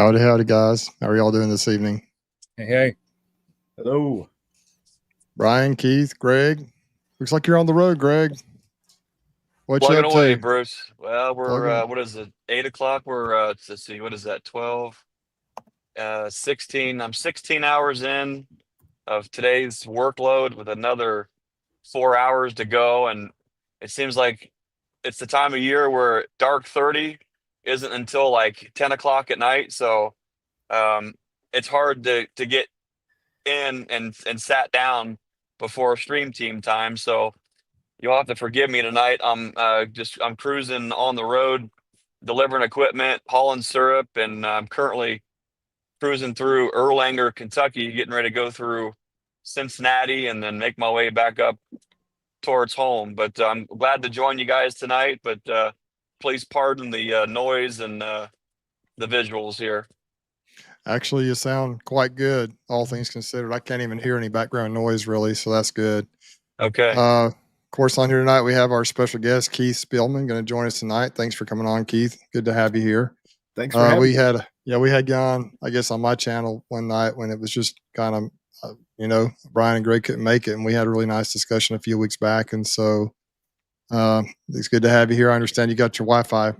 Howdy, guys. How are y'all doing this evening? Hey. Hello. Brian, Keith, Greg. Looks like you're on the road, Greg. What you Plugging up away, to? Bruce. Well, Plugging. what is it? 8 o'clock. We're let's see, what is that? 12, 16. I'm 16 hours in of today's workload with another 4 hours to go, and it seems like it's the time of year where dark 30 isn't until like 10 o'clock at night. So um, it's hard to get in and sat down before stream team time. So you'll have to forgive me tonight. I'm cruising on the road, delivering equipment, hauling syrup, and I'm currently cruising through Erlanger, Kentucky, getting ready to go through Cincinnati and then make my way back up towards home. But I'm glad to join you guys tonight. But please pardon the noise and the visuals here. Actually, you sound quite good, all things considered. I can't even hear any background noise really, so that's good. Okay. Of course, on here tonight we have our special guest, Keith Spillman, going to join us tonight. Thanks for coming on, Keith. Good to have you here. Thanks for having me. We had you on, I guess, on my channel one night when it was just kind of, Brian and Greg couldn't make it, and we had a really nice discussion a few weeks back. And so it's good to have you here. I understand you got your Wi-Fi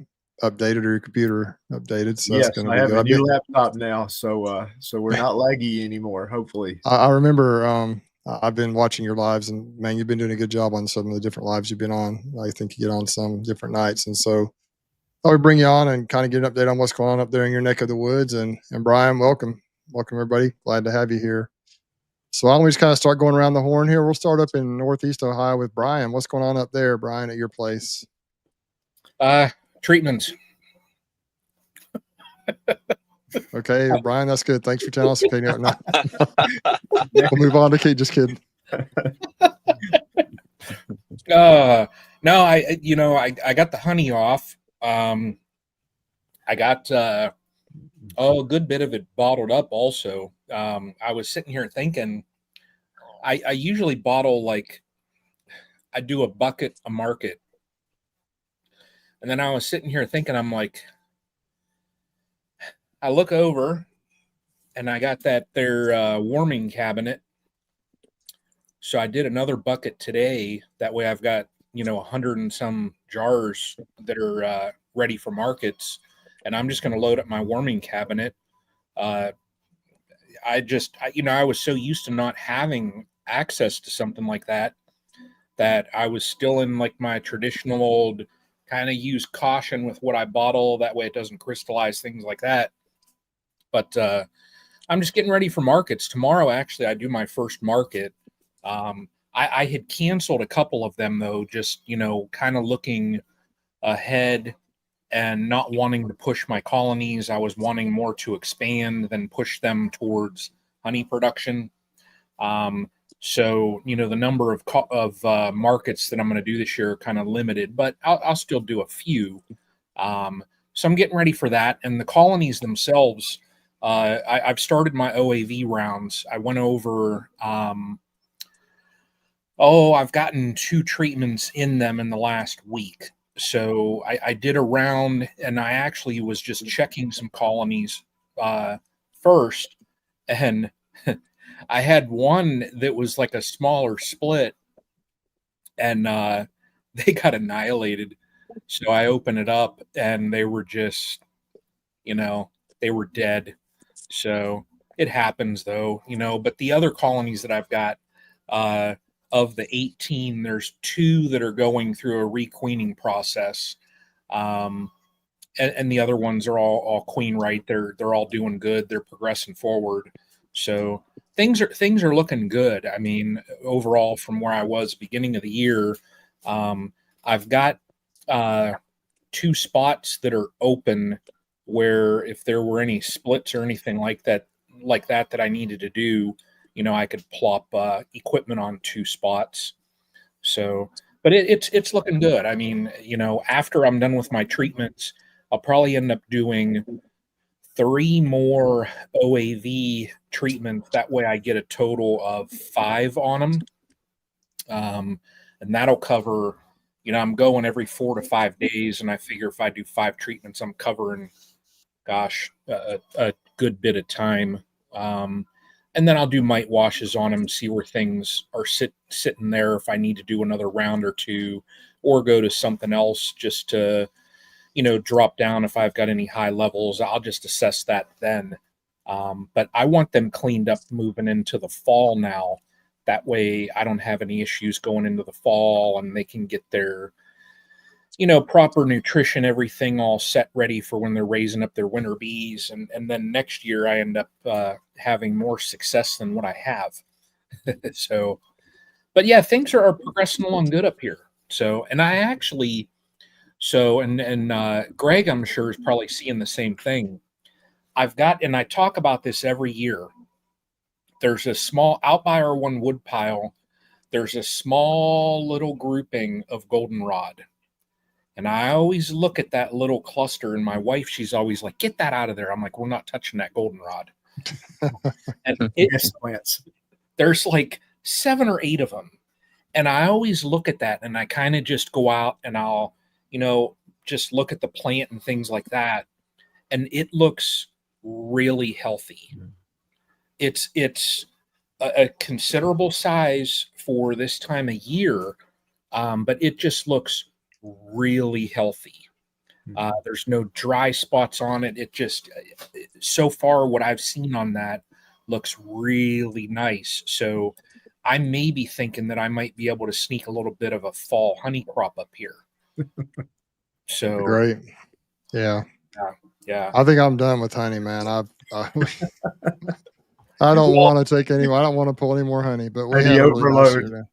updated or your computer updated, so yes, that's going to I be have good. a new laptop now, so we're not laggy anymore. Hopefully, I remember I've been watching your lives, and man, you've been doing a good job on some of the different lives you've been on. I think you get on some different nights, and so I would bring you on and kind of get an update on what's going on up there in your neck of the woods. And Brian, welcome everybody. Glad to have you here. So why don't we just kind of start going around the horn here? We'll start up in Northeast Ohio with Brian. What's going on up there, Brian, at your place? Treatments. Okay, Brian, that's good. Thanks for telling us. Okay, no. We'll move on to Kate. Just kidding. No, I got the honey off. I got a good bit of it bottled up also. I was sitting here thinking I usually bottle, like, I do a bucket a market. And then I was sitting here thinking, I'm like, I look over and I got their warming cabinet. So I did another bucket today. That way I've got, 100 and some jars that are ready for markets. And I'm just going to load up my warming cabinet. I was so used to not having access to something like that I was still in like my traditional old kind of use caution with what I bottle. That way it doesn't crystallize, things like that. But I'm just getting ready for markets. Tomorrow, actually, I do my first market. I had canceled a couple of them, though, just, kind of looking ahead and not wanting to push my colonies. I was wanting more to expand than push them towards honey production. So, the number of markets that I'm going to do this year are kind of limited, but I'll still do a few. So I'm getting ready for that. And the colonies themselves, I've started my OAV rounds. I went over, I've gotten 2 treatments in them in the last week. So I did a round, and I actually was just checking some colonies first. And I had one that was like a smaller split, and they got annihilated. So I opened it up, and they were just, they were dead. So it happens, though, but the other colonies that I've got, of the 18, there's 2 that are going through a requeening process. And the other ones are all queen right. They're all doing good. They're progressing forward. So things are looking good. I mean, overall, from where I was beginning of the year, I've got 2 spots that are open where if there were any splits or anything like that I needed to do, I could plop equipment on 2 spots. So, but it's looking good. I mean, after I'm done with my treatments, I'll probably end up doing 3 more OAV treatments. That way I get a total of 5 on them. And that'll cover, I'm going every 4 to 5 days. And I figure if I do 5 treatments, I'm covering, gosh, a good bit of time. And then I'll do mite washes on them, see where things are sitting there. If I need to do another round or two, or go to something else just to, drop down if I've got any high levels, I'll just assess that then. But I want them cleaned up moving into the fall now. That way I don't have any issues going into the fall, and they can get their, proper nutrition, everything all set ready for when they're raising up their winter bees. And then next year I end up having more success than what I have. So, but yeah, things are progressing along good up here. So, and I actually, Greg, I'm sure, is probably seeing the same thing. I've got, and I talk about this every year. There's a small, out by our one wood pile, there's a small little grouping of goldenrod. And I always look at that little cluster, and my wife, she's always like, get that out of there. I'm like, we're not touching that goldenrod. And there's like 7 or 8 of them. And I always look at that, and I kind of just go out and I'll, just look at the plant and things like that. And it looks really healthy. It's a considerable size for this time of year, but it just looks really healthy. There's no dry spots on it. It just, so far what I've seen on that looks really nice. So I may be thinking that I might be able to sneak a little bit of a fall honey crop up here. So great. Yeah. I think I'm done with honey, man. I don't want to take any. I don't want to pull any more honey. But we have overload.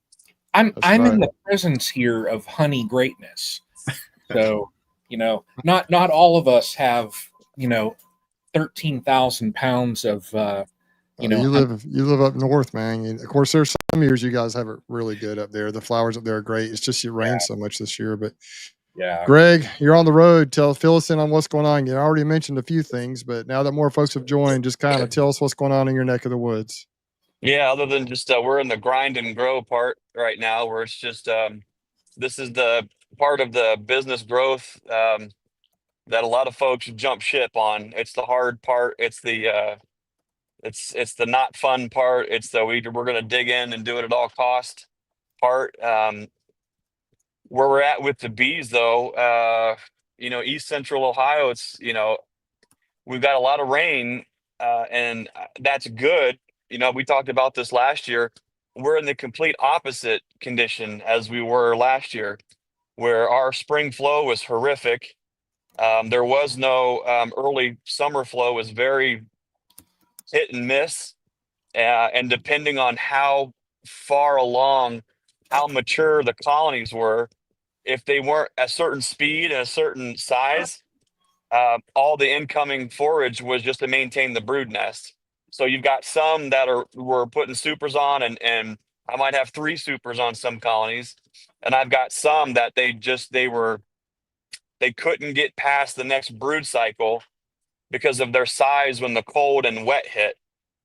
I'm in the presence here of honey greatness. So, not all of us have, 13,000 pounds of, you live up north, man. Of course, there's some years you guys have it really good up there. The flowers up there are great. It's just it rained so much this year. But yeah, Greg, you're on the road. Fill us in on what's going on. You already mentioned a few things, but now that more folks have joined, just kind of tell us what's going on in your neck of the woods. Yeah, other than just we're in the grind and grow part right now, where it's just this is the part of the business growth that a lot of folks jump ship on. It's the hard part. It's the it's the not fun part. It's the we're going to dig in and do it at all cost part. Where we're at with the bees, though, East Central Ohio, it's we've got a lot of rain, and that's good. We talked about this last year. We're in the complete opposite condition as we were last year, where our spring flow was horrific. There was no early summer flow, was very hit and miss. And depending on how far along, how mature the colonies were, if they weren't a certain speed and a certain size, all the incoming forage was just to maintain the brood nest. So you've got some that we're putting supers on, and I might have 3 supers on some colonies, and I've got some that they couldn't get past the next brood cycle because of their size when the cold and wet hit,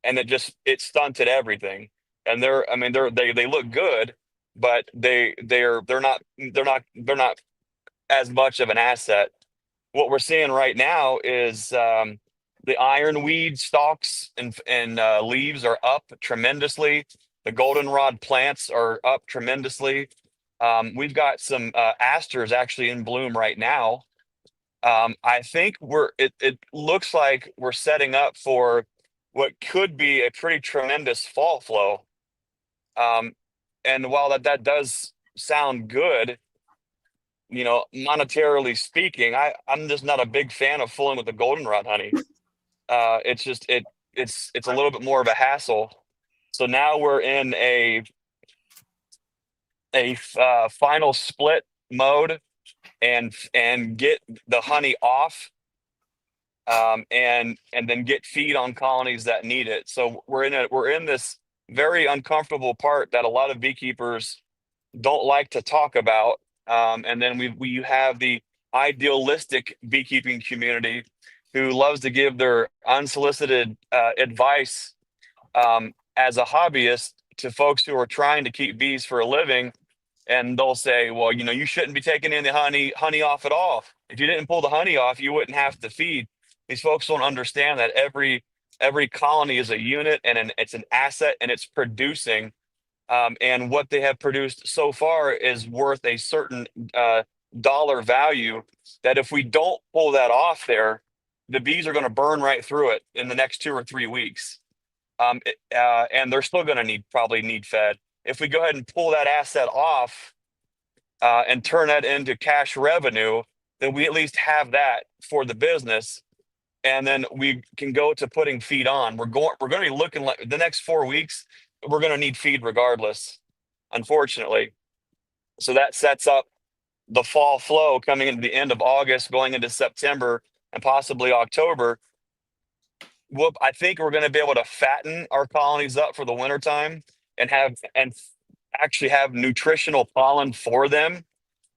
and it stunted everything. And they look good, but they're not as much of an asset. What we're seeing right now is the ironweed stalks and leaves are up tremendously. The goldenrod plants are up tremendously. We've got some asters actually in bloom right now. I think it looks like we're setting up for what could be a pretty tremendous fall flow. And while that does sound good, monetarily speaking, I'm just not a big fan of fooling with the goldenrod honey. It's just it's a little bit more of a hassle. So now we're in a final split mode and get the honey off, and then get feed on colonies that need it. So we're in this very uncomfortable part that a lot of beekeepers don't like to talk about. And then we have the idealistic beekeeping community who loves to give their unsolicited advice as a hobbyist to folks who are trying to keep bees for a living. And they'll say, well, you shouldn't be taking any honey off at all. If you didn't pull the honey off, you wouldn't have to feed. These folks don't understand that every colony is a unit, and it's an asset, and it's producing. And what they have produced so far is worth a certain dollar value, that if we don't pull that off there, the bees are going to burn right through it in the next 2 or 3 weeks. And they're still going to probably need fed. If we go ahead and pull that asset off and turn that into cash revenue, then we at least have that for the business. And then we can go to putting feed on. We're going to be looking like the next 4 weeks, we're going to need feed regardless, unfortunately. So that sets up the fall flow coming into the end of August, going into September, and possibly October. I think we're going to be able to fatten our colonies up for the wintertime and actually have nutritional pollen for them.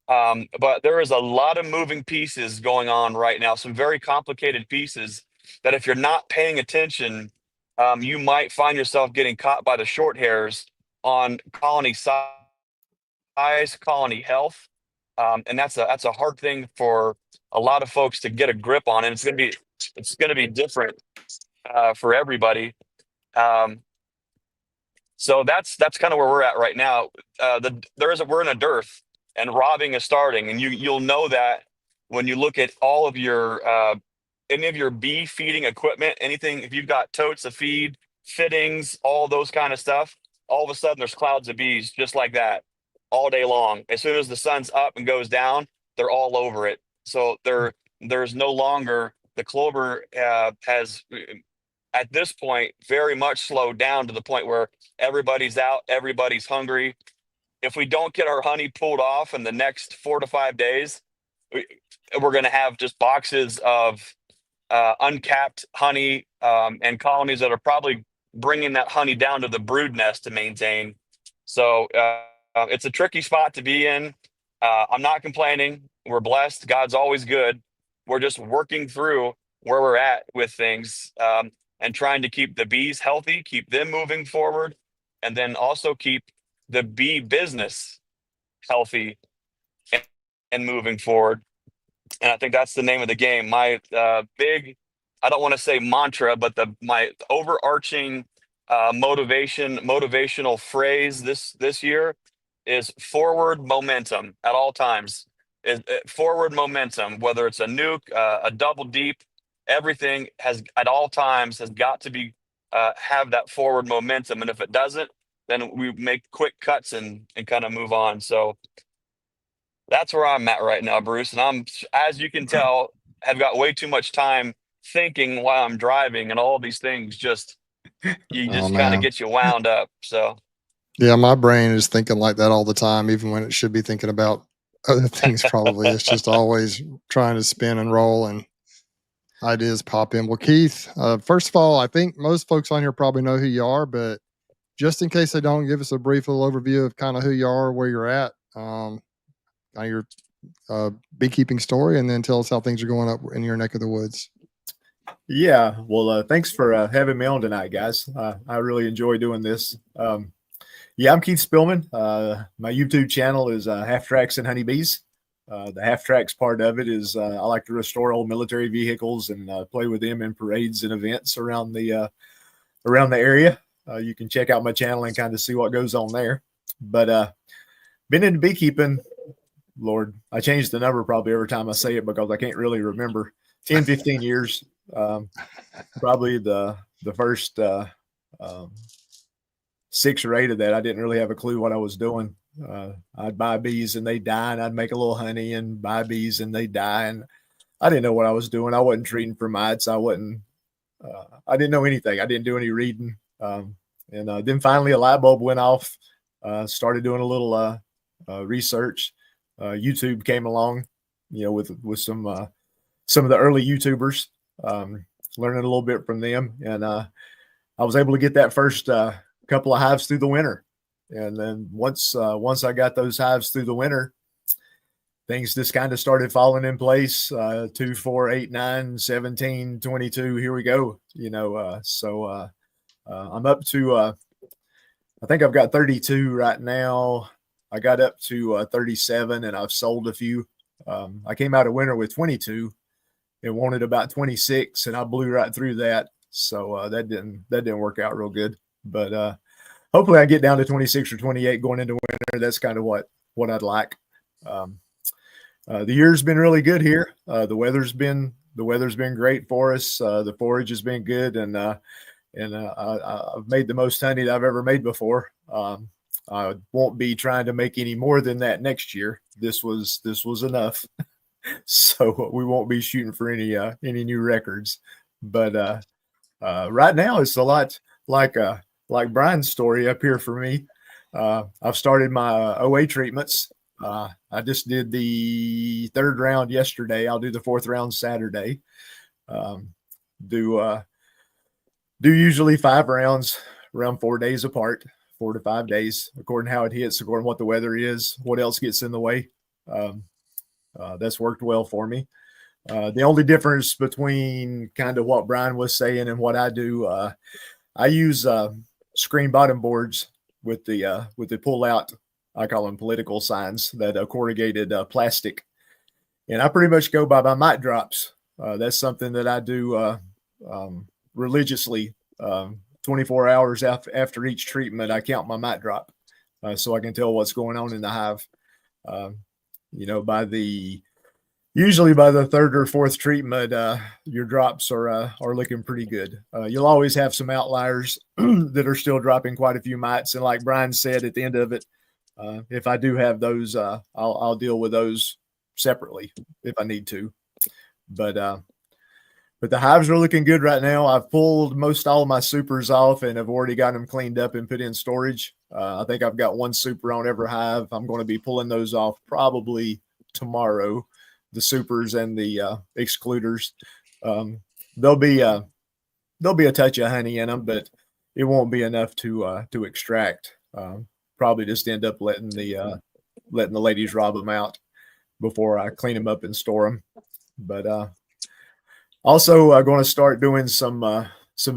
But there is a lot of moving pieces going on right now, some very complicated pieces that if you're not paying attention, you might find yourself getting caught by the short hairs on colony size, colony health. And that's a hard thing for a lot of folks to get a grip on, and it's going to be different for everybody. So that's kind of where we're at right now. We're in a dearth, and robbing is starting, and you'll know that when you look at all of your any of your bee feeding equipment, anything, if you've got totes of feed, fittings, all those kind of stuff, all of a sudden there's clouds of bees just like that all day long. As soon as the sun's up and goes down, they're all over it. So there's no longer, the clover has at this point very much slowed down to the point where everybody's out, everybody's hungry. If we don't get our honey pulled off in the next 4 to 5 days, we're going to have just boxes of uncapped honey and colonies that are probably bringing that honey down to the brood nest to maintain. So it's a tricky spot to be in. I'm not complaining. We're blessed. God's always good. We're just working through where we're at with things and trying to keep the bees healthy, keep them moving forward, and then also keep the bee business healthy and moving forward. And I think that's the name of the game. My big, I don't want to say mantra, but my overarching motivational phrase this year is forward momentum at all times. Forward momentum, whether it's a nuke, a double deep, everything has at all times has got to be have that forward momentum. And if it doesn't, then we make quick cuts and kind of move on. So that's where I'm at right now, Bruce. And I'm, as you can tell, have got way too much time thinking while I'm driving, and all these things just kind of get you wound up. So yeah, my brain is thinking like that all the time, even when it should be thinking about other things. Probably it's just always trying to spin and roll, and ideas pop in. Well, Keith, first of all, I think most folks on here probably know who you are, but just in case they don't, give us a brief little overview of kind of who you are, where you're at, kind of your beekeeping story, and then tell us how things are going up in your neck of the woods. Yeah, well, thanks for having me on tonight, guys. I really enjoy doing this. Yeah, I'm Keith Spillman. My YouTube channel is Half Tracks and Honeybees. The half tracks part of it is I like to restore old military vehicles and play with them in parades and events around the area. You can check out my channel and kind of see what goes on there. But been into beekeeping, Lord, I change the number probably every time I say it because I can't really remember. 10, 15 years. Probably the first 6 or 8 of that, I didn't really have a clue what I was doing. I'd buy bees and they'd die, and I'd make a little honey and buy bees and they'd die. And I didn't know what I was doing. I wasn't treating for mites. I didn't know anything. I didn't do any reading. And then finally a light bulb went off, started doing a little research. YouTube came along, with some of the early YouTubers, learning a little bit from them. And I was able to get that first couple of hives through the winter. And then once I got those hives through the winter, things just kind of started falling in place. 2, 4, 8, 9, 17, 22. Here we go. So I'm up to, I think I've got 32 right now. I got up to 37 and I've sold a few. I came out of winter with 22 it wanted about 26, and I blew right through that. So that didn't work out real good. But hopefully I get down to 26 or 28 going into winter. That's kind of what I'd like. The year's been really good here. The weather's been great for us. The forage has been good, and I've made the most honey that I've ever made before. I won't be trying to make any more than that next year. This was enough, so we won't be shooting for any new records. But right now it's a lot like Brian's story up here for me. I've started my OA treatments. I just did the 3rd round yesterday. I'll do the 4th round Saturday. Do usually 5 rounds around 4 days apart, 4 to 5 days, according to how it hits, according to what the weather is, what else gets in the way. That's worked well for me. The only difference between kind of what Brian was saying and what I do, I use screen bottom boards with the pull out, I call them political signs, that corrugated plastic. And I pretty much go by my mite drops. That's something that I do religiously. 24 hours after each treatment, I count my mite drop so I can tell what's going on in the hive. Usually by the 3rd or 4th treatment, your drops are looking pretty good. You'll always have some outliers that are still dropping quite a few mites. And like Brian said at the end of it, if I do have those, I'll deal with those separately if I need to. But the hives are looking good right now. I've pulled most all of my supers off and have already got them cleaned up and put in storage. I think I've got 1 super on every hive. I'm going to be pulling those off probably tomorrow, the supers and the excluders. There'll be a touch of honey in them, but it won't be enough to extract. Probably just end up letting the ladies rob them out before I clean them up and store them. But also going to start doing some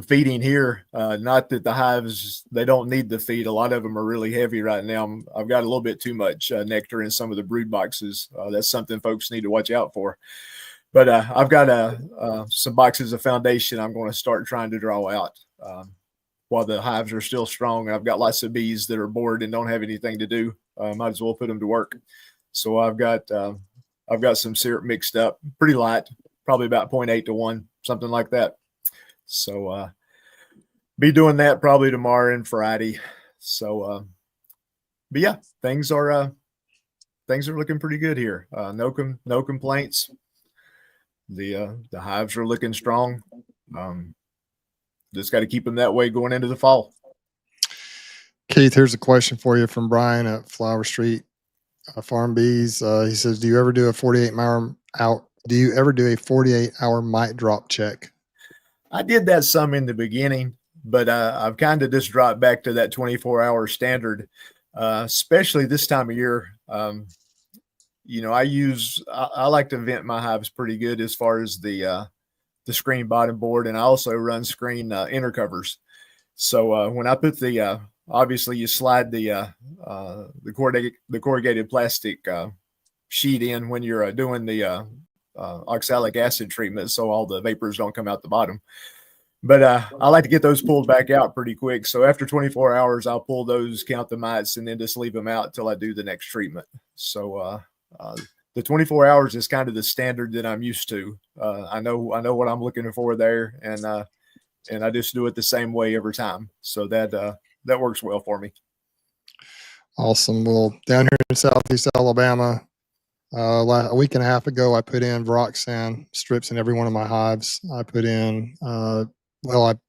feeding here. Not that the hives, they don't need the feed. A lot of them are really heavy right now. I've got a little bit too much nectar in some of the brood boxes. That's something folks need to watch out for. But I've got some boxes of foundation I'm going to start trying to draw out while the hives are still strong. I've got lots of bees that are bored and don't have anything to do. Might as well put them to work. So I've got some syrup mixed up, pretty light, probably about 0.8 to 1, something like that. So be doing that probably tomorrow and Friday. So but yeah, things are looking pretty good here. No complaints. The hives are looking strong. Just got to keep them that way going into the fall. Keith, here's a question for you from Brian at Flower Street Farm Bees. He says, do you ever do a 48-hour mite drop check? I did that some in the beginning, but I've kind of just dropped back to that 24-hour standard, especially this time of year. I like to vent my hives pretty good as far as the screen bottom board, and I also run screen inner covers. So when I put obviously you slide the corrugated plastic sheet in when you're doing the oxalic acid treatment, so all the vapors don't come out the bottom. But I like to get those pulled back out pretty quick. So after 24 hours, I'll pull those, count the mites, and then just leave them out until I do the next treatment. So the 24 hours is kind of the standard that I'm used to. I know what I'm looking for there, and I just do it the same way every time. So that works well for me. Awesome. Well, down here in Southeast Alabama, a week and a half ago, I put in Veroxan strips in every one of my hives. I put in, I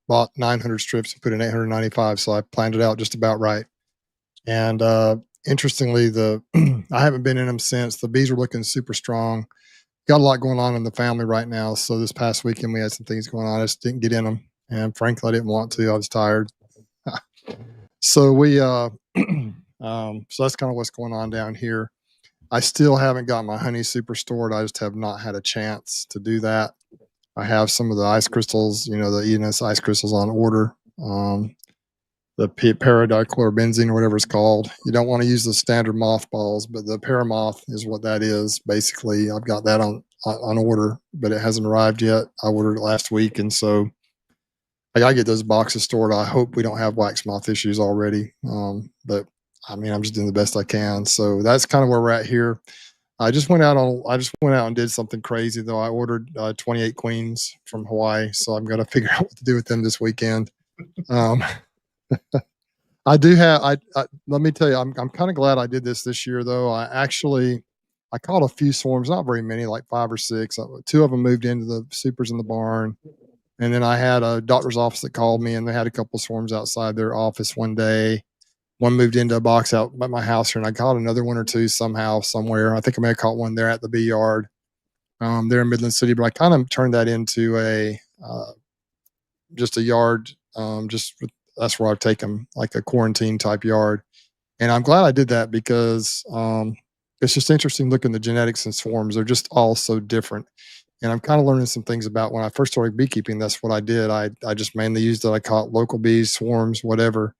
bought 900 strips and put in 895. So I planned it out just about right. And interestingly, I haven't been in them since. The bees are looking super strong. Got a lot going on in the family right now. So this past weekend, we had some things going on. I just didn't get in them. And frankly, I didn't want to. I was tired. So so that's kind of what's going on down here. I still haven't got my honey super stored. I just have not had a chance to do that. I have some of the ice crystals, the ENS ice crystals on order. The paradichlorobenzene or whatever it's called. You don't want to use the standard mothballs, but the paramoth is what that is. Basically, I've got that on on order, but it hasn't arrived yet. I ordered it last week, and so I gotta get those boxes stored. I hope we don't have wax moth issues already, but I mean, I'm just doing the best I can. So that's kind of where we're at here. I just went out and did something crazy though. I ordered 28 queens from Hawaii, so I'm gonna figure out what to do with them this weekend. Um, I do have. Let me tell you, I'm kind of glad I did this year though. I caught a few swarms, not very many, like 5 or 6. Two of them moved into the supers in the barn, and then I had a doctor's office that called me, and they had a couple of swarms outside their office one day. One moved into a box out by my house here, and I caught another one or two somehow, somewhere. I think I may have caught one there at the bee yard, there in Midland City. But I kind of turned that into just a yard, that's where I take them, like a quarantine type yard. And I'm glad I did that because it's just interesting looking at the genetics and swarms. They're just all so different. And I'm kind of learning some things about when I first started beekeeping. That's what I did. I just mainly used it. I caught local bees, swarms, whatever.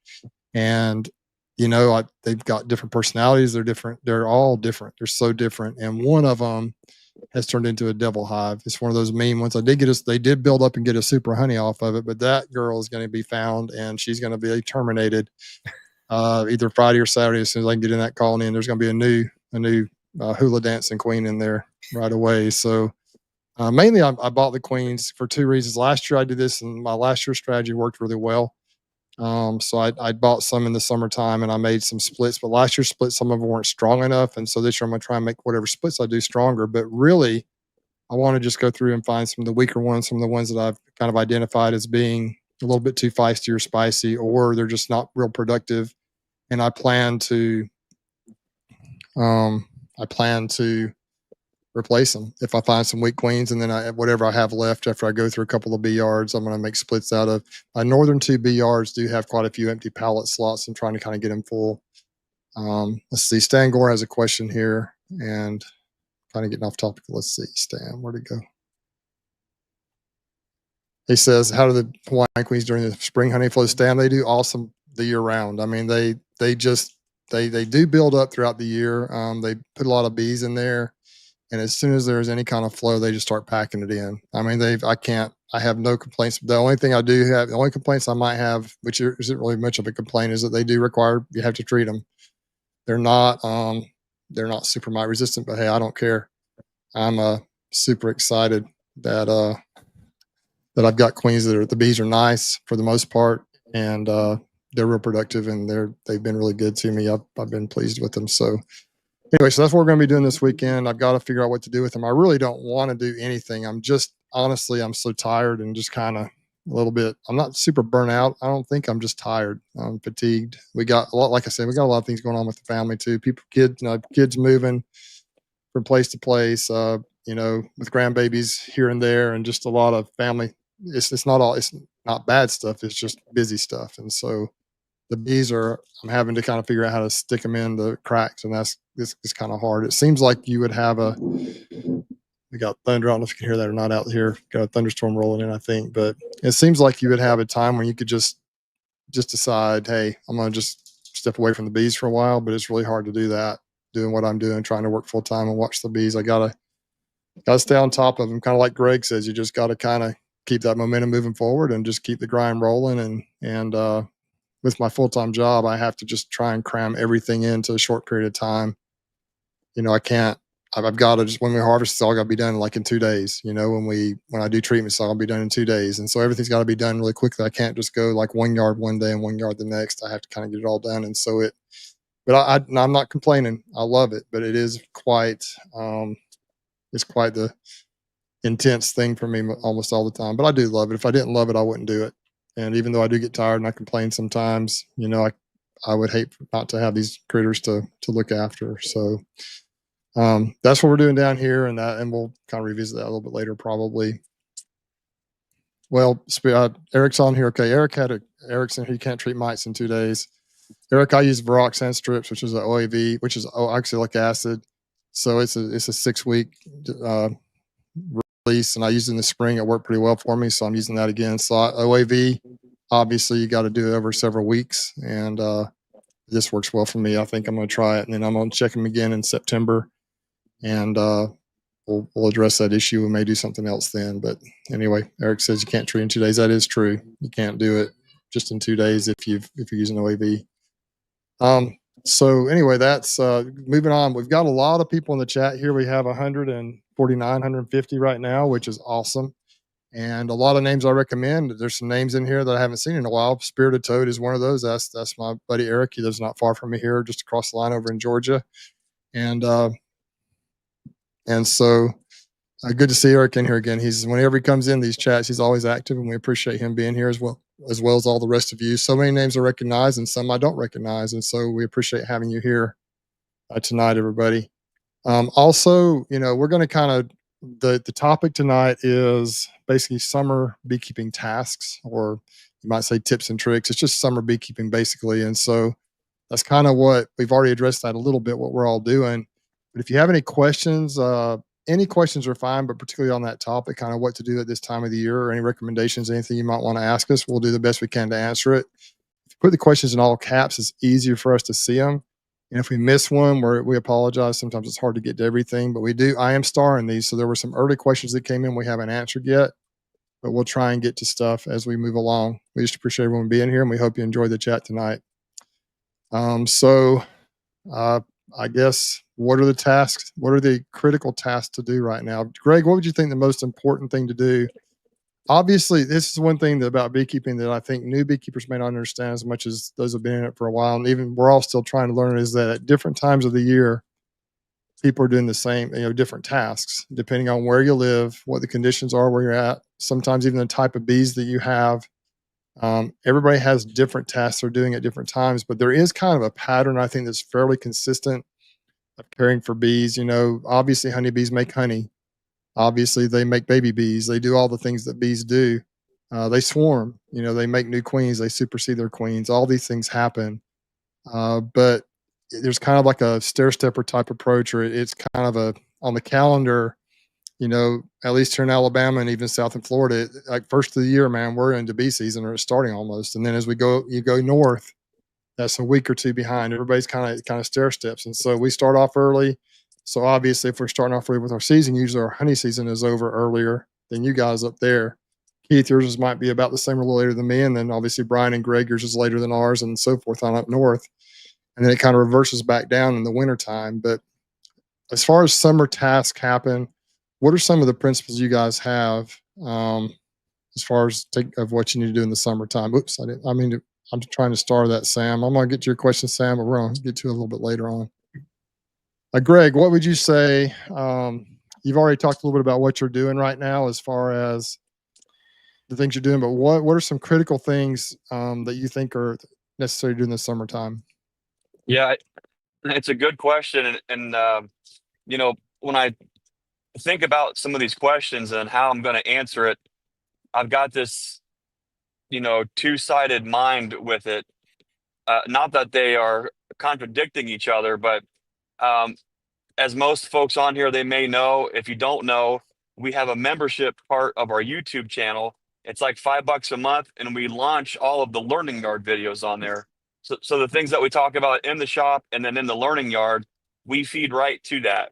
And they've got different personalities. They're different. They're all different. They're so different. And one of them has turned into a devil hive. It's one of those mean ones. They did build up and get a super honey off of it, but that girl is going to be found and she's going to be terminated either Friday or Saturday. As soon as I can get in that colony, and there's going to be a new hula dancing queen in there right away. So mainly I bought the queens for 2 reasons. Last year I did this, and my last year's strategy worked really well. So I bought some in the summertime and I made some splits, but last year's splits, some of them weren't strong enough. And so this year I'm going to try and make whatever splits I do stronger. But really, I want to just go through and find some of the weaker ones, some of the ones that I've kind of identified as being a little bit too feisty or spicy, or they're just not real productive. And I plan to replace them if I find some weak queens, and then whatever I have left after I go through a couple of bee yards, I'm going to make splits out of. My northern 2 bee yards do have quite a few empty pallet slots. I'm trying to kind of get them full. Let's see. Stan Gore has a question here, and kind of getting off topic. Let's see, Stan, where'd it go? He says, "How do the Hawaiian queens during the spring honey flow?" Stan, they do awesome the year round. I mean, they do build up throughout the year. They put a lot of bees in there. And as soon as there's any kind of flow, they just start packing it in. I mean, I have no complaints. The only complaints I might have, which isn't really much of a complaint, is that they do require, you have to treat them. They're not super mite resistant, but hey, I don't care. I'm super excited that I've got queens the bees are nice for the most part, and they're real productive, and they've been really good to me. I've been pleased with them. So anyway, so that's what we're going to be doing this weekend. I've got to figure out what to do with them. I really don't want to do anything. I'm so tired and just kind of a little bit. I'm not super burnt out. I don't think. I'm just tired. I'm fatigued. We got a lot, like I said, we got a lot of things going on with the family too. Kids moving from place to place, with grandbabies here and there, and just a lot of family. It's not bad stuff. It's just busy stuff. And so the bees I'm having to kind of figure out how to stick them in the cracks, and this is kind of hard. It seems like you would have we got thunder. I don't know if you can hear that or not out here. Got a thunderstorm rolling in, I think, but it seems like you would have a time when you could just decide, hey, I'm going to just step away from the bees for a while, but it's really hard to do that, doing what I'm doing, trying to work full time and watch the bees. I gotta stay on top of them. Kind of like Greg says, you just got to kind of keep that momentum moving forward and just keep the grind rolling. And with my full-time job, I have to just try and cram everything into a short period of time. I've got to just, when we harvest, it's all got to be done like in 2 days. When I do treatment, it's all be done in 2 days. And so everything's got to be done really quickly. I can't just go like 1 yard one day and 1 yard the next. I have to kind of get it all done. And so I'm not complaining. I love it, but it is it's quite the intense thing for me almost all the time. But I do love it. If I didn't love it, I wouldn't do it. And even though I do get tired and I complain sometimes, I would hate not to have these critters to look after. So that's what we're doing down here, and we'll kind of revisit that a little bit later, probably. Well, Eric's on here. Okay, Eric's in here. He can't treat mites in 2 days. Eric, I use Viroxan strips, which is an OAV, which is oxalic acid. So it's a 6-week release, and I used it in the spring. It worked pretty well for me, so I'm using that again. So OAV, obviously, you got to do it over several weeks, and this works well for me. I think I'm going to try it, and then I'm going to check them again in September, and we'll address that issue. We may do something else then. But anyway, Eric says you can't treat in 2 days. That is true. You can't do it just in 2 days if you're using OAV. So anyway, that's moving on. We've got a lot of people in the chat here. We have 149, 150 right now, which is awesome. And a lot of names I recommend. There's some names in here that I haven't seen in a while. Spirited Toad is one of those. That's my buddy Eric. He lives not far from me here, just across the line over in Georgia. And so good to see Eric in here again. Whenever he comes in these chats, he's always active, and we appreciate him being here as well as all the rest of you. So many names I recognize and some I don't recognize, and so we appreciate having you here tonight, everybody. Also, we're going to kind of the topic tonight is basically summer beekeeping tasks, or you might say tips and tricks. It's just summer beekeeping basically, and so that's kind of what we've already addressed that a little bit, what we're all doing. But if you have any questions are fine, but particularly on that topic, kind of what to do at this time of the year, or any recommendations, anything you might want to ask us, we'll do the best we can to answer it. If you put the questions in all caps, it's easier for us to see them. And if we miss one, we apologize. Sometimes it's hard to get to everything, but I am starring these. So there were some early questions that came in we haven't answered yet, but we'll try and get to stuff as we move along. We just appreciate everyone being here, and we hope you enjoyed the chat tonight. I guess, what are the tasks? What are the critical tasks to do right now? Greg, what would you think the most important thing to do? Obviously, this is one thing about beekeeping that I think new beekeepers may not understand as much as those who've been in it for a while. And even we're all still trying to learn, is that at different times of the year, people are doing the same, different tasks, depending on where you live, what the conditions are where you're at, sometimes even the type of bees that you have. Everybody has different tasks they're doing at different times, but there is kind of a pattern, I think, that's fairly consistent of caring for bees. Obviously honeybees make honey. Obviously they make baby bees. They do all the things that bees do. They swarm, they make new queens, they supersede their queens. All these things happen. But there's kind of like a stair-stepper type approach, or it's kind of on the calendar, at least here in Alabama and even south in Florida, like first of the year, man, we're into bee season, or it's starting almost. And then as you go north, that's a week or two behind. Everybody's kind of stair steps. And so we start off early. So obviously if we're starting off early with our season, usually our honey season is over earlier than you guys up there. Keith, yours might be about the same or a little later than me. And then obviously Brian and Greg, yours is later than ours, and so forth on up north. And then it kind of reverses back down in the wintertime. But as far as summer tasks happen, what are some of the principles you guys have as far as of what you need to do in the summertime? Oops, I'm trying to star that, Sam. I'm going to get to your question, Sam, but we're going to get to it a little bit later on. Greg, what would you say? You've already talked a little bit about what you're doing right now as far as the things you're doing, but what are some critical things that you think are necessary to do in the summertime? Yeah, it's a good question. And when I think about some of these questions and how I'm going to answer it, I've got this, two-sided mind with it. Not that they are contradicting each other, but as most folks on here, they may know. If you don't know, we have a membership part of our YouTube channel. It's like $5 a month, and we launch all of the learning yard videos on there. So the things that we talk about in the shop and then in the learning yard, we feed right to that.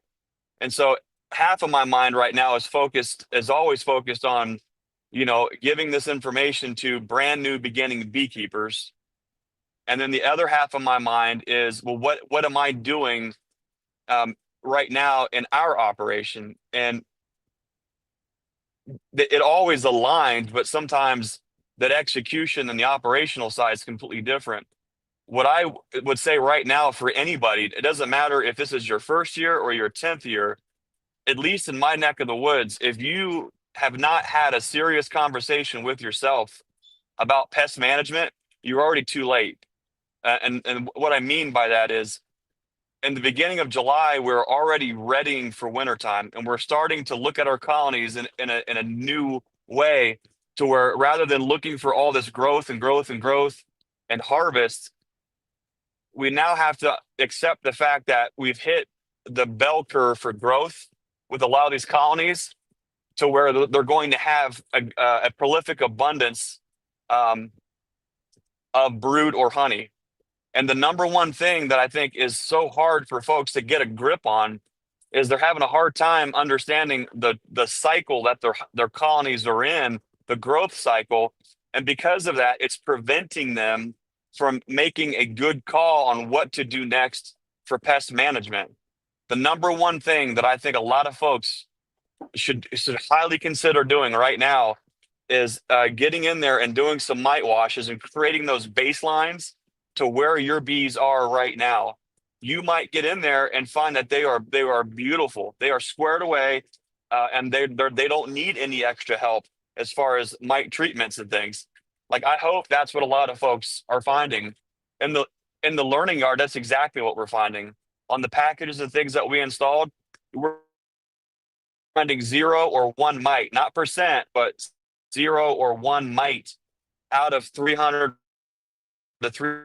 And so half of my mind right now is always focused on, giving this information to brand new beginning beekeepers. And then the other half of my mind is, well, what am I doing right now in our operation? And it always aligned, but sometimes that execution and the operational side is completely different. What I would say right now for anybody, it doesn't matter if this is your first year or your 10th year, at least in my neck of the woods, if you have not had a serious conversation with yourself about pest management, you're already too late. And what I mean by that is, in the beginning of July, we're already readying for wintertime, and we're starting to look at our colonies in a new way, to where rather than looking for all this growth and harvest, we now have to accept the fact that we've hit the bell curve for growth with a lot of these colonies, to where they're going to have a prolific abundance of brood or honey. And the number one thing that I think is so hard for folks to get a grip on is they're having a hard time understanding the cycle that their colonies are in, the growth cycle. And because of that, it's preventing them from making a good call on what to do next for pest management. The number one thing that I think a lot of folks should highly consider doing right now is getting in there and doing some mite washes and creating those baselines to where your bees are right now. You might get in there and find that they are beautiful. They are squared away, and they don't need any extra help as far as mite treatments and things. Like, I hope that's what a lot of folks are finding. In the learning yard, that's exactly what we're finding. On the packages and things that we installed, we're finding 0 or 1 mite, not percent, but 0 or 1 mite out of 300 to 3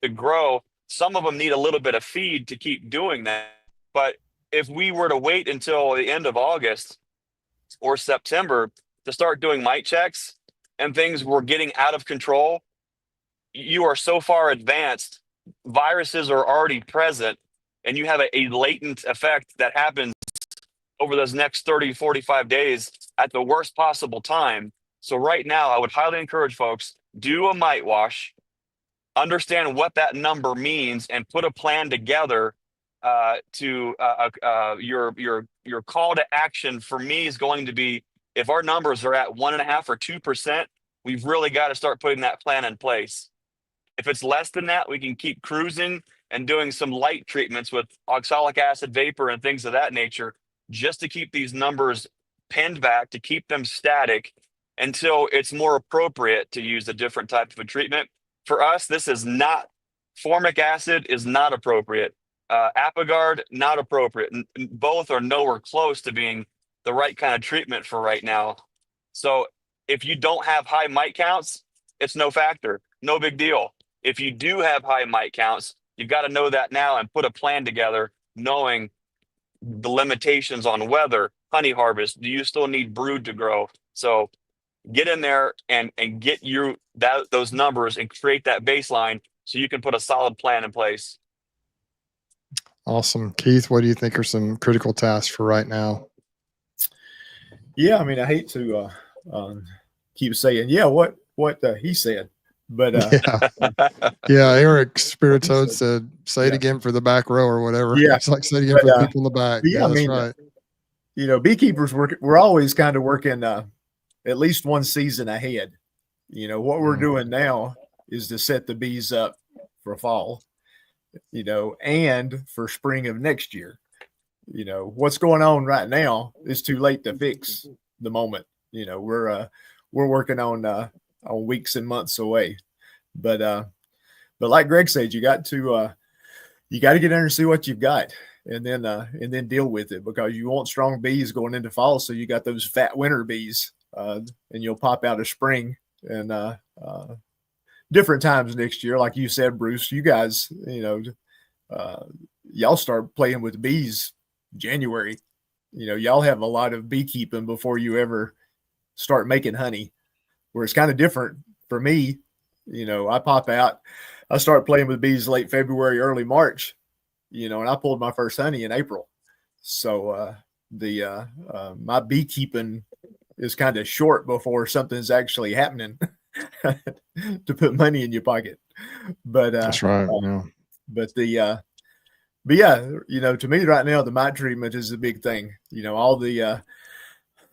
to grow. Some of them need a little bit of feed to keep doing that. But if we were to wait until the end of August or September to start doing mite checks and things were getting out of control, you are so far advanced, viruses are already present, and you have a latent effect that happens over those next 30, 45 days at the worst possible time. So right now, I would highly encourage folks, do a mite wash, understand what that number means, and put a plan together to your call to action for me is going to be, if our numbers are at 1.5 or 2%, we've really got to start putting that plan in place. If it's less than that, we can keep cruising and doing some light treatments with oxalic acid vapor and things of that nature, just to keep these numbers pinned back, to keep them static until it's more appropriate to use a different type of a treatment. For us, this is not, formic acid is not appropriate. Apagard, not appropriate. Both are nowhere close to being the right kind of treatment for right now. So if you don't have high mite counts, it's no factor, no big deal. If you do have high mite counts, you've got to know that now and put a plan together, knowing the limitations on weather, honey harvest. Do you still need brood to grow? So get in there and get those numbers and create that baseline so you can put a solid plan in place. Awesome. Keith, what do you think are some critical tasks for right now? Yeah, I mean, I hate to keep saying, what he said, but yeah, Eric Spiritoad said, say it again for the back row or whatever. Yeah, it's like say it again for the people in the back. Yeah, I mean, right. Beekeepers we're always kind of working at least one season ahead. What we're doing now is to set the bees up for fall, and for spring of next year. What's going on right now is too late to fix the moment. We're working on weeks and months away, but like Greg said, you got to get in there and see what you've got, and then deal with it, because you want strong bees going into fall. So you got those fat winter bees, and you'll pop out of spring and different times next year. Like you said, Bruce, you guys, y'all start playing with bees January. Y'all have a lot of beekeeping before you ever start making honey, where it's kind of different for me. I pop out, I start playing with bees late February, early March, and I pulled my first honey in April. So my beekeeping is kind of short before something's actually happening to put money in your pocket. But that's right. But yeah, to me right now, the mite treatment is the big thing.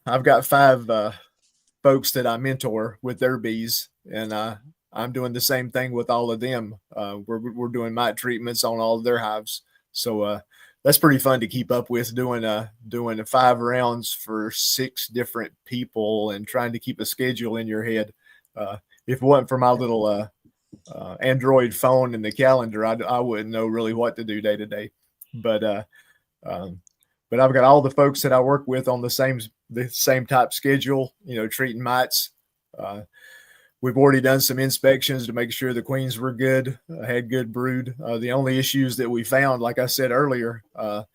I've got 5 folks that I mentor with their bees, and I'm doing the same thing with all of them. We're doing mite treatments on all of their hives. So that's pretty fun to keep up with, doing 5 rounds for 6 different people and trying to keep a schedule in your head. If it wasn't for my little Android phone and the calendar, I wouldn't know really what to do day to day. But I've got all the folks that I work with on the same type schedule, treating mites. We've already done some inspections to make sure the queens were good, had good brood. The only issues that we found, like I said earlier, a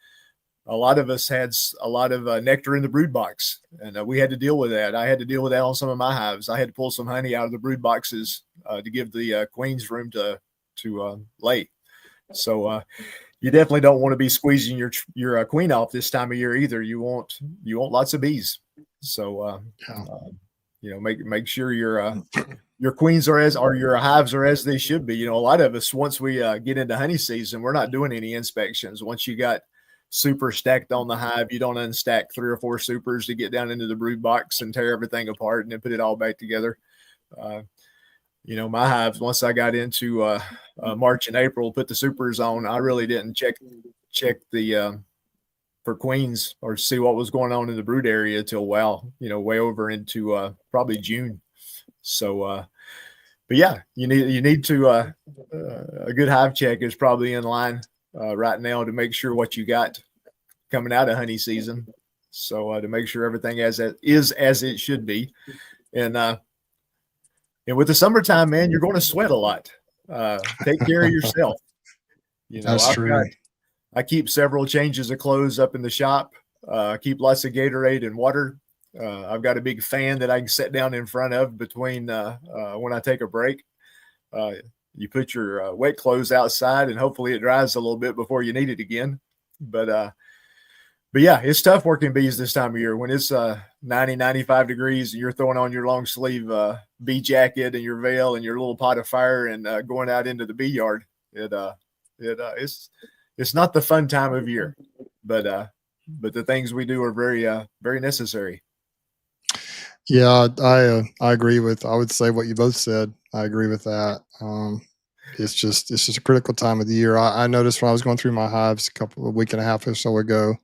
lot of us had a lot of nectar in the brood box, and we had to deal with that. I had to deal with that on some of my hives. I had to pull some honey out of the brood boxes to give the queens room to lay. So, you definitely don't want to be squeezing your queen off this time of year either. You want lots of bees. So make sure your queens or your hives are as they should be. A lot of us, once we get into honey season, we're not doing any inspections. Once you got super stacked on the hive, you don't unstack 3 or 4 supers to get down into the brood box and tear everything apart and then put it all back together. My hives, once I got into March and April, put the supers on, I really didn't check the for queens or see what was going on in the brood area till way over into probably June. So but yeah, you need to a good hive check is probably in line right now to make sure what you got coming out of honey season. So to make sure everything is as it should be. And with the summertime, man, you're going to sweat a lot. Take care of yourself. That's true. I keep several changes of clothes up in the shop. Keep lots of Gatorade and water. I've got a big fan that I can sit down in front of between when I take a break. You put your wet clothes outside, and hopefully it dries a little bit before you need it again. But yeah, it's tough working bees this time of year when it's 90, 95 degrees and you're throwing on your long sleeve bee jacket and your veil and your little pot of fire and going out into the bee yard. It's not the fun time of year, but the things we do are very, very necessary. Yeah, I agree with, I would say what you both said. I agree with that. It's just a critical time of the year. I noticed when I was going through my hives a week and a half or so ago,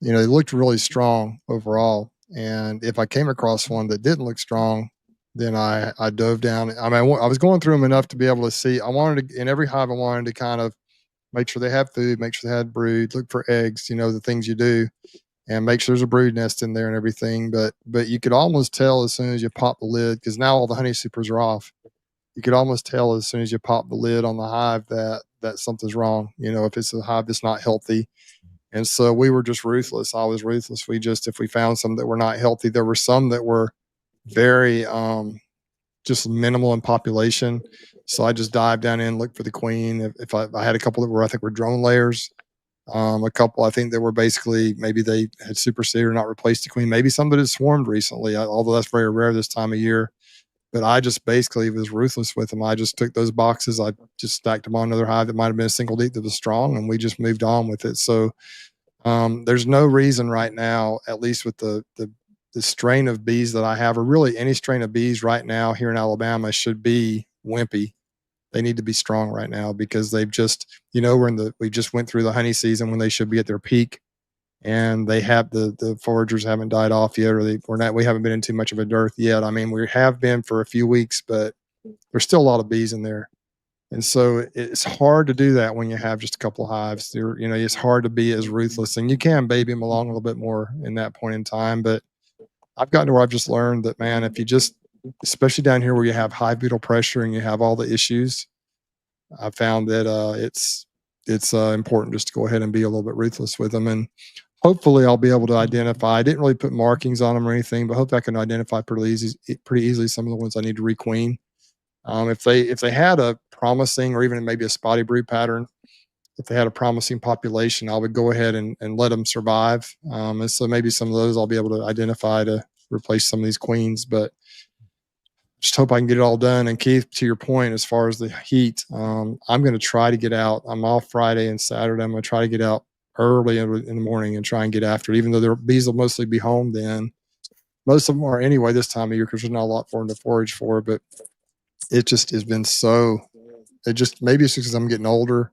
they looked really strong overall. And if I came across one that didn't look strong, then I dove down. I mean, I was going through them enough to be able to see. I wanted to, in every hive, I wanted to kind of make sure they had food, make sure they had brood, look for eggs, the things you do, and make sure there's a brood nest in there and everything. But you could almost tell as soon as you pop the lid, because now all the honey supers are off. You could almost tell as soon as you pop the lid on the hive that something's wrong. If it's a hive that's not healthy. And so we were just ruthless. I was ruthless. If we found some that were not healthy, there were some that were very just minimal in population. So I just dived down in, looked for the queen. If I had a couple that were drone layers. A couple, I think that were basically, maybe they had superseded or not replaced the queen. Maybe some that had swarmed recently, although that's very rare this time of year. But I just basically was ruthless with them. I just took those boxes. I just stacked them on another hive that might have been a single deep that was strong, and we just moved on with it. So there's no reason right now, at least with the strain of bees that I have, or really any strain of bees right now here in Alabama, should be wimpy. They need to be strong right now because they've just, we just went through the honey season when they should be at their peak, and they have the foragers haven't died off yet, or we haven't been in too much of a dearth yet. I mean, we have been for a few weeks, but there's still a lot of bees in there. And so it's hard to do that when you have just a couple of hives. It's hard to be as ruthless, and you can baby them along a little bit more in that point in time. But I've gotten to where I've just learned that, man, if you just, especially down here where you have hive beetle pressure and you have all the issues, I found that it's important just to go ahead and be a little bit ruthless with them. And hopefully I'll be able to identify. I didn't really put markings on them or anything, but hopefully I can identify pretty easily some of the ones I need to requeen. If they had a promising, or even maybe a spotty brood pattern, if they had a promising population, I would go ahead and let them survive. And so maybe some of those I'll be able to identify to replace some of these queens. But just hope I can get it all done. And Keith, to your point, as far as the heat, I'm going to try to get out. I'm off Friday and Saturday. I'm going to try to get out early in the morning and try and get after it, even though their bees will mostly be home then. Most of them are anyway this time of year because there's not a lot for them to forage for. But it just has been maybe it's because I'm getting older,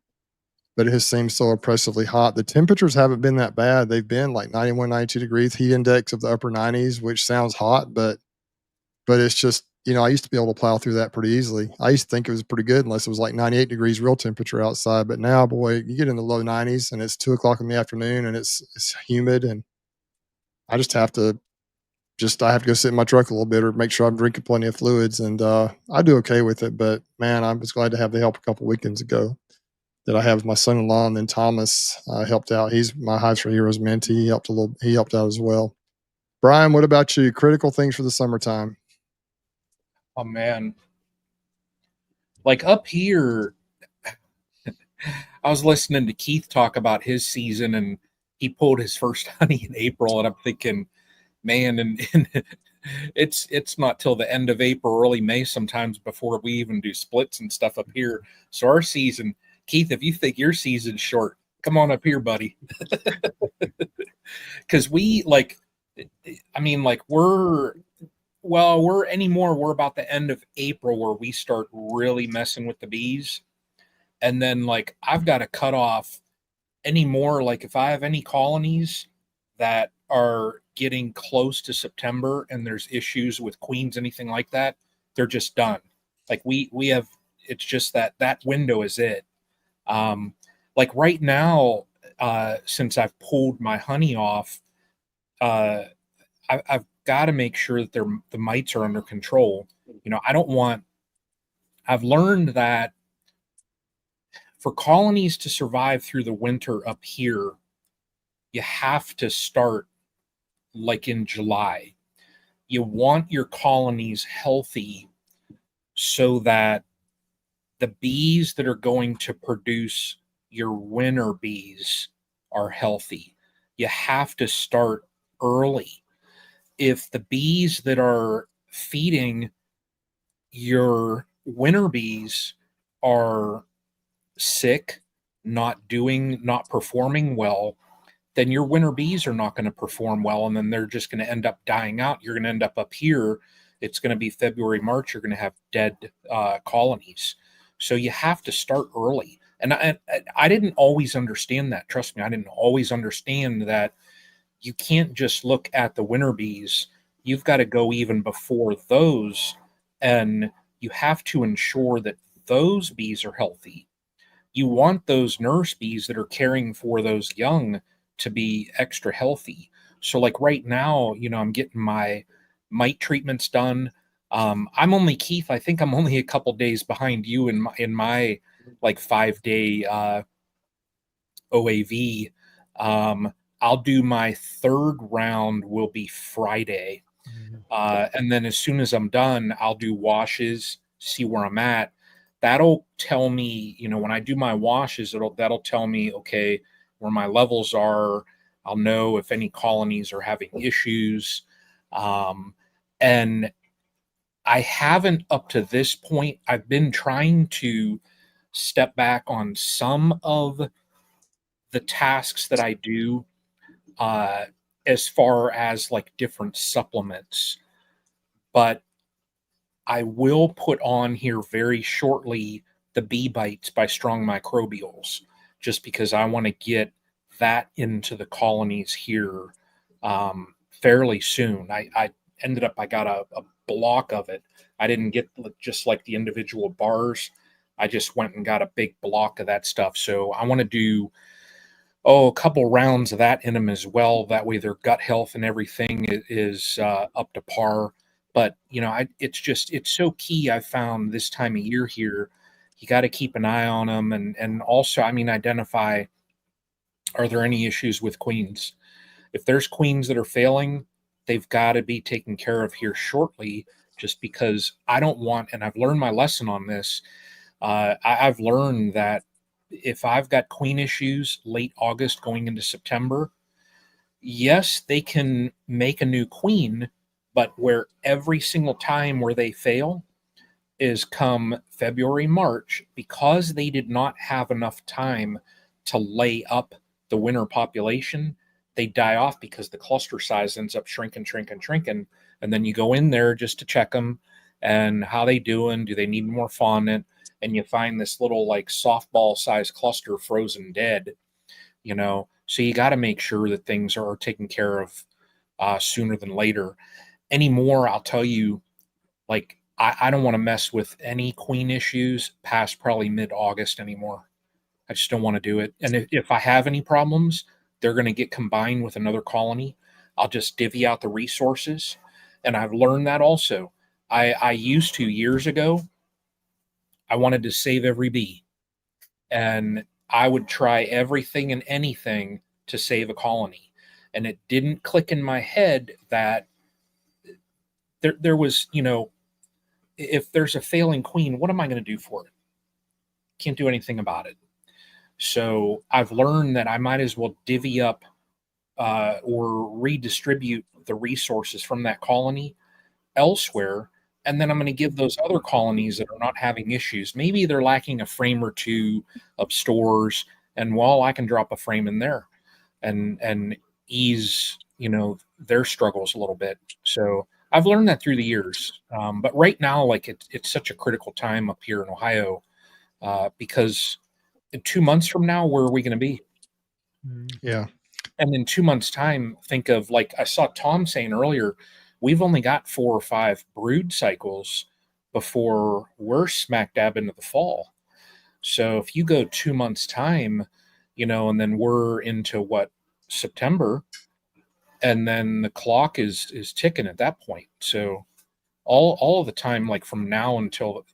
but it has seemed so oppressively hot. The temperatures haven't been that bad. They've been like 91, 92 degrees, heat index of the upper 90s, which sounds hot, but it's just, I used to be able to plow through that pretty easily. I used to think it was pretty good unless it was like 98 degrees real temperature outside. But now, boy, you get in the low 90s and it's 2:00 in the afternoon and it's humid, and I just have to I have to go sit in my truck a little bit or make sure I'm drinking plenty of fluids. And I do okay with it. But man, I was glad to have the help a couple weekends ago that I have my son-in-law, and then Thomas helped out. He's my Hives for Heroes mentee. He helped out as well. Brian, what about you? Critical things for the summertime? Oh man, like up here, I was listening to Keith talk about his season, and he pulled his first honey in April, and I'm thinking, man, and it's not till the end of April, early May sometimes before we even do splits and stuff up here. So our season, Keith, if you think your season's short, come on up here, buddy. Because we like, I mean, like we're about the end of April where we start really messing with the bees. And then like I've got to cut off any more. Like if I have any colonies that are getting close to September and there's issues with queens, anything like that, they're just done. Like we have, it's just that window is it. Like right now, since I've pulled my honey off, I've got to make sure that the mites are under control. You know, I've learned that for colonies to survive through the winter up here, you have to start like in July. You want your colonies healthy so that the bees that are going to produce your winter bees are healthy. You have to start early. If the bees that are feeding your winter bees are sick, not performing well, then your winter bees are not going to perform well, and then they're just going to end up dying out. You're going to end up here. It's going to be February, March. You're going to have dead colonies. So you have to start early. And I didn't always understand that. Trust me, I didn't always understand that you can't just look at the winter bees. You've got to go even before those, and you have to ensure that those bees are healthy. You want those nurse bees that are caring for those young to be extra healthy. So like right now, you know, I'm getting my mite treatments done. I'm only, Keith, I think I'm only a couple days behind you in my like 5-day OAV. I'll do my third round will be Friday. And then as soon as I'm done, I'll do washes, see where I'm at. That'll tell me, you know, when I do my washes, that'll tell me, okay, where my levels are. I'll know if any colonies are having issues. And I haven't up to this point, I've been trying to step back on some of the tasks that I do, as far as like different supplements. But I will put on here very shortly the Bee Bites by Strong Microbials, just because I want to get that into the colonies here fairly soon. I ended up, I got a block of it. I didn't get just like the individual bars. I just went and got a big block of that stuff. So I want to do, a couple rounds of that in them as well. That way their gut health and everything is up to par. But, you know, it's so key. I found this time of year here, you got to keep an eye on them. And also, I mean, identify, are there any issues with queens? If there's queens that are failing, they've got to be taken care of here shortly, just because I don't want, and I've learned my lesson on this. I've learned that if I've got queen issues late August going into September, yes, they can make a new queen, but where every single time where they fail is come February, March, because they did not have enough time to lay up the winter population, they die off because the cluster size ends up shrinking. And then you go in there just to check them and how they doing. Do they need more fondant? And you find this little like softball size cluster frozen dead, you know. So you got to make sure that things are taken care of sooner than later. Anymore, I'll tell you, like, I don't want to mess with any queen issues past probably mid-August anymore. I just don't want to do it. And if I have any problems, they're going to get combined with another colony. I'll just divvy out the resources. And I've learned that also. I used to, years ago, I wanted to save every bee. And I would try everything and anything to save a colony. And it didn't click in my head that there was, you know, if there's a failing queen, what am I going to do for it? Can't do anything about it. So I've learned that I might as well divvy up or redistribute the resources from that colony elsewhere. And then I'm going to give those other colonies that are not having issues. Maybe they're lacking a frame or two of stores, and well, I can drop a frame in there and ease their struggles a little bit. So I've learned that through the years. But right now, like it's such a critical time up here in Ohio because in 2 months from now, where are we going to be? Yeah. And in 2 months' time, think of, like I saw Tom saying earlier, we've only got 4 or 5 brood cycles before we're smack dab into the fall. So if you go 2 months' time, and then we're into September, and then the clock is ticking at that point. So all of the time, like from now until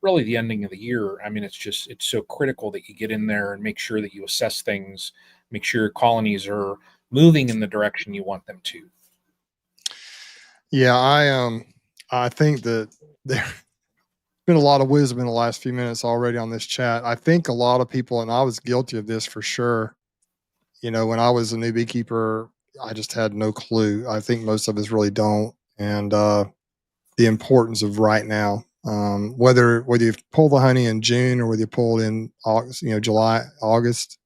really the ending of the year, I mean, it's so critical that you get in there and make sure that you assess things, make sure your colonies are moving in the direction you want them to. Yeah, I think that there's been a lot of wisdom in the last few minutes already on this chat. I think a lot of people, and I was guilty of this for sure, when I was a new beekeeper, I just had no clue. I think most of us really don't. And the importance of right now, whether you pull the honey in June or whether you pull it in August, July, August,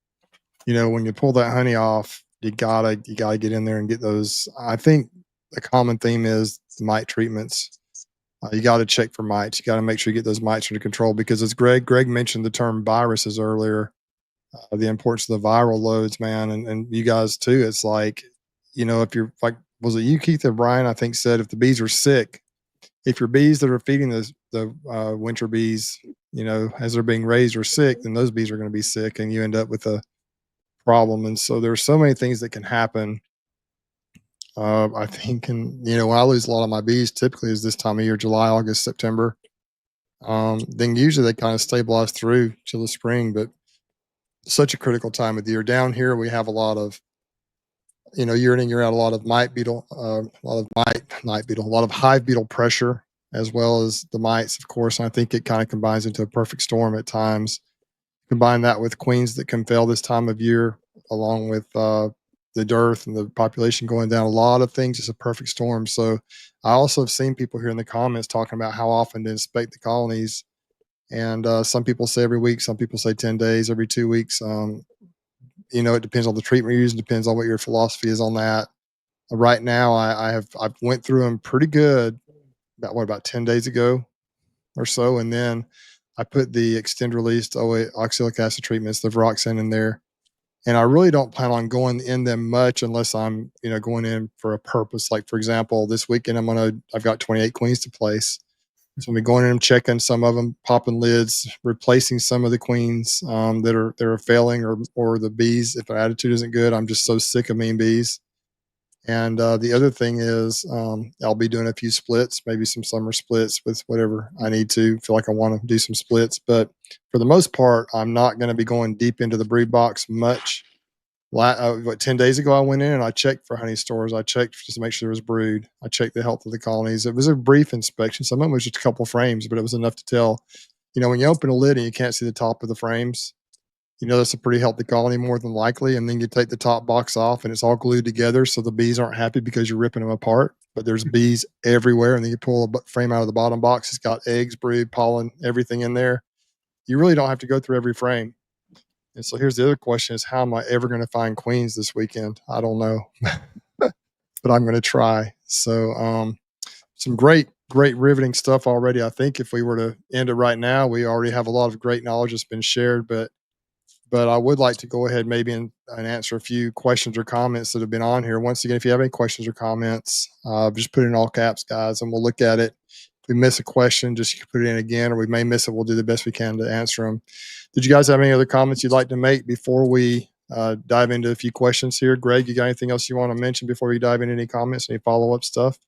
when you pull that honey off, you gotta get in there and get those. I think the common theme is the mite treatments. You got to check for mites. You got to make sure you get those mites under control, because as Greg mentioned the term viruses earlier, the importance of the viral loads, man, and you guys too. It's like, if you're like, was it you, Keith, or Brian? I think said if the bees are sick, if your bees that are feeding the winter bees, as they're being raised are sick, then those bees are going to be sick, and you end up with a problem. And so there's so many things that can happen. I think, and when I lose a lot of my bees, typically is this time of year, July, August, September. Then usually they kind of stabilize through till the spring, but such a critical time of the year. Down here, we have a lot of, year in and year out, a lot of mite beetle, a lot of hive beetle pressure, as well as the mites, of course. And I think it kind of combines into a perfect storm at times. Combine that with queens that can fail this time of year, along with the dearth and the population going down. A lot of things, it's a perfect storm. So I also have seen people here in the comments talking about how often to inspect the colonies. And some people say every week, some people say 10 days, every 2 weeks. It depends on the treatment you're using, depends on what your philosophy is on that. Right now, I've went through them pretty good about 10 days ago or so. And then I put the extend released oxalic acid treatments, the Viroxin, in there. And I really don't plan on going in them much unless I'm, going in for a purpose. Like, for example, this weekend I've got 28 queens to place. So I'm going in and checking some of them, popping lids, replacing some of the queens that are failing, or the bees, if their attitude isn't good. I'm just so sick of mean bees. And the other thing is I'll be doing a few splits, maybe some summer splits with whatever I need to. Feel like I want to do some splits. But for the most part, I'm not going to be going deep into the brood box much. 10 days ago, I went in and I checked for honey stores. I checked just to make sure there was brood. I checked the health of the colonies. It was a brief inspection. Some of them was just a couple of frames, but it was enough to tell. When you open a lid and you can't see the top of the frames, that's a pretty healthy colony more than likely. And then you take the top box off and it's all glued together, so the bees aren't happy because you're ripping them apart. But there's bees everywhere. And then you pull a frame out of the bottom box. It's got eggs, brood, pollen, everything in there. You really don't have to go through every frame. And so here's the other question is, how am I ever going to find queens this weekend? I don't know, but I'm going to try. So some great riveting stuff already. I think if we were to end it right now, we already have a lot of great knowledge that's been shared, but I would like to go ahead maybe and answer a few questions or comments that have been on here. Once again, if you have any questions or comments, just put it in all caps, guys, and we'll look at it. If we miss a question, just put it in again, or we may miss it. We'll do the best we can to answer them. Did you guys have any other comments you'd like to make before we dive into a few questions here? Greg, you got anything else you want to mention before we dive into any comments, any follow-up stuff?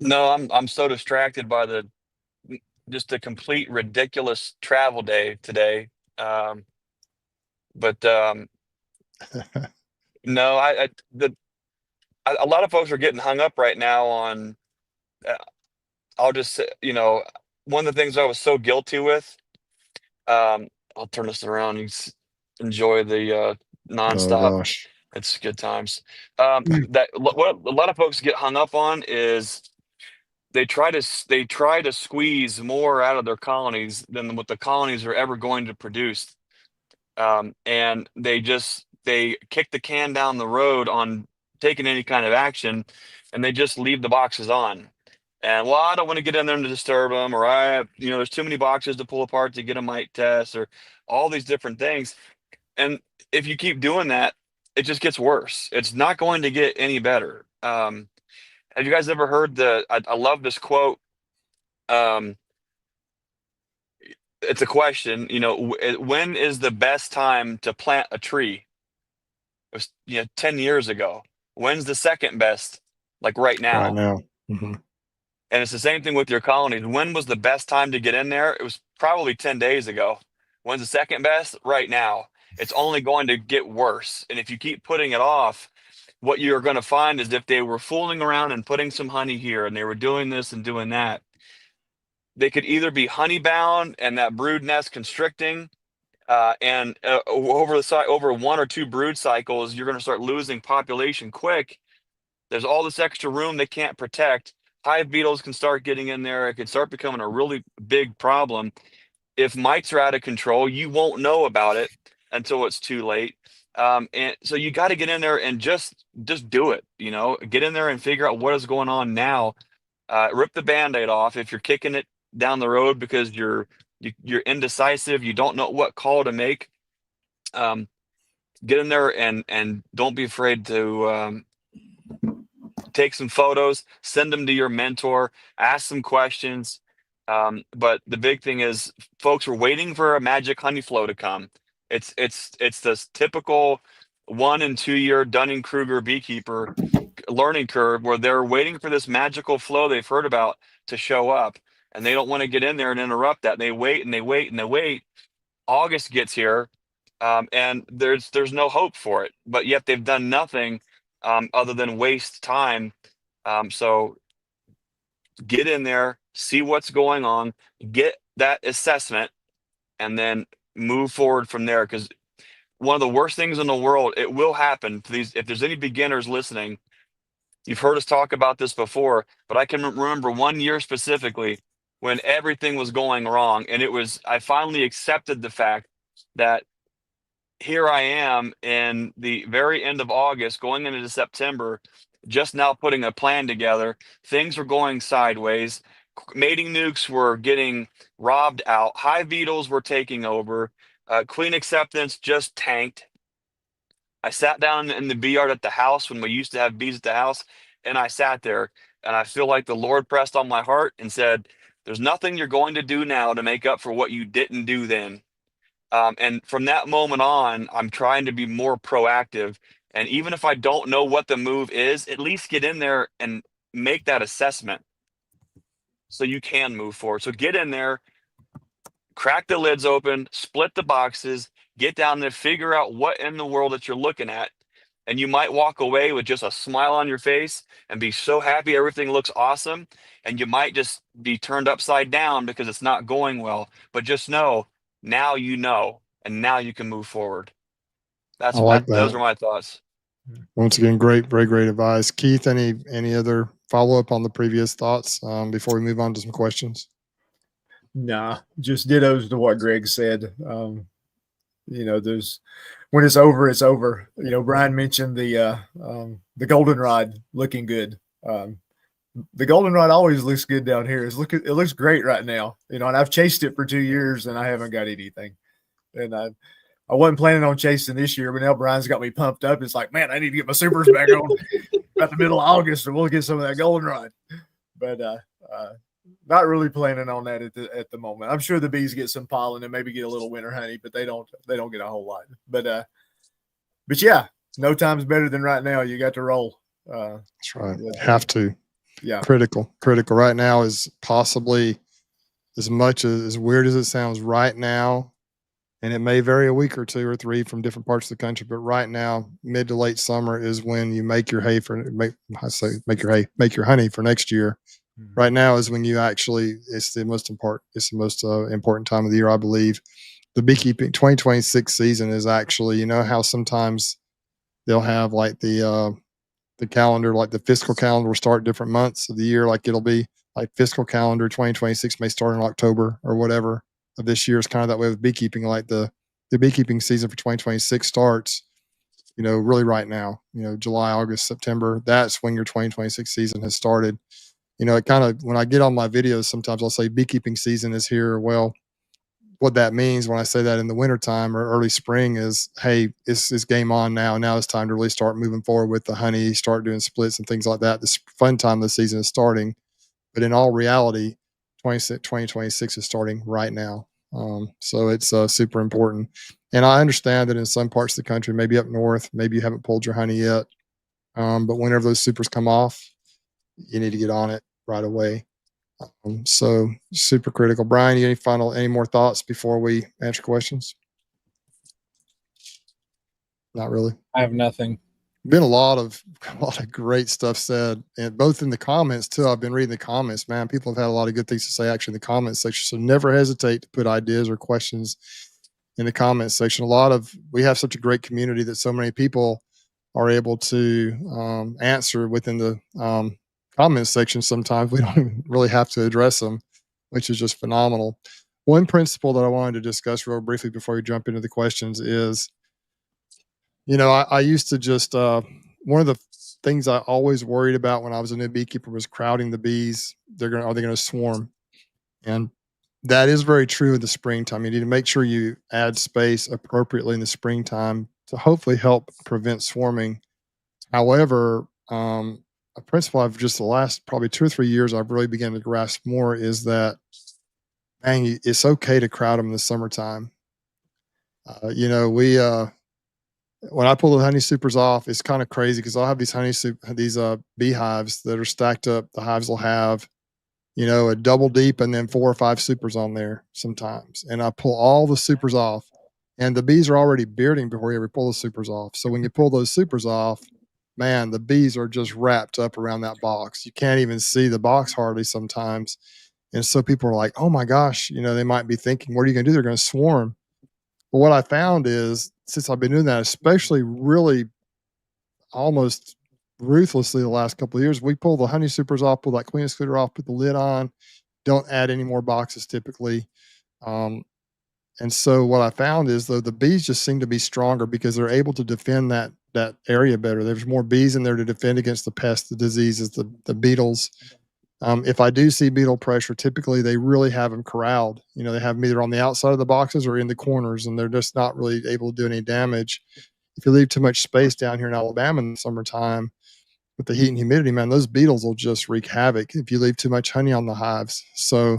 No, I'm so distracted by just the complete ridiculous travel day today. But no, a lot of folks are getting hung up right now on. I'll just say, one of the things I was so guilty with. I'll turn this around. You enjoy the Oh nonstop. gosh. It's good times. What a lot of folks get hung up on is they try to squeeze more out of their colonies than what the colonies are ever going to produce, and they kick the can down the road on taking any kind of action, and they just leave the boxes on. And well, I don't want to get in there to disturb them, or there's too many boxes to pull apart to get a mite test, or all these different things. And if you keep doing that, it just gets worse. It's not going to get any better. Have you guys ever heard I love this quote. Um, it's a question, when is the best time to plant a tree? It was, 10 years ago. When's the second best? Like right Right now. now. Hmm. And it's the same thing with your colonies. When was the best time to get in there? It was probably 10 days ago. When's the second best? Right now. It's only going to get worse. And if you keep putting it off, what you're going to find is if they were fooling around and putting some honey here and they were doing this and doing that, they could either be honey bound and that brood nest constricting, and over 1 or 2 brood cycles, you're going to start losing population quick. There's all this extra room they can't protect. Hive beetles can start getting in there. It can start becoming a really big problem. If mites are out of control, you won't know about it until it's too late. And so you got to get in there and just do it. Get in there and figure out what is going on now. Rip the Band-Aid off if you're kicking it down the road because you're indecisive. You don't know what call to make. Get in there and don't be afraid to take some photos, send them to your mentor, ask some questions. But the big thing is folks are waiting for a magic honey flow to come. It's this typical 1 and 2 year Dunning-Kruger beekeeper learning curve where they're waiting for this magical flow they've heard about to show up, and they don't want to get in there and interrupt that. And they wait and they wait and they wait. August gets here, and there's no hope for it, but yet they've done nothing other than waste time. So get in there, see what's going on, get that assessment, and then move forward from there. Because one of the worst things in the world, it will happen to these. If there's any beginners listening, you've heard us talk about this before, but I can remember 1 year specifically when everything was going wrong. And I finally accepted the fact that here I am in the very end of August, going into September, just now putting a plan together. Things were going sideways. Mating nukes were getting robbed out. Hive beetles were taking over. Queen acceptance just tanked. I sat down in the bee yard at the house when we used to have bees at the house, and I sat there, and I feel like the Lord pressed on my heart and said, there's nothing you're going to do now to make up for what you didn't do then. And from that moment on, I'm trying to be more proactive. And even if I don't know what the move is, at least get in there and make that assessment so you can move forward. So get in there, crack the lids open, split the boxes, get down there, figure out what in the world that you're looking at. And you might walk away with just a smile on your face and be so happy everything looks awesome. And you might just be turned upside down because it's not going well. But just know, now you know, and now you can move forward. I like that. Those are my thoughts. Once again, great advice. Keith, any other follow-up on the previous thoughts before we move on to some questions? Nah, just dittos to what Greg said. There's when it's over, it's over. Brian mentioned the goldenrod looking good. The goldenrod always looks good down here. It looks great right now. And I've chased it for 2 years and I haven't got anything. And I wasn't planning on chasing this year, but now Brian's got me pumped up. It's like, man, I need to get my supers back on about the middle of August, and we'll get some of that goldenrod. But not really planning on that at the moment. I'm sure the bees get some pollen and maybe get a little winter honey, but they don't get a whole lot. But yeah, no time's better than right now. You got to roll. That's right. Have to. Yeah. Critical right now is possibly as much as weird as it sounds right now. And it may vary a week or 2 or 3 from different parts of the country, but right now, mid to late summer is when you make your hay make your honey for next year. Mm-hmm. Right now is when you actually, it's the most important time of the year, I believe. the beekeeping 2026 season is actually, you know how sometimes they'll have like the calendar, like the fiscal calendar will start different months of the year. Like it'll be like fiscal calendar 2026 may start in October or whatever of this year. It's kind of that way with beekeeping. Like the beekeeping season for 2026 starts, you know, really right now, you know, July, August, September. That's when your 2026 season has started. You know, it kind of, when I get on my videos, sometimes I'll say beekeeping season is here. Well, what that means when I say that in the wintertime or early spring is, hey, it's game on now. Now it's time to really start moving forward with the honey, start doing splits and things like that. This fun time of the season is starting. But in all reality, 2026 is starting right now. So it's super important. And I understand that in some parts of the country, maybe up north, maybe you haven't pulled your honey yet. But whenever those supers come off, you need to get on it right away. So super critical. Brian, you any more thoughts before we answer questions? Not really. I have nothing. Been a lot of great stuff said, and both in the comments too. I've been reading the comments, man. People have had a lot of good things to say actually in the comments section. So never hesitate to put ideas or questions in the comments section. We have such a great community that so many people are able to answer within the comments section. Sometimes we don't even really have to address them, which is just phenomenal. One principle that I wanted to discuss real briefly before we jump into the questions is, you know, I used to just one of the things I always worried about when I was a new beekeeper was crowding the bees. Are they going to swarm? And that is very true in the springtime. You need to make sure you add space appropriately in the springtime to hopefully help prevent swarming. However, a principle I've just the last probably 2 or 3 years I've really begun to grasp more is that, dang, it's okay to crowd them in the summertime. You know, when I pull the honey supers off, it's kind of crazy because I'll have these beehives that are stacked up. The hives will have, you know, a double deep and then 4 or 5 supers on there sometimes. And I pull all the supers off, and the bees are already bearding before you ever pull the supers off. So when you pull those supers off, man, the bees are just wrapped up around that box. You can't even see the box hardly sometimes. And so people are like, oh my gosh, you know, they might be thinking, what are you going to do? They're going to swarm. But what I found is, since I've been doing that, especially really almost ruthlessly the last couple of years, we pull the honey supers off, pull that queen excluder off, put the lid on, don't add any more boxes typically. And so what I found is, though, the bees just seem to be stronger because they're able to defend that area better. There's more bees in there to defend against the pests, the diseases, the beetles. If I do see beetle pressure, typically they really have them corralled. You know, they have them either on the outside of the boxes or in the corners, and they're just not really able to do any damage. If you leave too much space down here in Alabama in the summertime with the heat and humidity, man, those beetles will just wreak havoc if you leave too much honey on the hives. So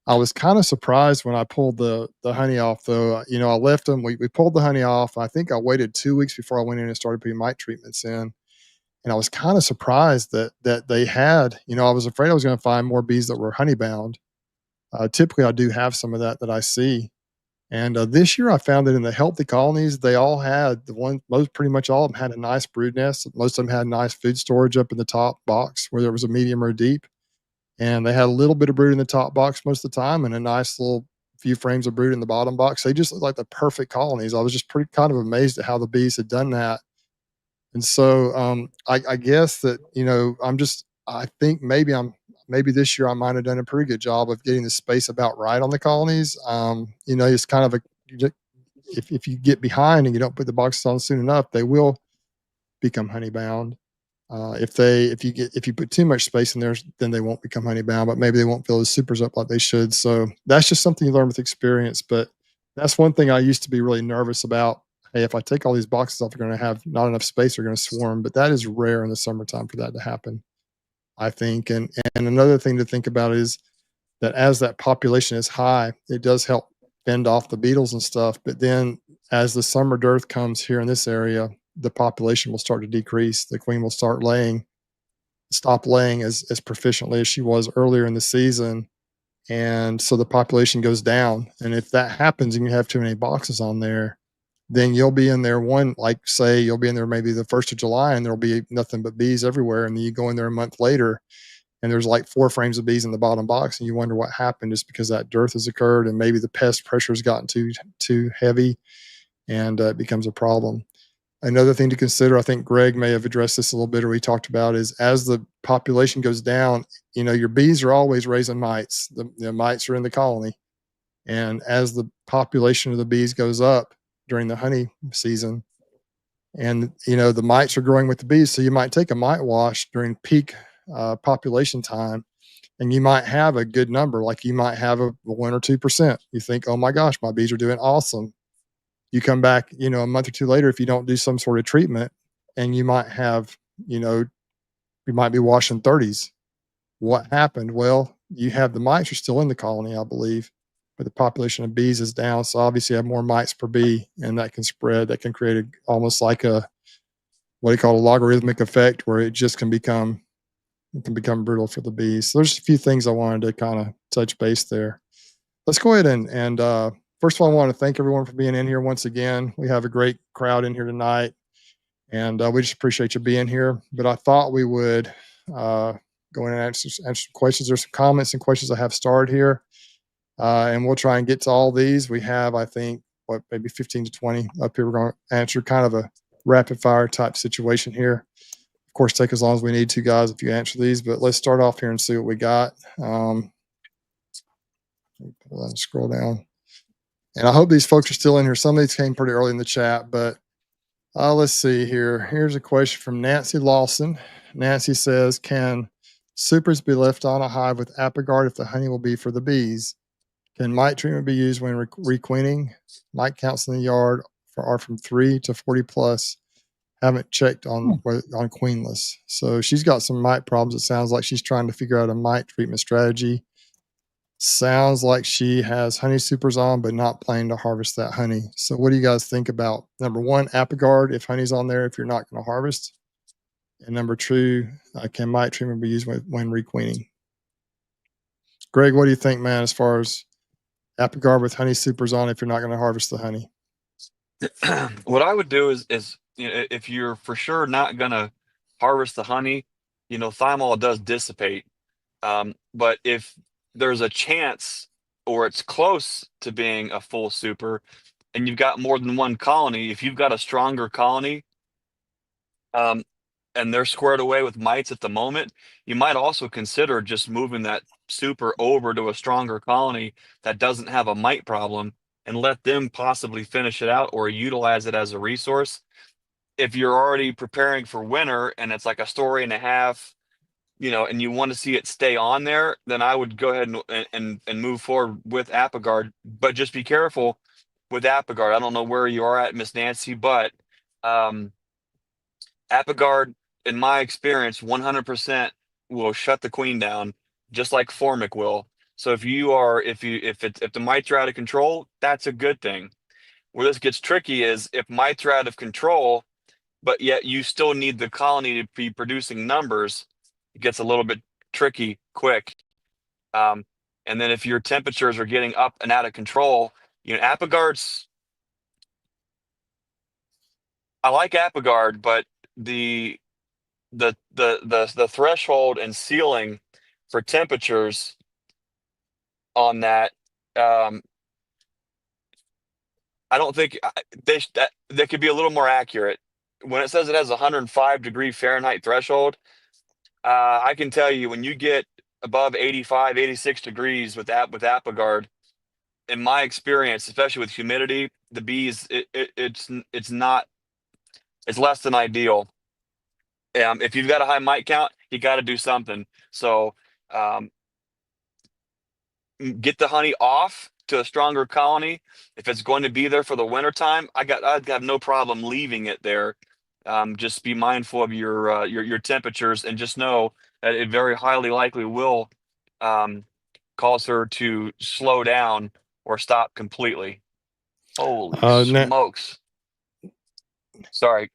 I was kind of surprised when I pulled the honey off, though. You know, I left them. We pulled the honey off. I think I waited 2 weeks before I went in and started putting mite treatments in. And I was kind of surprised that they had, you know, I was afraid I was going to find more bees that were honey bound. Typically, I do have some of that I see. And this year, I found that in the healthy colonies, they all had pretty much all of them had a nice brood nest. Most of them had nice food storage up in the top box, whether it was a medium or a deep. And they had a little bit of brood in the top box most of the time, and a nice little few frames of brood in the bottom box. They just looked like the perfect colonies. I was just pretty kind of amazed at how the bees had done that. And so I guess that, you know, I think maybe this year I might have done a pretty good job of getting the space about right on the colonies. You know, it's kind of if you get behind and you don't put the boxes on soon enough, they will become honey bound. If you put too much space in there, then they won't become honey bound, but maybe they won't fill those supers up like they should. So that's just something you learn with experience. But that's one thing I used to be really nervous about. Hey, if I take all these boxes off, they're going to have not enough space. They're going to swarm. But that is rare in the summertime for that to happen, I think. And another thing to think about is that as that population is high, it does help fend off the beetles and stuff. But then as the summer dearth comes here in this area, the population will start to decrease. The queen will stop laying as proficiently as she was earlier in the season. And so the population goes down. And if that happens and you have too many boxes on there, then you'll be in there say you'll be in there maybe the 1st of July and there'll be nothing but bees everywhere. And then you go in there a month later and there's like 4 frames of bees in the bottom box, and you wonder what happened, just because that dearth has occurred and maybe the pest pressure has gotten too heavy, and it becomes a problem. Another thing to consider, I think Greg may have addressed this a little bit, or we talked about, is as the population goes down, your bees are always raising mites. The mites are in the colony. And as the population of the bees goes up during the honey season, and, the mites are growing with the bees, so you might take a mite wash during peak population time, and you might have a good number. Like you might have a 1 or 2%. You think, oh my gosh, my bees are doing awesome. You come back, a month or 2 later, if you don't do some sort of treatment, and you might have, you might be washing 30s. What happened? Well, you have the mites are still in the colony, I believe, but the population of bees is down. So obviously you have more mites per bee, and that can spread. That can create almost like what you call a logarithmic effect, where it just can become brutal for the bees. So there's a few things I wanted to kind of touch base there. Let's go ahead and first of all, I want to thank everyone for being in here once again. We have a great crowd in here tonight, and we just appreciate you being here. But I thought we would go in and answer some questions. There's some comments and questions I have starred here, and we'll try and get to all these. We have, I think, maybe 15 to 20 up here. We're going to answer kind of a rapid fire type situation here. Of course, take as long as we need to, guys, if you answer these. But let's start off here and see what we got. Scroll down. And I hope these folks are still in here. Some of these came pretty early in the chat, but let's see here. Here's a question from Nancy Lawson. Nancy says, can supers be left on a hive with Apagard if the honey will be for the bees? Can mite treatment be used when requeening? Mite counts in the yard are from 3 to 40 plus. Haven't checked on queenless. So she's got some mite problems. It sounds like she's trying to figure out a mite treatment strategy. Sounds like she has honey supers on, but not planning to harvest that honey. So what do you guys think about, number one, Apagard, if honey's on there, if you're not going to harvest? And number two, can mite treatment be used when requeening? Greg, what do you think, man, as far as Apagard with honey supers on if you're not going to harvest the honey? What I would do is if you're for sure not going to harvest the honey, thymol does dissipate. But if there's a chance, or it's close to being a full super, and you've got more than one colony, if you've got a stronger colony, and they're squared away with mites at the moment, you might also consider just moving that super over to a stronger colony that doesn't have a mite problem, and let them possibly finish it out or utilize it as a resource. If you're already preparing for winter and it's like a story and a half, and you want to see it stay on there, then I would go ahead and move forward with Apagard. But just be careful with Apagard. I don't know where you are at, Miss Nancy, but Apagard, in my experience, 100% will shut the queen down, just like Formic will. So if the mites are out of control, that's a good thing. Where this gets tricky is if mites are out of control, but yet you still need the colony to be producing numbers, it gets a little bit tricky quick. And then if your temperatures are getting up and out of control, Apagard's, I like Apagard, but the threshold and ceiling for temperatures on that, I don't think they could be a little more accurate. When it says it has a 105-degree Fahrenheit threshold, I can tell you when you get above 85, 86 degrees with Apagard, in my experience, especially with humidity, the bees, it's less than ideal. If you've got a high mite count, you got to do something. So get the honey off to a stronger colony. If it's going to be there for the wintertime, I'd have no problem leaving it there. Just be mindful of your temperatures, and just know that it very highly likely will cause her to slow down or stop completely. Holy smokes. Sorry.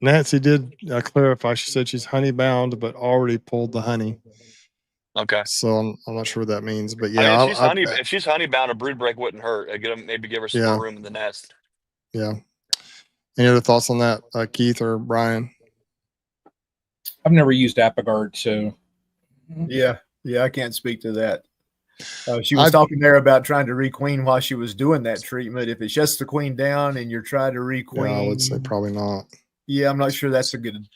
Nancy did clarify. She said she's honey bound, but already pulled the honey. Okay. So I'm not sure what that means, but yeah. I mean, if she's honey bound, a brood break wouldn't hurt. Maybe give her some more room in the nest. Yeah. Any other thoughts on that, Keith or Brian? I've never used Apagard, so Yeah, I can't speak to that. She was talking there about trying to requeen while she was doing that treatment. If it shuts the queen down and you're trying to requeen, Yeah, I would say probably not. Yeah, I'm not sure that's a good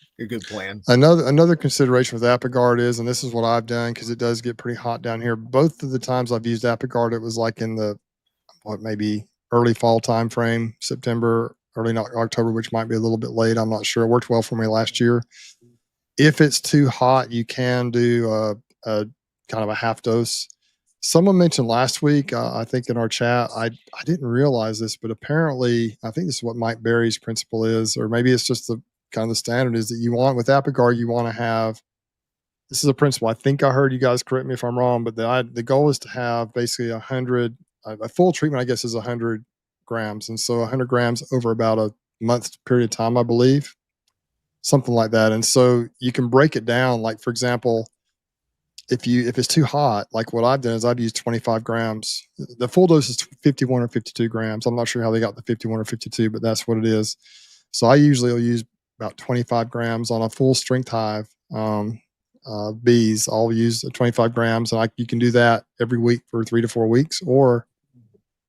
plan. Another consideration with Apagard is, and this is what I've done because it does get pretty hot down here. Both of the times I've used Apagard, it was like in the maybe early fall time frame, September, early October, which might be a little bit late. I'm not sure. It worked well for me last year. If it's too hot, you can do a kind of a half dose. Someone mentioned last week, I think in our chat, I didn't realize this, but apparently, I think this is what Mike Berry's principle is, or maybe it's just the kind of the standard is that you want with Apagard, you want to have. This is a principle. I think I heard you guys correct me if I'm wrong, but the goal is to have basically 100. A full treatment, I guess, is 100 grams, and so 100 grams over about a month period of time, I believe, something like that. And so you can break it down. Like for example, if it's too hot, like what I've done is I've used 25 grams. The full dose is 51 or 52 grams. I'm not sure how they got the 51 or 52, but that's what it is. So I usually will use about 25 grams on a full strength hive. Bees, I'll use 25 grams, and you can do that every week for 3 to 4 weeks. Or,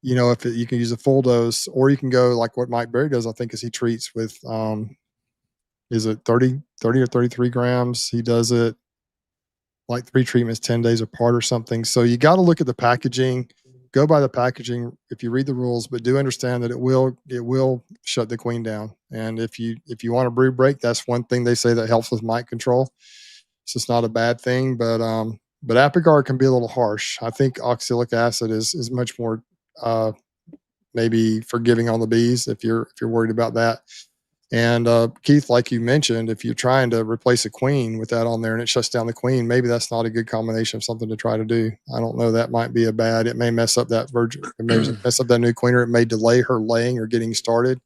if you can use a full dose, or you can go like what Mike Berry does, I think, is he treats with, is it 30 or 33 grams? He does it like 3 treatments 10 days apart or something. So you got to look at the packaging, go by the packaging if you read the rules, but do understand that it will shut the queen down. And if you want a brood break, that's one thing they say that helps with mite control. So it's not a bad thing, but Apagard can be a little harsh. I think oxalic acid is much more maybe forgiving on the bees if you're worried about that. And Keith, like you mentioned, if you're trying to replace a queen with that on there and it shuts down the queen, maybe that's not a good combination of something to try to do. I don't know. That might be it may mess up that virgin, it may mess up that new queen, or it may delay her laying or getting started.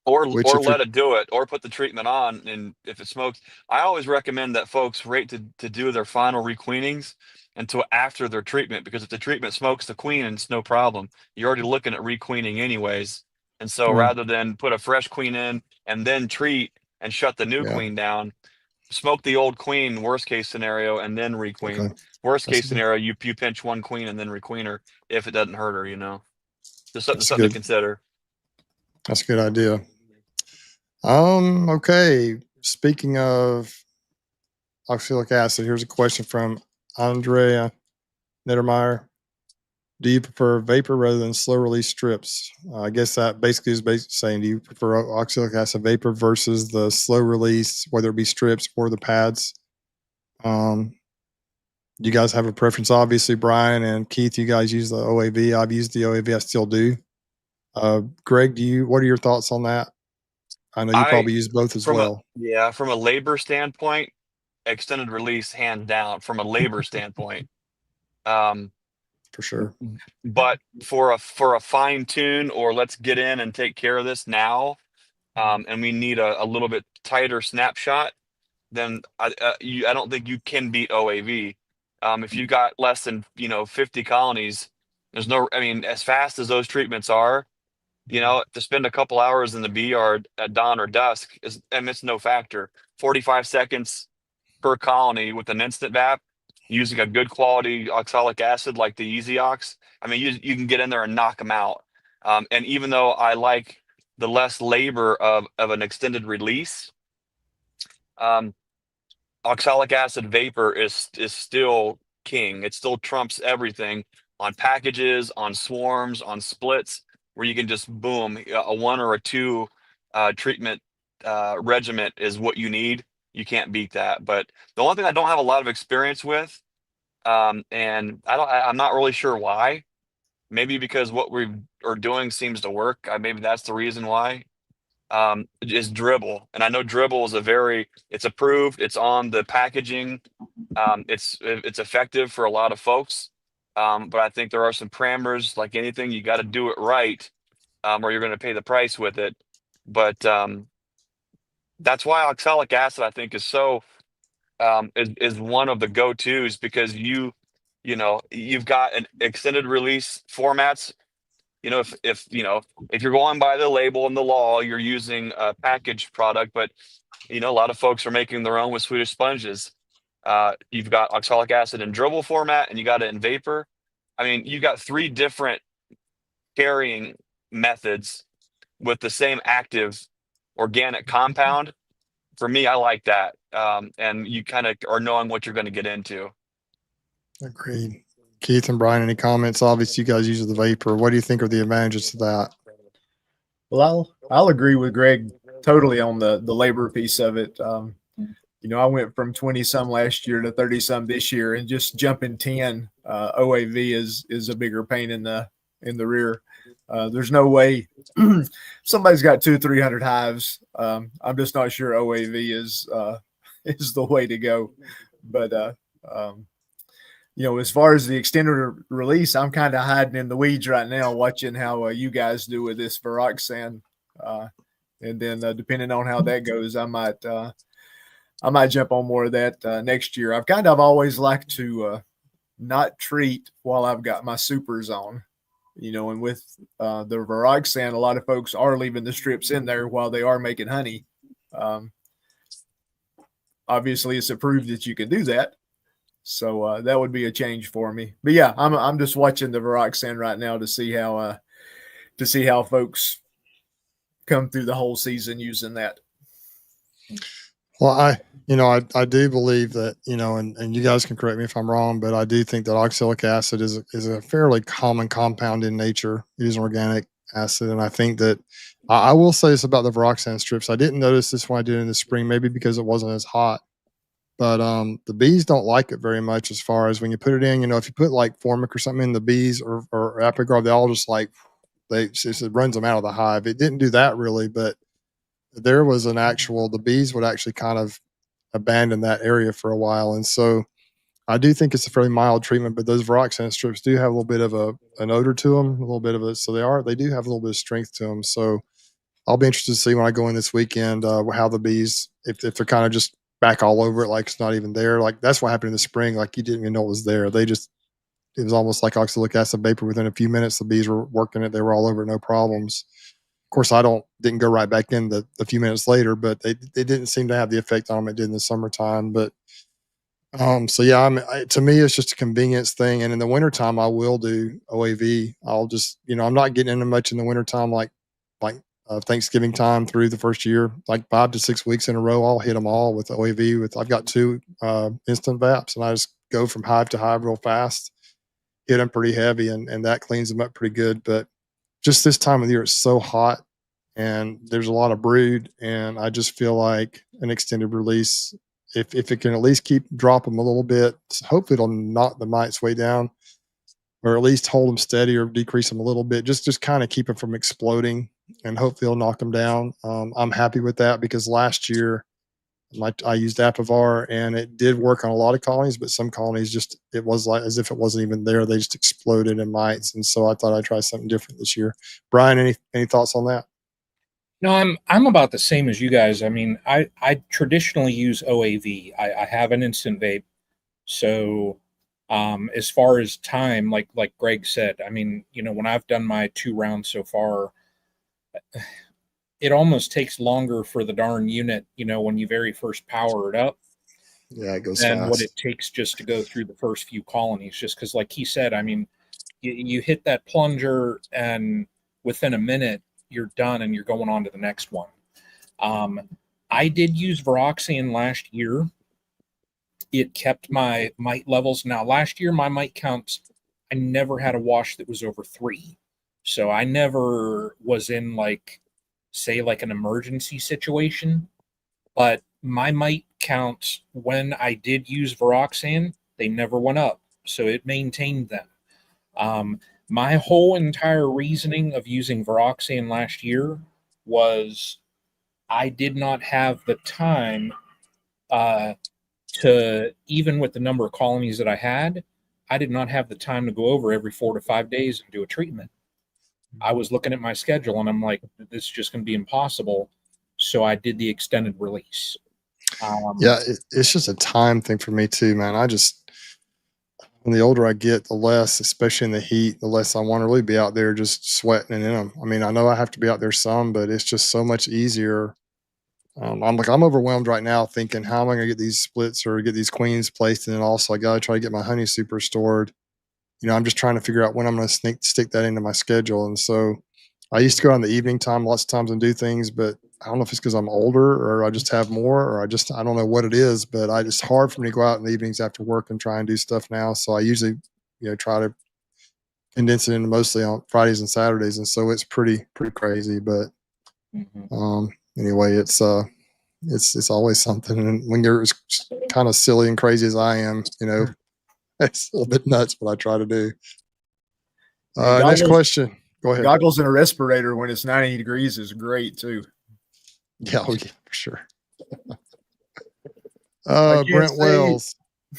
Or let it do it, or put the treatment on. And if it smokes, I always recommend that folks wait to do their final requeenings until after their treatment, because if the treatment smokes the queen, and it's no problem, you're already looking at requeening anyways. And so rather than put a fresh queen in and then treat and shut the new queen down, smoke the old queen, worst case scenario, and then requeen. Okay. Worst case scenario, you pinch one queen and then requeen her if it doesn't hurt her, Just something to consider. That's a good idea. Okay. Speaking of oxalic acid, here's a question from Andrea Niedermeyer. Do you prefer vapor rather than slow release strips? I guess that basically is saying, do you prefer oxalic acid vapor versus the slow release, whether it be strips or the pads? You guys have a preference? Obviously, Brian and Keith, you guys use the OAV. I've used the OAV. I still do. Greg, what are your thoughts on that? I know you probably use both as well. From a labor standpoint, extended release, hands down. From a labor standpoint, for sure. But for a fine tune, or let's get in and take care of this now, and we need a little bit tighter snapshot, then I don't think you can beat OAV. If you got less than 50 colonies, there's no. I mean, as fast as those treatments are, to spend a couple hours in the bee yard at dawn or dusk it's no factor. 45 seconds per colony with an instant VAP, using a good quality oxalic acid like the Easy Ox. I mean, you can get in there and knock them out. And even though I like the less labor of an extended release, oxalic acid vapor is still king. It still trumps everything on packages, on swarms, on splits, where you can just boom, a 1 or a 2 treatment regimen is what you need. You can't beat that. But the one thing I don't have a lot of experience with, and I'm not really sure why. Maybe because what we are doing seems to work. Maybe that's the reason why. Is dribble, and I know dribble is it's approved. It's on the packaging. It's effective for a lot of folks. But I think there are some parameters, like anything, you got to do it right, or you're going to pay the price with it. But that's why oxalic acid, I think, is so is one of the go-tos, because you've got an extended release formats. If you're going by the label and the law, you're using a packaged product, but a lot of folks are making their own with Swedish sponges. You've got oxalic acid in dribble format, and you got it in vapor. I mean, you've got 3 different carrying methods with the same active organic compound. For me, I like that. And you kind of are knowing what you're going to get into. Agreed. Keith and Brian, any comments? Obviously, you guys use the vapor. What do you think are the advantages to that? Well, I'll agree with Greg totally on the labor piece of it. You know, I went from 20 some last year to 30 some this year, and just jumping 10 OAV is a bigger pain in the rear. There's no way somebody's got 200-300 hives. I'm just not sure OAV is the way to go. But you know, as far as the extended release, I'm kind of hiding in the weeds right now, watching how you guys do with this Viroxan. And then depending on how that goes, I might jump on more of that next year. I've always liked to not treat while I've got my supers on, you know, and with the Viroxan, a lot of folks are leaving the strips in there while they are making honey. Obviously, it's approved that you can do that. So that would be a change for me. But yeah, I'm just watching the Viroxan right now to see how folks come through the whole season using that. Well, I do believe that, you know, and you guys can correct me if I'm wrong, but I do think that oxalic acid is a fairly common compound in nature. It is an organic acid. And I think that I will say this about the Viroxan strips. I didn't notice this when I did it in the spring, maybe because it wasn't as hot. But the bees don't like it very much as far as when you put it in. You know, if you put like formic or something in, the bees or Apagard, they all just like, it runs them out of the hive. It didn't do that really, but there was the bees would actually kind of abandon that area for a while. And so I do think it's a fairly mild treatment, but those Viroxan strips do have a little bit of an odor to them, a little bit of it. So they do have a little bit of strength to them. So I'll be interested to see when I go in this weekend how the bees, if they're kind of just back all over it, like it's not even there. Like that's what happened in the spring. Like you didn't even know it was there. It was almost like oxalic acid vapor. Within a few minutes, the bees were working it. They were all over it, no problems. Of course, didn't go right back in a few minutes later, but they didn't seem to have the effect on them it did in the summertime. But so yeah, to me, it's just a convenience thing. And in the wintertime, I will do OAV. I'll just, you know, I'm not getting into much in the wintertime, like Thanksgiving time through the first year, like 5 to 6 weeks in a row. I'll hit them all with OAV. I've got 2 instant vaps, and I just go from hive to hive real fast, hit them pretty heavy, and that cleans them up pretty good. But just this time of the year, it's so hot, and there's a lot of brood, and I just feel like an extended release, if it can at least drop them a little bit, hopefully it'll knock the mites way down, or at least hold them steady or decrease them a little bit, just kind of keep them from exploding, and hopefully it'll knock them down. I'm happy with that because last year I used Apagard, and it did work on a lot of colonies, but some colonies it was like as if it wasn't even there. They just exploded in mites. And so I thought I'd try something different this year. Brian, any thoughts on that? No, I'm about the same as you guys. I mean, I traditionally use OAV. I have an instant vape. So as far as time, like Greg said, I mean, you know, when I've done my 2 rounds so far, it almost takes longer for the darn unit, you know, when you very first power it up. Yeah, it goes than fast. what it takes just to go through the first few colonies. Just because, like he said, I mean, you hit that plunger, and within a minute, you're done and you're going on to the next one. I did use Viroxan last year. It kept my mite levels. Now, last year, my mite counts, I never had a wash that was over 3. So I never was in say an emergency situation, but my mite counts when I did use Viroxan, they never went up. So it maintained them. My whole entire reasoning of using Viroxan last year was I did not have the time to, even with the number of colonies that I had, I did not have the time to go over every 4 to 5 days and do a treatment. I was looking at my schedule and I'm like, this is just going to be impossible. So I did the extended release. Yeah, it's just a time thing for me too, man. When the older I get, the less, especially in the heat, the less I want to really be out there just sweating in them. I mean, I know I have to be out there some, but it's just so much easier I'm overwhelmed right now thinking, how am I going to get these splits or get these queens placed? And then also I got to try to get my honey super stored. I'm just trying to figure out when I'm going to stick that into my schedule. And so I used to go out in the evening time lots of times and do things, but I don't know if it's because I'm older or I just have more, or I don't know what it is, but it's hard for me to go out in the evenings after work and try and do stuff now. So I usually, try to condense it into mostly on Fridays and Saturdays. And so it's pretty crazy, but, anyway, it's always something. And when you're as kind of silly and crazy as I am, it's a little bit nuts what I try to do. Next question. Go ahead. Goggles and a respirator when it's 90 degrees is great too. Yeah, for sure. Brent Wells.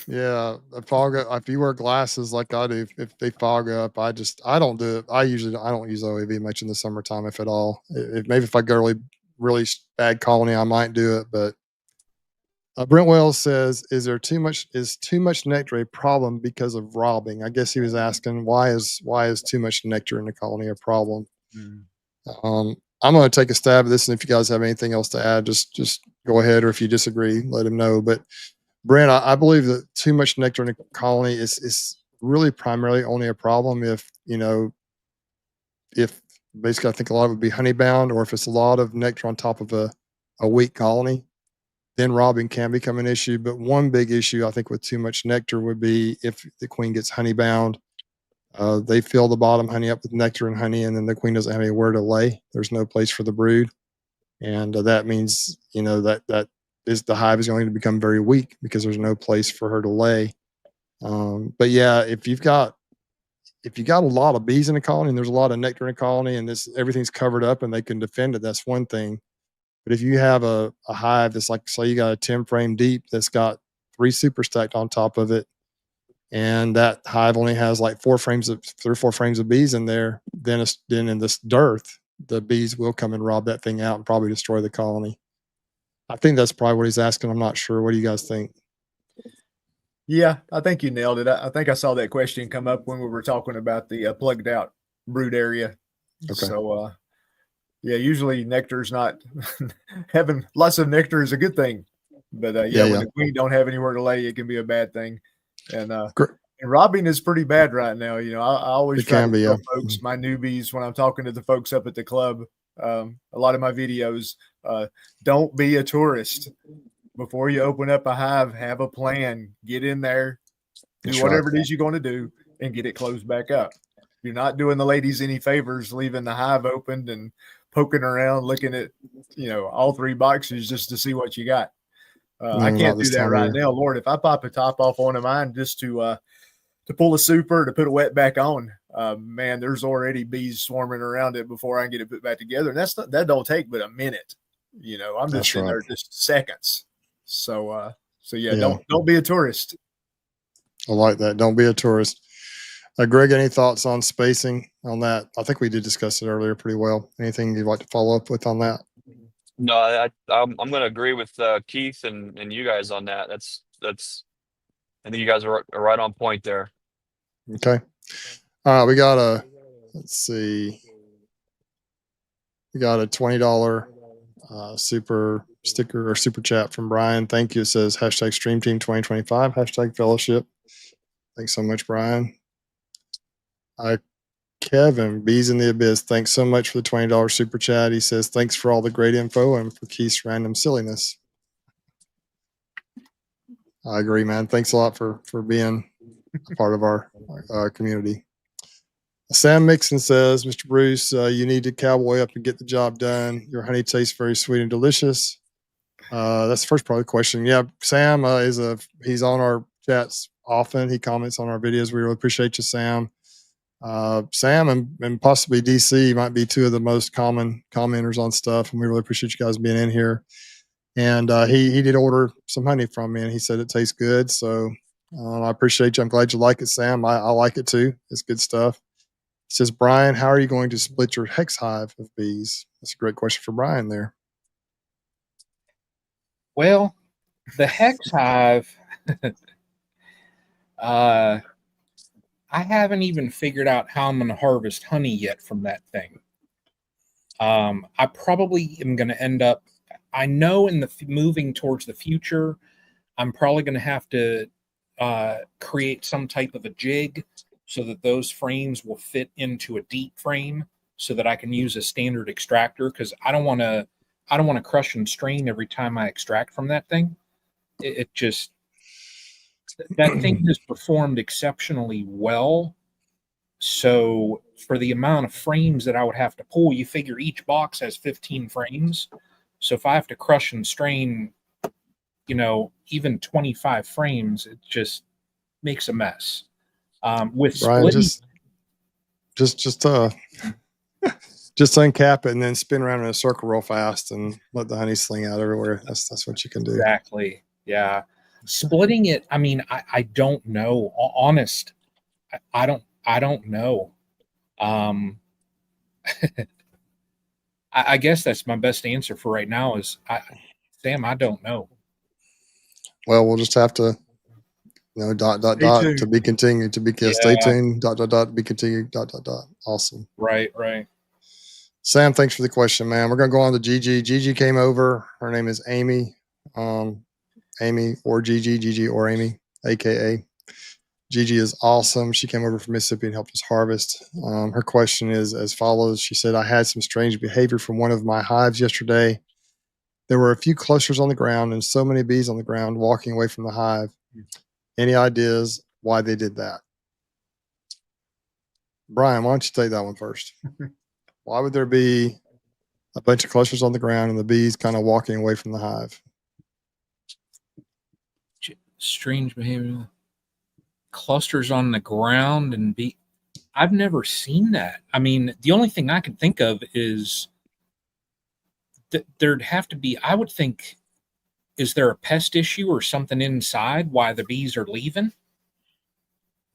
Yeah, if you wear glasses like I do, if they fog up, I don't do it. I don't use OAV much in the summertime, if at all. Maybe if I go really bad colony, I might do it. But Brent Wells says, is too much nectar a problem because of robbing? I guess he was asking why is too much nectar in the colony a problem? I'm going to take a stab at this, and if you guys have anything else to add, just go ahead, or if you disagree, let him know. But Brent, I believe that too much nectar in a colony is really primarily only a problem if basically I think a lot of it would be honey bound, or if it's a lot of nectar on top of a weak colony, then robbing can become an issue. But one big issue I think with too much nectar would be if the queen gets honey bound. They fill the bottom honey up with nectar and honey, and then the queen doesn't have anywhere to lay. There's no place for the brood, and that means that the hive is going to become very weak because there's no place for her to lay. But yeah, if you've got a lot of bees in a colony and there's a lot of nectar in a colony and everything's covered up and they can defend it, that's one thing. But if you have a hive that's like, say you got a 10 frame deep that's got 3 super stacked on top of it, and that hive only has like 3 or 4 frames of bees in there, then in this dearth, the bees will come and rob that thing out and probably destroy the colony. I think that's probably what he's asking. I'm not sure. What do you guys think? Yeah, I think you nailed it. I think I saw that question come up when we were talking about the plugged out brood area. Okay. So, yeah, usually nectar's not having lots of nectar is a good thing, but when the queen don't have anywhere to lay, it can be a bad thing. And robbing is pretty bad right now. I always try to tell folks, my newbies, when I'm talking to the folks up at the club, a lot of my videos, don't be a tourist. Before you open up a hive, have a plan. Get in there, do whatever it is you're going to do, and get it closed back up. You're not doing the ladies any favors leaving the hive opened and poking around, looking at all 3 boxes just to see what you got. I can't do that right now. Lord, if I pop a top off one of mine just to pull a super, to put a wet back on, man, there's already bees swarming around it before I can get it put back together. And that don't take but a minute. I'm just in there just seconds. So don't be a tourist. I like that. Don't be a tourist. Greg, any thoughts on spacing on that? I think we did discuss it earlier pretty well. Anything you'd like to follow up with on that? No, I'm going to agree with Keith and you guys on that. That's I think you guys are right on point there. Okay. We got a $20 super sticker or super chat from Brian. Thank you. It says #Stream Team 2025 #Fellowship. Thanks so much, Brian. Kevin, Bees in the Abyss, thanks so much for the $20 super chat. He says, thanks for all the great info and for Keith's random silliness. I agree, man. Thanks a lot for being a part of our community. Sam Mixon says, Mr. Bruce, you need to cowboy up and get the job done. Your honey tastes very sweet and delicious. That's the first part of the question. Yeah, Sam he's on our chats often. He comments on our videos. We really appreciate you, Sam. Sam and possibly DC might be 2 of the most common commenters on stuff, and we really appreciate you guys being in here. And he did order some honey from me, and he said it tastes good. So I appreciate you. I'm glad you like it, Sam. I like it too. It's good stuff. He says, Brian, how are you going to split your hex hive of bees? That's a great question for Brian there. Well, the hex hive, I haven't even figured out how I'm going to harvest honey yet from that thing. I probably am going to end up I know in the moving towards the future, I'm probably going to have to create some type of a jig so that those frames will fit into a deep frame so that I can use a standard extractor, because I don't want to crush and strain every time I extract from that thing. It just, that thing has performed exceptionally well. So for the amount of frames that I would have to pull, you figure each box has 15 frames. So if I have to crush and strain, even 25 frames, it just makes a mess. With Brian, splitting, just uncap it and then spin around in a circle real fast and let the honey sling out everywhere. That's what you can do. exactly. Yeah. Splitting it, I mean, I don't know. Honest, I don't know. I guess that's my best answer for right now is Sam, I don't know. Well, we'll just have to, dot, tuned. to be continued, stay tuned, dot, to be continued, dot. Awesome. Right. Sam, thanks for the question, man. We're going to go on to Gigi. Gigi came over. Her name is Amy. Amy or Gigi or Amy, AKA. Gigi is awesome. She came over from Mississippi and helped us harvest. Her question is as follows. She said, I had some strange behavior from one of my hives yesterday. There were a few clusters on the ground and so many bees on the ground walking away from the hive. Any ideas why they did that? Brian, why don't you take that one first? Why would there be a bunch of clusters on the ground and the bees kind of walking away from the hive? Strange behavior. Clusters on the ground and bee. I've never seen that. I mean, the only thing I can think of is that there'd have to be, I would think, is there a pest issue or something inside why the bees are leaving?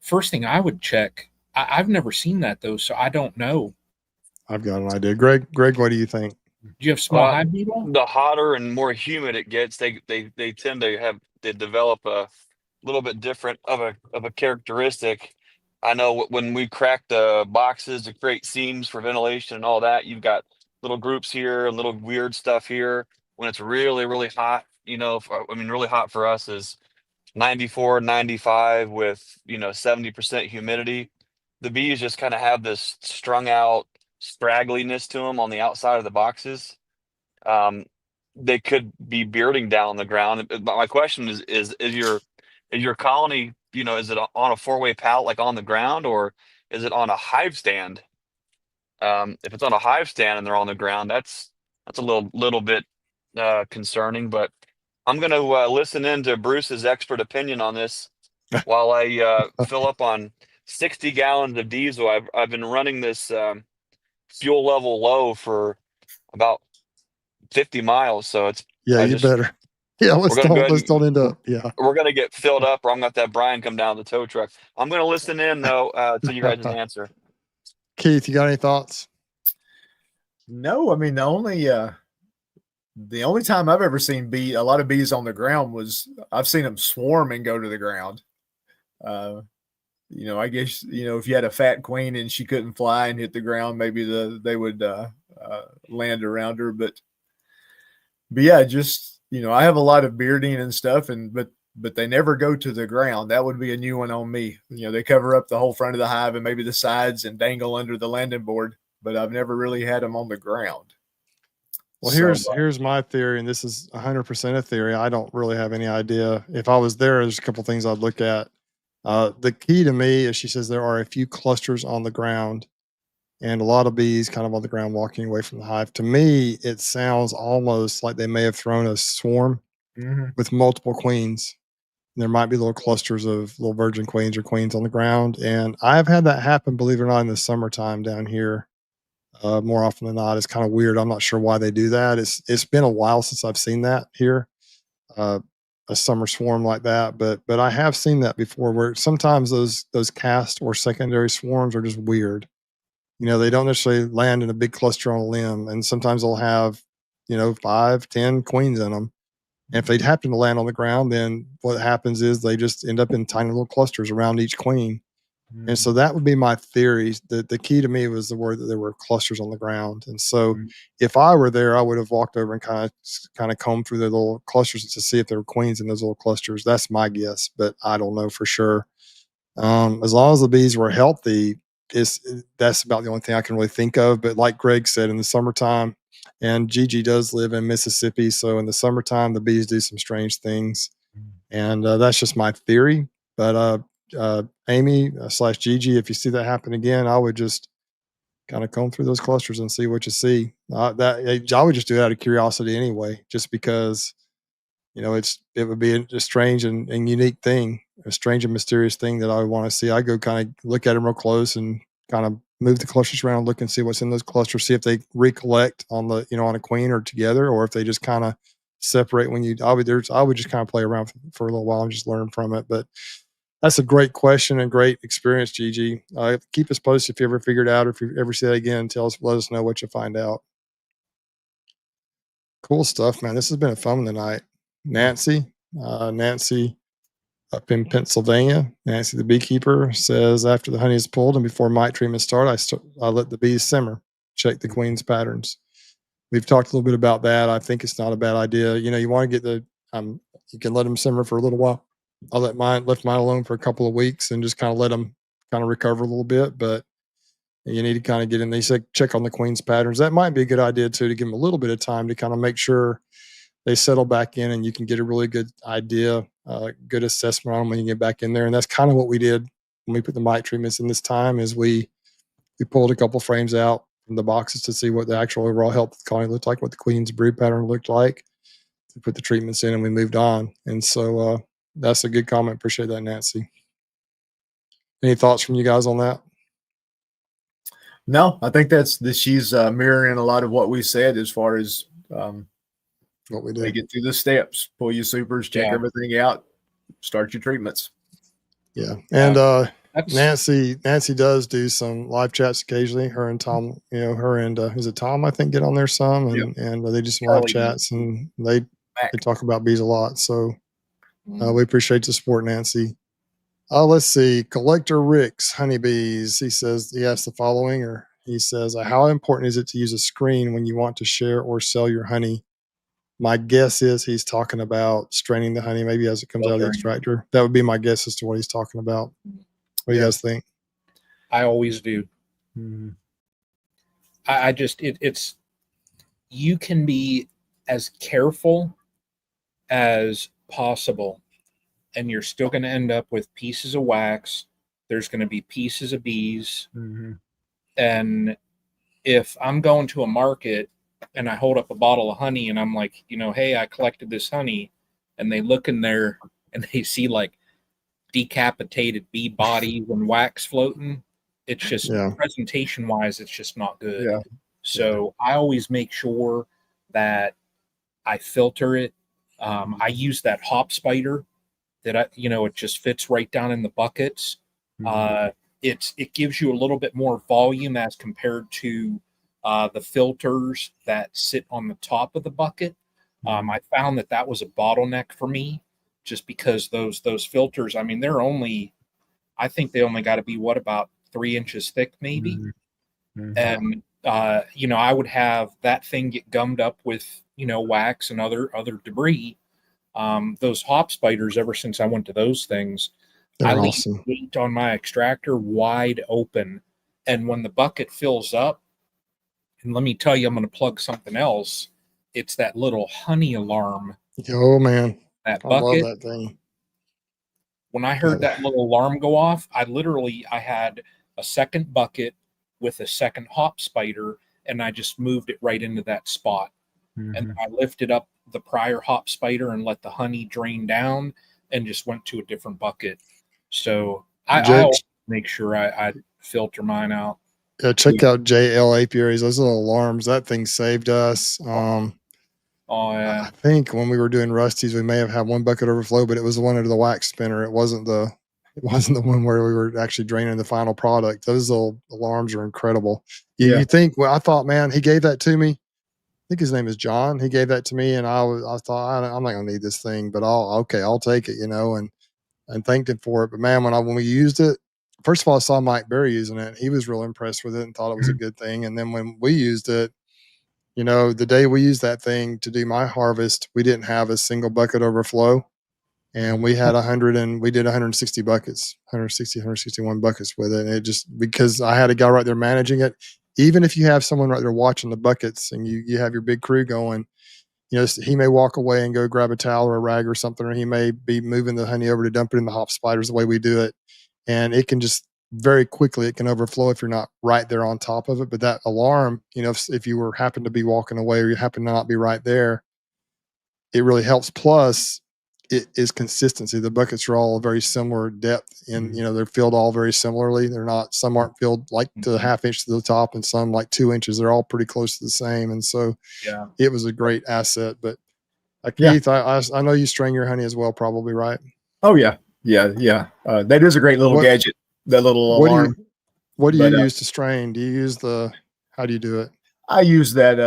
First thing I would check. I've never seen that though, so I don't know. I've got an idea. Greg, what do you think? Do you have small hive beetle? The hotter and more humid it gets, they tend to develop a little bit different of a characteristic. I know when we crack the boxes to create seams for ventilation and all that, you've got little groups here and little weird stuff here. When it's really, really hot, really hot for us is 94, 95 with, 70% humidity. The bees just kind of have this strung out straggliness to them on the outside of the boxes. They could be bearding down the ground. But my question is your colony, is it on a four-way pallet, like on the ground, or is it on a hive stand? If it's on a hive stand and they're on the ground, that's a little bit concerning. But I'm going to listen in to Bruce's expert opinion on this while I fill up on 60 gallons of diesel. I've been running this fuel level low for about 50 miles, so it's better. Yeah, let's don't end up. Yeah, we're gonna get filled up, or I'm gonna have to have Brian come down the tow truck. I'm gonna listen in though to you guys' answer. Keith, you got any thoughts? No, I mean the only time I've ever seen a lot of bees on the ground was I've seen them swarm and go to the ground. I guess if you had a fat queen and she couldn't fly and hit the ground, maybe they would land around her. But yeah, just I have a lot of bearding and stuff, but they never go to the ground. That would be a new one on me. They cover up the whole front of the hive and maybe the sides and dangle under the landing board, but I've never really had them on the ground. Well, here's my theory, and this is 100% a theory. I don't really have any idea. If I was there's a couple things I'd look at. The key to me is she says there are a few clusters on the ground and a lot of bees kind of on the ground walking away from the hive. To me, it sounds almost like they may have thrown a swarm with multiple queens. There might be little clusters of little virgin queens or queens on the ground. And I've had that happen, believe it or not, in the summertime down here. More often than not. It's kind of weird. I'm not sure why they do that. It's been a while since I've seen that here, a summer swarm like that. But I have seen that before, where sometimes those cast or secondary swarms are just weird. They don't necessarily land in a big cluster on a limb, and sometimes they'll have 5, 10 queens in them. And if they happen to land on the ground, then what happens is they just end up in tiny little clusters around each queen. And so that would be my theory. The key to me was the word that there were clusters on the ground. And so if I were there, I would have walked over and kind of combed through the little clusters to see if there were queens in those little clusters. That's my guess, but I don't know for sure. As long as the bees were healthy, that's about the only thing I can really think of. But like Greg said, in the summertime, and Gigi does live in Mississippi, so in the summertime the bees do some strange things, and that's just my theory. But Amy / Gigi, if you see that happen again, I would just kind of comb through those clusters and see what you see. I would just do it out of curiosity anyway, just because it would be a strange and unique thing, a strange and mysterious thing that I would want to see. I go kind of look at them real close and kind of move the clusters around, look and see what's in those clusters, see if they recollect on the on a queen or together, or if they just kind of separate when I would just kind of play around for a little while and just learn from it. But that's a great question and great experience, Gigi. Keep us posted if you ever figure it out, or if you ever see that again. Let us know what you find out. Cool stuff, man. This has been a fun tonight. Nancy up in Pennsylvania, Nancy the beekeeper says, after the honey is pulled and before mite treatment start, I let the bees simmer, check the queen's patterns. We've talked a little bit about that. I think it's not a bad idea. You want to get you can let them simmer for a little while. I left mine alone for a couple of weeks and just kind of let them kind of recover a little bit. But you need to kind of get in. They say check on the queen's patterns. That might be a good idea too, to give them a little bit of time to kind of make sure they settle back in, and you can get a really good idea, good assessment on them when you get back in there. And that's kind of what we did when we put the mite treatments in this time. Is we pulled a couple frames out from the boxes to see what the actual overall health of the colony looked like, what the queen's brood pattern looked like. We put the treatments in and we moved on. And so that's a good comment. Appreciate that, Nancy. Any thoughts from you guys on that? No, I think she's mirroring a lot of what we said as far as what we did. Take it through the steps, pull your supers, check everything out, start your treatments. Yeah. And Nancy does do some live chats occasionally. Her and Tom, her and is it Tom, I think, get on there some, and they do some live chats, and they talk about bees a lot. So we appreciate the support, Nancy. Let's see. Collector Rick's honeybees. He asks the following, or he says, how important is it to use a screen when you want to share or sell your honey? My guess is he's talking about straining the honey, maybe as it comes out of the extractor. That would be my guess as to what he's talking about. What do you guys think? I always do. I just, it's, you can be as careful as possible, and you're still going to end up with pieces of wax. There's going to be pieces of bees. And if I'm going to a market and I hold up a bottle of honey and I'm like, hey, I collected this honey, and they look in there and they see like decapitated bee bodies and wax floating, it's just presentation wise, it's just not good. So I always make sure that I filter it. I use that hop spider that it just fits right down in the buckets. It gives you a little bit more volume as compared to the filters that sit on the top of the bucket. I found that was a bottleneck for me, just because those filters, I mean, I think they only got to be about 3 inches thick, maybe. And I would have that thing get gummed up with wax and other debris. Those hop spiders, ever since I went to those things, I leave the gate on my extractor wide open, and when the bucket fills up, and let me tell you, I'm going to plug something else. It's that little honey alarm. Oh man, that bucket. I love that thing. When I heard that little alarm go off, I had a second bucket with a second hop spider, and I just moved it right into that spot. And I lifted up the prior hop spider and let the honey drain down, and just went to a different bucket. So I make sure I filter mine out. Yeah, check out JL apiaries. Those little alarms, that thing saved us. I think when we were doing Rusty's, we may have had one bucket overflow, but it was the one under the wax spinner. It wasn't the one where we were actually draining the final product. Those little alarms are incredible. You think, I thought, man, he gave that to me. I think his name is John. He gave that to me, and I thought, I'm not gonna need this thing, but I'll take it, and thanked him for it. But man, when we used it, first of all, I saw Mike Berry using it. He was real impressed with it and thought it was a good thing. And then when we used it, you know, the day we used that thing to do my harvest, we didn't have a single bucket overflow. And we had 160 buckets, 161 buckets with it. And it just, because I had a guy right there managing it, even if you have someone right there watching the buckets and you have your big crew going, you know, he may walk away and go grab a towel or a rag or something, or he may be moving the honey over to dump it in the hop spiders the way we do it. And it can just very quickly, it can overflow if you're not right there on top of it. But that alarm, you know, if you were happen to be walking away or you happen to not be right there, it really helps. Plus, it is consistency. The buckets are all very similar depth, and you know they're filled all very similarly. They're not, some aren't filled like to a half inch to the top, and some like 2 inches. They're all pretty close to the same, and so it was a great asset. But Keith, I know you strain your honey as well, probably, right? Oh yeah. That is a great little gadget. That little alarm. What do you use to strain? Do you use how do you do it? I use that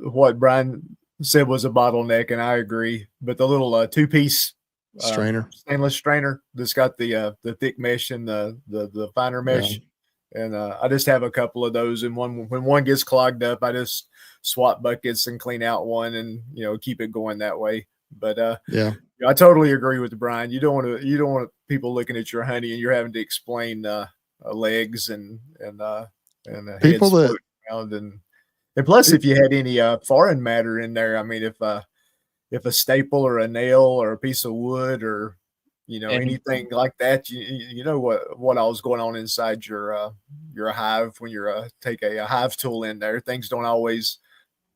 what Brian said was a bottleneck, and I agree. But the little 2-piece strainer, stainless strainer that's got the thick mesh and the finer mesh, and I just have a couple of those. And when one gets clogged up, I just swap buckets and clean out one, and you know, keep it going that way. But I totally agree with Brian. You don't want people looking at your honey and you're having to explain legs and people that around and plus if you had any foreign matter in there. I mean, if a staple or a nail or a piece of wood or you know anything like that, you know what all is going on inside your hive when you're take a hive tool in there. Things don't always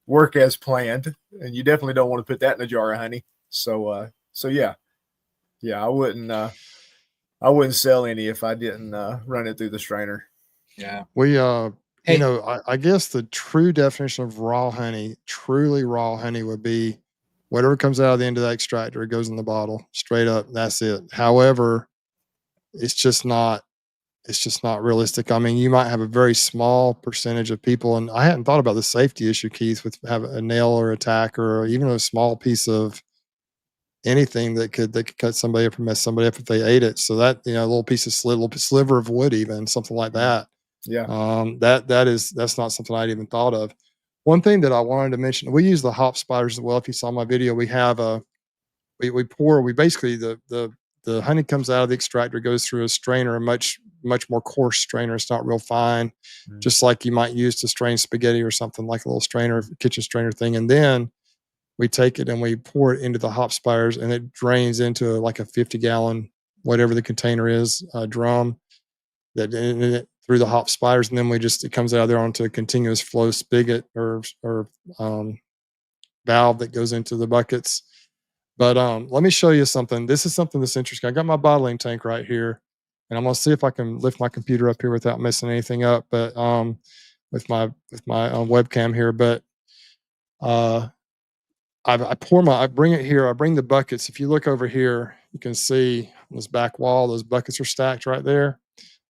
work as planned, and you definitely don't want to put that in a jar of honey. So yeah, I wouldn't sell any if I didn't run it through the strainer. Yeah, we you know, I guess the true definition of raw honey, truly raw honey, would be whatever comes out of the end of the extractor, it goes in the bottle straight up. That's it. However, it's just not realistic. I mean, you might have a very small percentage of people, and I hadn't thought about the safety issue, Keith, with have a nail or a tack or even a small piece of anything that could cut somebody up or mess somebody up if they ate it. So that, you know, a little piece of little sliver of wood, even something like that. Yeah. That's not something I'd even thought of. One thing that I wanted to mention, we use the hop spiders as well. If you saw my video, we have we basically the honey comes out of the extractor, goes through a strainer, a much more coarse strainer. It's not real fine, just like you might use to strain spaghetti or something, like a little strainer, kitchen strainer thing. And then we take it and we pour it into the hop spiders, and it drains into like a 50-gallon, whatever the container is, drum that through the hop spiders. And then it comes out there onto a continuous flow spigot or valve that goes into the buckets. But let me show you something. This is something that's interesting. I got my bottling tank right here, and I'm gonna see if I can lift my computer up here without messing anything up. But with my webcam here, but I bring it here. I bring the buckets. If you look over here, you can see on this back wall, those buckets are stacked right there.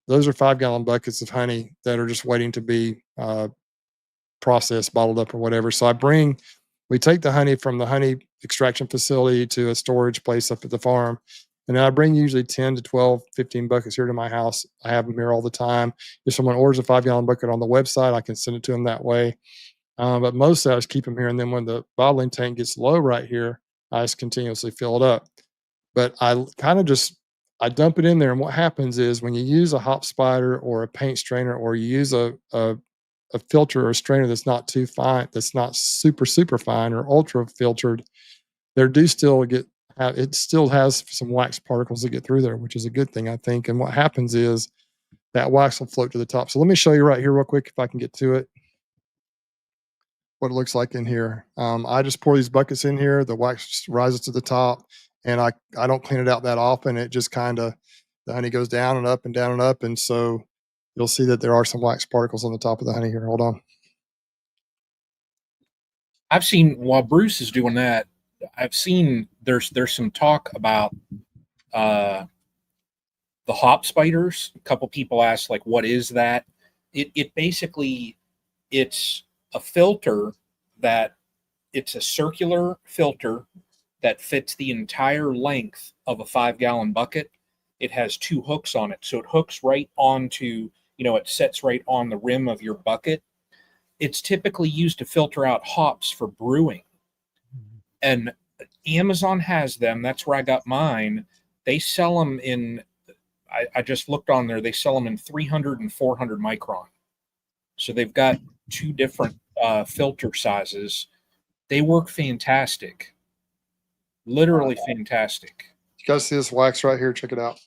Those are 5-gallon buckets of honey that are just waiting to be processed, bottled up, or whatever. So we take the honey from the honey extraction facility to a storage place up at the farm. And then I bring usually 10 to 12, 15 buckets here to my house. I have them here all the time. If someone orders a 5-gallon bucket on the website, I can send it to them that way. But mostly I just keep them here. And then when the bottling tank gets low right here, I just continuously fill it up. But I kind of I dump it in there. And what happens is when you use a hop spider or a paint strainer, or you use a filter or a strainer that's not too fine, that's not super, super fine or ultra filtered, it still has some wax particles that get through there, which is a good thing, I think. And what happens is that wax will float to the top. So let me show you right here real quick, if I can get to it, what it looks like in here. I just pour these buckets in here. The wax rises to the top, and I don't clean it out that often. It just the honey goes down and up and down and up. And so you'll see that there are some wax particles on the top of the honey here. Hold on. I've seen, while Bruce is doing that, I've seen there's some talk about the hop spiders. A couple people asked, like, what is that? It basically, it's a filter it's a circular filter that fits the entire length of a 5-gallon bucket. it has 2 hooks on it. So it hooks right onto, it sets right on the rim of your bucket. It's typically used to filter out hops for brewing. And Amazon has them. That's where I got mine. They sell them in, I just looked on there, they sell them in 300 and 400 micron. So they've got 2 different filter sizes. They work fantastic. Literally fantastic. You guys see this wax right here? Check it out.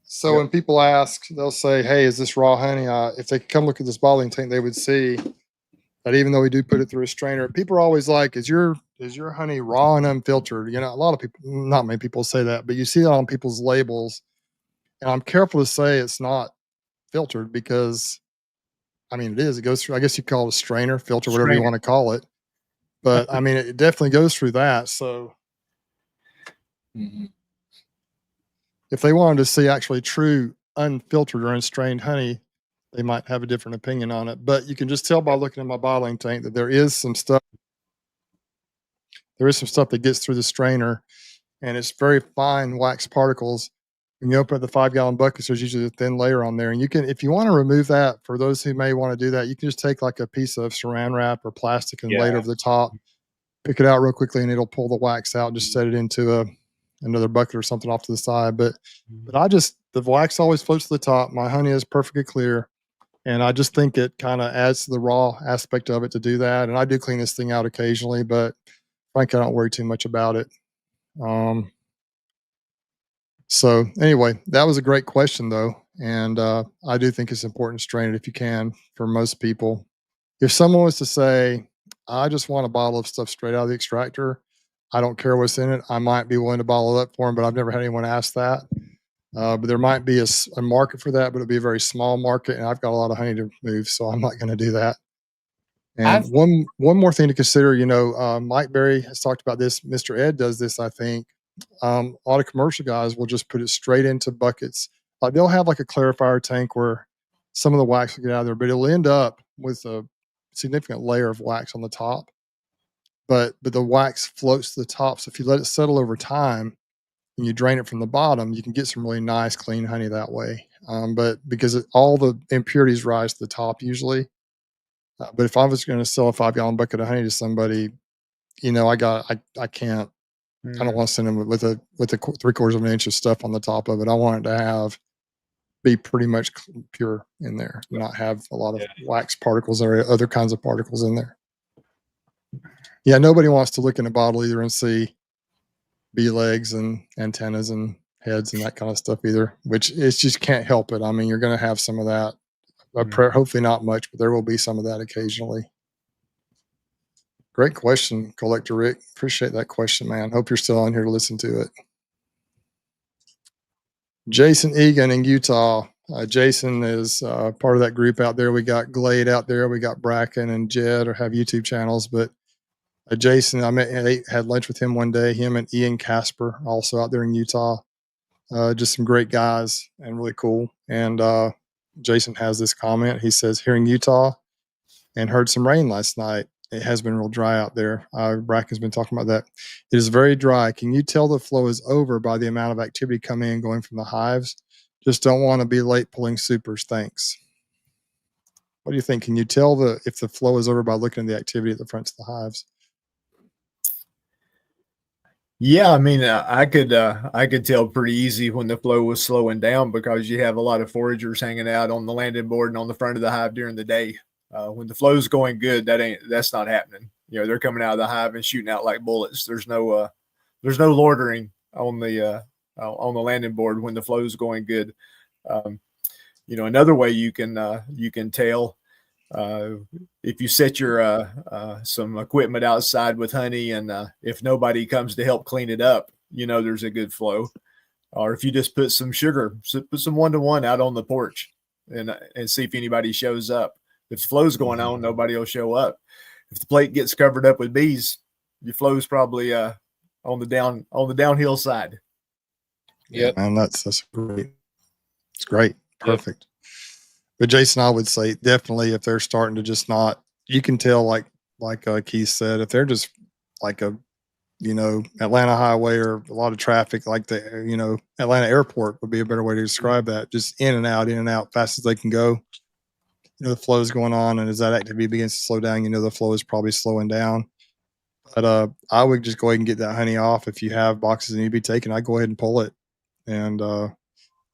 So when people ask, they'll say, hey, is this raw honey? If they could come look at this bottling tank, they would see that even though we do put it through a strainer, people are always like, is your honey raw and unfiltered? A lot of people, not many people say that, but you see that on people's labels. And I'm careful to say it's not filtered because, it is. It goes through, I guess you call it a strainer, filter, whatever you want to call it. But, it definitely goes through that. So if they wanted to see actually true unfiltered or unstrained honey, they might have a different opinion on it. But you can just tell by looking at my bottling tank that there is some stuff. There is some stuff that gets through the strainer, and it's very fine wax particles. When you open up the 5-gallon buckets, there's usually a thin layer on there. And you can, if you want to remove that, for those who may want to do that, you can just take like a piece of saran wrap or plastic and lay it over the top, pick it out real quickly, and it'll pull the wax out. Just set it into another bucket or something off to the side. But the wax always floats to the top. My honey is perfectly clear. And I just think it kind of adds to the raw aspect of it to do that. And I do clean this thing out occasionally, but frankly, I don't worry too much about it. So anyway, that was a great question though. And I do think it's important to strain it if you can for most people. If someone was to say, I just want a bottle of stuff straight out of the extractor, I don't care what's in it, I might be willing to bottle it up for them, but I've never had anyone ask that. But there might be a market for that, but it'll be a very small market, and I've got a lot of honey to move, so I'm not going to do that. And one more thing to consider, Mike Berry has talked about this. Mr. Ed does this, I think. A lot of commercial guys will just put it straight into buckets. They'll have like a clarifier tank where some of the wax will get out of there, but it'll end up with a significant layer of wax on the top. But the wax floats to the top, so if you let it settle over time, and you drain it from the bottom, you can get some really nice, clean honey that way. But because all the impurities rise to the top usually. But if I was going to sell a 5-gallon bucket of honey to somebody, I can't. I don't want to send them with a 3/4 of an inch of stuff on the top of it. I want it to be pretty much pure in there, not have a lot of wax particles or other kinds of particles in there. Yeah, nobody wants to look in a bottle either and see bee legs and antennas and heads and that kind of stuff either, which it's just can't help it. You're going to have some of that. Hopefully not much, but there will be some of that occasionally. Great question, Collector Rick. Appreciate that question, man. Hope you're still on here to listen to it. Jason Egan in Utah. Jason is part of that group out there. We got Glade out there. We got Bracken and Jed have YouTube channels, but Jason, had lunch with him one day. Him and Ian Casper, also out there in Utah. Just some great guys and really cool. And Jason has this comment. He says, here in Utah, and heard some rain last night. It has been real dry out there. Bracken's been talking about that. It is very dry. Can you tell the flow is over by the amount of activity coming and going from the hives? Just don't want to be late pulling supers. Thanks. What do you think? Can you tell if the flow is over by looking at the activity at the fronts of the hives? Yeah, I could tell pretty easy when the flow was slowing down because you have a lot of foragers hanging out on the landing board and on the front of the hive during the day. When the flow's going good, that's not happening. They're coming out of the hive and shooting out like bullets. There's no loitering on the landing board when the flow's going good. Another way you can tell. If you set your some equipment outside with honey and if nobody comes to help clean it up, there's a good flow. Or if you just put some sugar, put some 1-to-1 out on the porch and see if anybody shows up. If the flow's going on, nobody will show up. If the plate gets covered up with bees, your flow's probably on the downhill side. Yeah, man, that's great. It's great. Perfect. Yep. But Jason, I would say definitely if they're starting to just not, you can tell like Keith said, if they're just like a, Atlanta highway or a lot of traffic, like the, Atlanta airport would be a better way to describe that. Just in and out, fast as they can go. The flow is going on, and as that activity begins to slow down, the flow is probably slowing down. But I would just go ahead and get that honey off. If you have boxes that need to be taken, I'd go ahead and pull it. And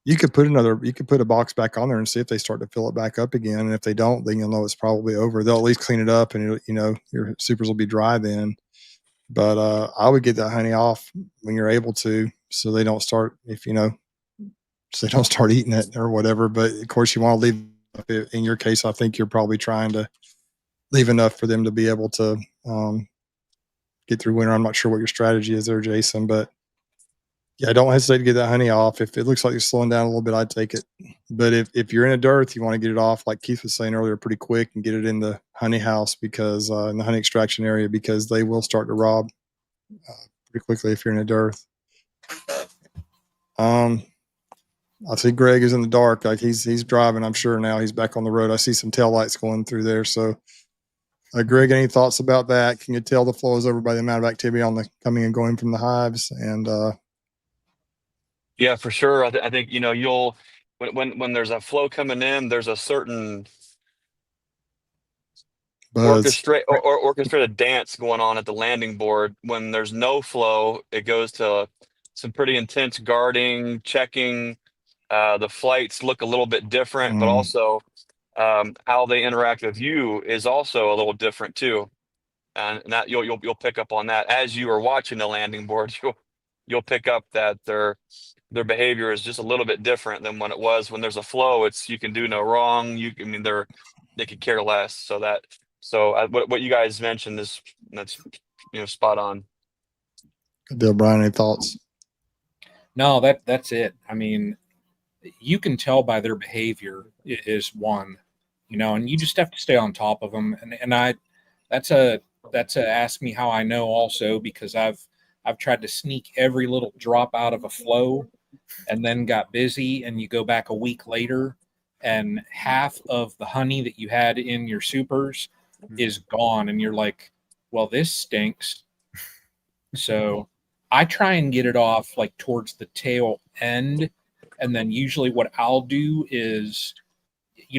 you could put a box back on there and see if they start to fill it back up again. And if they don't, then you'll know it's probably over. They'll at least clean it up, and your supers will be dry then. But I would get that honey off when you're able to, so they don't start so they don't start eating it or whatever. But of course, you want to leave. In your case, I think you're probably trying to leave enough for them to be able to get through winter. I'm not sure what your strategy is there, Jason, but yeah, don't hesitate to get that honey off. If it looks like you're slowing down a little bit, I'd take it. But if you're in a dearth, you want to get it off, like Keith was saying earlier, pretty quick and get it in the honey house, because in the honey extraction area, because they will start to rob pretty quickly if you're in a dearth. I see Greg is in the dark. Like he's driving, I'm sure now. He's back on the road. I see some tail lights going through there. So, Greg, any thoughts about that? Can you tell the flow is over by the amount of activity on the coming and going from the hives? And Yeah, for sure. I think you'll when there's a flow coming in, there's a certain orchestrated dance going on at the landing board. When there's no flow, it goes to some pretty intense guarding, checking. The flights look a little bit different, but also how they interact with you is also a little different too. And that you'll pick up on that as you are watching the landing board. You'll pick up that their behavior is just a little bit different than when it was when there's a flow. It's you can do no wrong. They could care less. So what you guys mentioned that's spot on. Good deal, Brian. Any thoughts? No, that's it. I mean, you can tell by their behavior is one, and you just have to stay on top of them. And that's a ask me how I know also, because I've tried to sneak every little drop out of a flow and then got busy, and you go back a week later and half of the honey that you had in your supers is gone. And you're like, well, this stinks. So I try and get it off like towards the tail end. And then usually what I'll do is,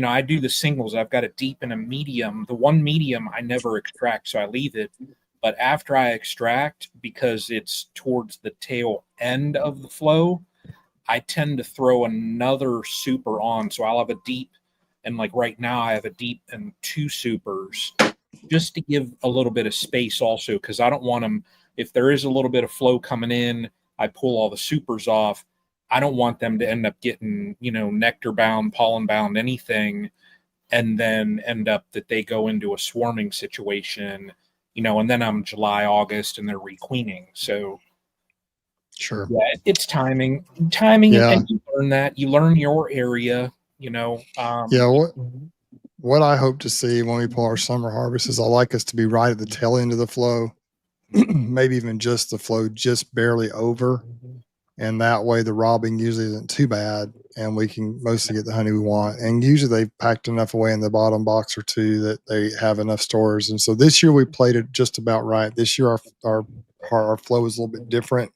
I do the singles. I've got a deep and a medium. The one medium I never extract, so I leave it. But after I extract, because it's towards the tail end of the flow, I tend to throw another super on. So I'll have a deep, and like right now I have a deep and two supers, just to give a little bit of space also, because I don't want them, if there is a little bit of flow coming in, I pull all the supers off. I don't want them to end up getting, nectar bound, pollen bound, anything, and then end up that they go into a swarming situation, and then I'm July, August, and they're requeening. So sure. Yeah, it's timing, Yeah. and you learn that. You learn your area, What I hope to see when we pull our summer harvest is I like us to be right at the tail end of the flow, maybe even just the flow, just barely over. And that way the robbing usually isn't too bad, and we can mostly get the honey we want. And usually they've packed enough away in the bottom box or two that they have enough stores. And so this year we played it just about right. This year our flow is a little bit different.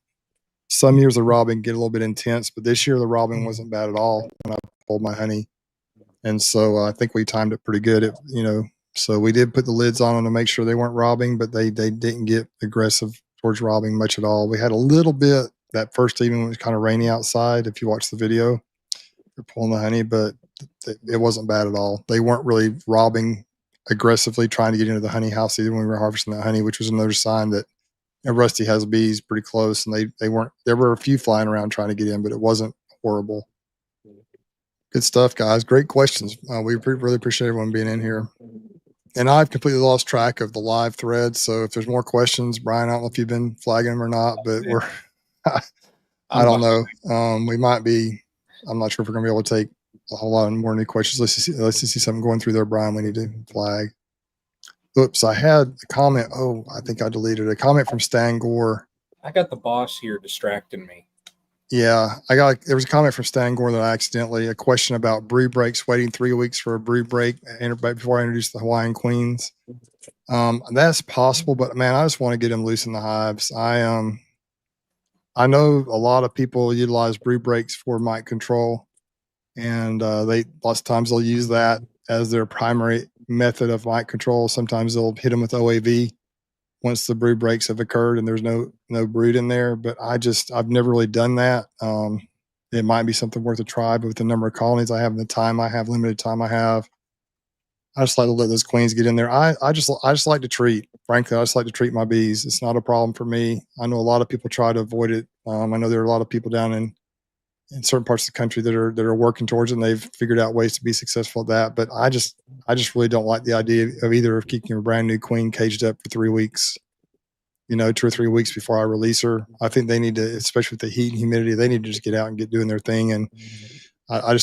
Some years the robbing get a little bit intense, but this year the robbing wasn't bad at all when I pulled my honey. And so I think we timed it pretty good. So we did put the lids on them to make sure they weren't robbing, but they didn't get aggressive towards robbing much at all. We had a little bit that first evening when it was kind of rainy outside. If you watch the video, they're pulling the honey, but it wasn't bad at all. They weren't really robbing aggressively, trying to get into the honey house either when we were harvesting that honey, which was another sign that Rusty has bees pretty close, and they weren't. There were a few flying around trying to get in, but it wasn't horrible. Good stuff, guys. Great questions. We really appreciate everyone being in here. And I've completely lost track of the live thread. So if there's more questions, Brian, I don't know if you've been flagging them or not, but I don't know. We might be. I'm not sure if we're going to be able to take a whole lot more new questions. Let's see something going through there, Brian. We need to flag. Oops, I had a comment. Oh, I think I deleted a comment from Stan Gore. I got the boss here distracting me. Yeah, there was a comment from Stan Gore that a question about brood breaks, waiting 3 weeks for a brood break before I introduced the Hawaiian Queens. That's possible, but man, I just want to get them loose in the hives. I know a lot of people utilize brew breaks for mite control, and they lots of times they'll use that as their primary method of mite control. Sometimes they'll hit them with OAV once the brood breaks have occurred and there's no brood in there. But I've never really done that. It might be something worth a try, but with the number of colonies I have and the time I have, limited time I have, I just like to let those queens get in there. I just like to treat. Frankly, I just like to treat my bees. It's not a problem for me. I know a lot of people try to avoid it. I know there are a lot of people down in certain parts of the country that are working towards it, and they've figured out ways to be successful at that. But I just really don't like the idea of either of keeping a brand new queen caged up for 3 weeks, 2 or 3 weeks before I release her. I think they need to, especially with the heat and humidity, they need to just get out and get doing their thing. And I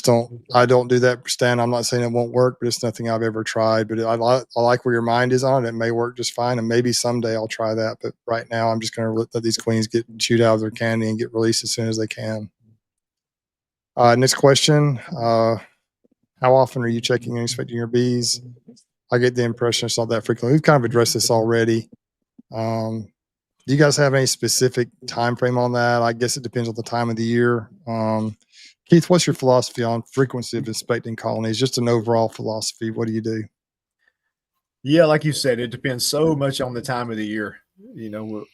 don't do that, Stan. I'm not saying it won't work, but it's nothing I've ever tried. But I like where your mind is on it. It may work just fine, and maybe someday I'll try that. But right now, I'm just going to let these queens get chewed out of their candy and get released as soon as they can. Next question. How often are you checking and inspecting your bees? I get the impression it's not that frequently. We've kind of addressed this already. Do you guys have any specific time frame on that? I guess it depends on the time of the year. Keith, what's your philosophy on frequency of inspecting colonies? Just an overall philosophy. What do you do? Yeah, like you said, it depends so much on the time of the year.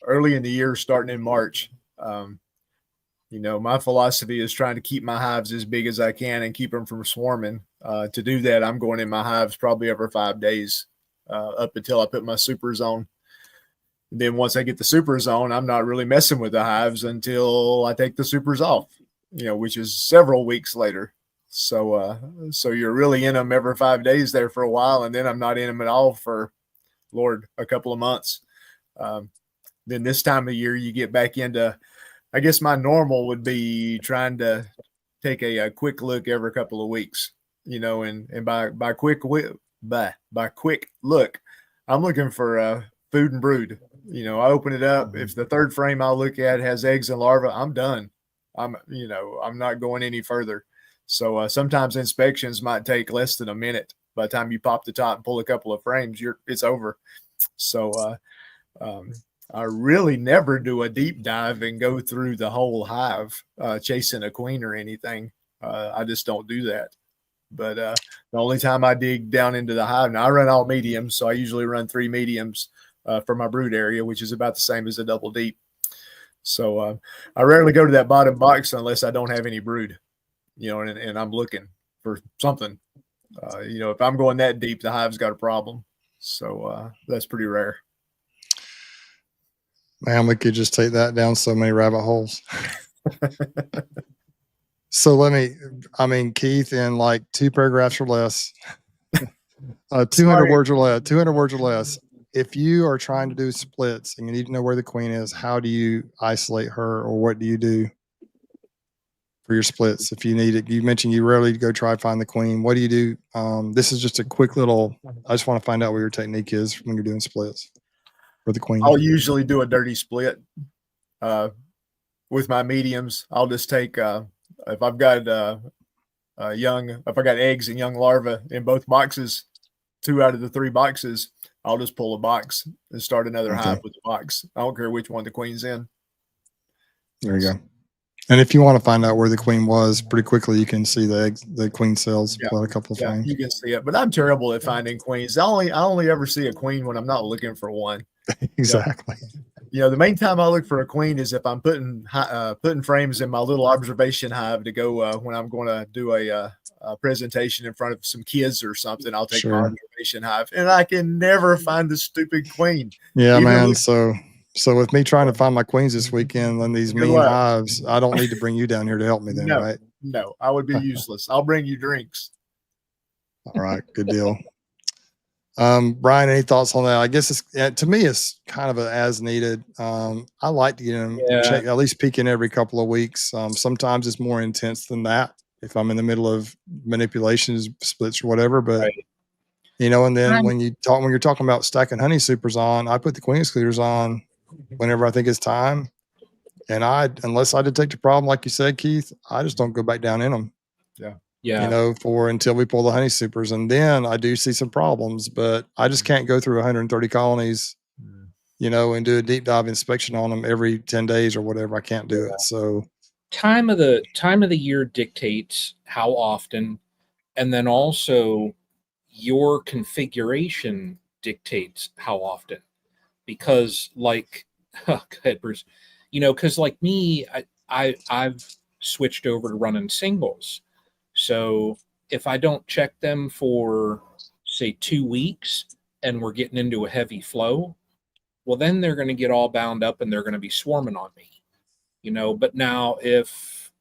Early in the year, starting in March, my philosophy is trying to keep my hives as big as I can and keep them from swarming. To do that, I'm going in my hives probably every 5 days up until I put my supers on. Then once I get the supers on, I'm not really messing with the hives until I take the supers off, which is several weeks later. So you're really in them every 5 days there for a while, and then I'm not in them at all for, a couple of months. Then this time of year, you get back into, I guess my normal would be trying to take a quick look every couple of weeks, and by quick look, I'm looking for food and brood. I open it up. If the third frame I'll look at has eggs and larvae, I'm done. I'm not going any further. So sometimes inspections might take less than a minute. By the time you pop the top and pull a couple of frames, it's over. So I really never do a deep dive and go through the whole hive chasing a queen or anything. I just don't do that. But the only time I dig down into the hive, now I run all mediums, so I usually run 3 mediums for my brood area, which is about the same as a double deep. So I rarely go to that bottom box unless I don't have any brood, and I'm looking for something. If I'm going that deep, the hive's got a problem. So that's pretty rare. Man, we could just take that down so many rabbit holes. So Keith, in like 2 paragraphs or less, 200 words or less, 200 words or less. If you are trying to do splits and you need to know where the queen is, how do you isolate her, or what do you do for your splits? If you need it, you mentioned you rarely go try to find the queen. What do you do? This is just a quick little, I just want to find out what your technique is when you're doing splits for the queen. I'll usually do a dirty split with my mediums. I'll just take, if I've got eggs and young larvae in both boxes, 2 out of the 3 boxes, I'll just pull a box and start another hive with a box. I don't care which one the queen's in. There you go. And if you want to find out where the queen was pretty quickly, you can see the queen cells. Yeah. A couple of frames. You can see it, but I'm terrible at finding queens. I only ever see a queen when I'm not looking for one. Exactly. The main time I look for a queen is if I'm putting frames in my little observation hive to go when I'm going to do a presentation in front of some kids or something. I'll take my observation hive, and I can never find the stupid queen. Yeah, man. So with me trying to find my queens this weekend on these mean hives, I don't need to bring you down here to help me then, right? No, I would be useless. I'll bring you drinks. All right, good deal. Brian, any thoughts on that? I guess to me, it's kind of as needed. I like to get them check, at least peeking every couple of weeks. Sometimes it's more intense than that if I'm in the middle of manipulations, splits, or whatever. But and then when you're talking about stacking honey supers on, I put the queen excluders on whenever I think it's time. And unless I detect a problem, like you said, Keith, I just don't go back down in them. Yeah. Yeah. for until we pull the honey supers. And then I do see some problems, but I just can't go through 130 colonies, and do a deep dive inspection on them every 10 days or whatever. I can't do it. So Time of the year dictates how often, and then also your configuration dictates how often. Because like, oh, go ahead, Bruce. Because like me, I've switched over to running singles. So if I don't check them for say 2 weeks and we're getting into a heavy flow, well then they're going to get all bound up and they're going to be swarming on me. But now if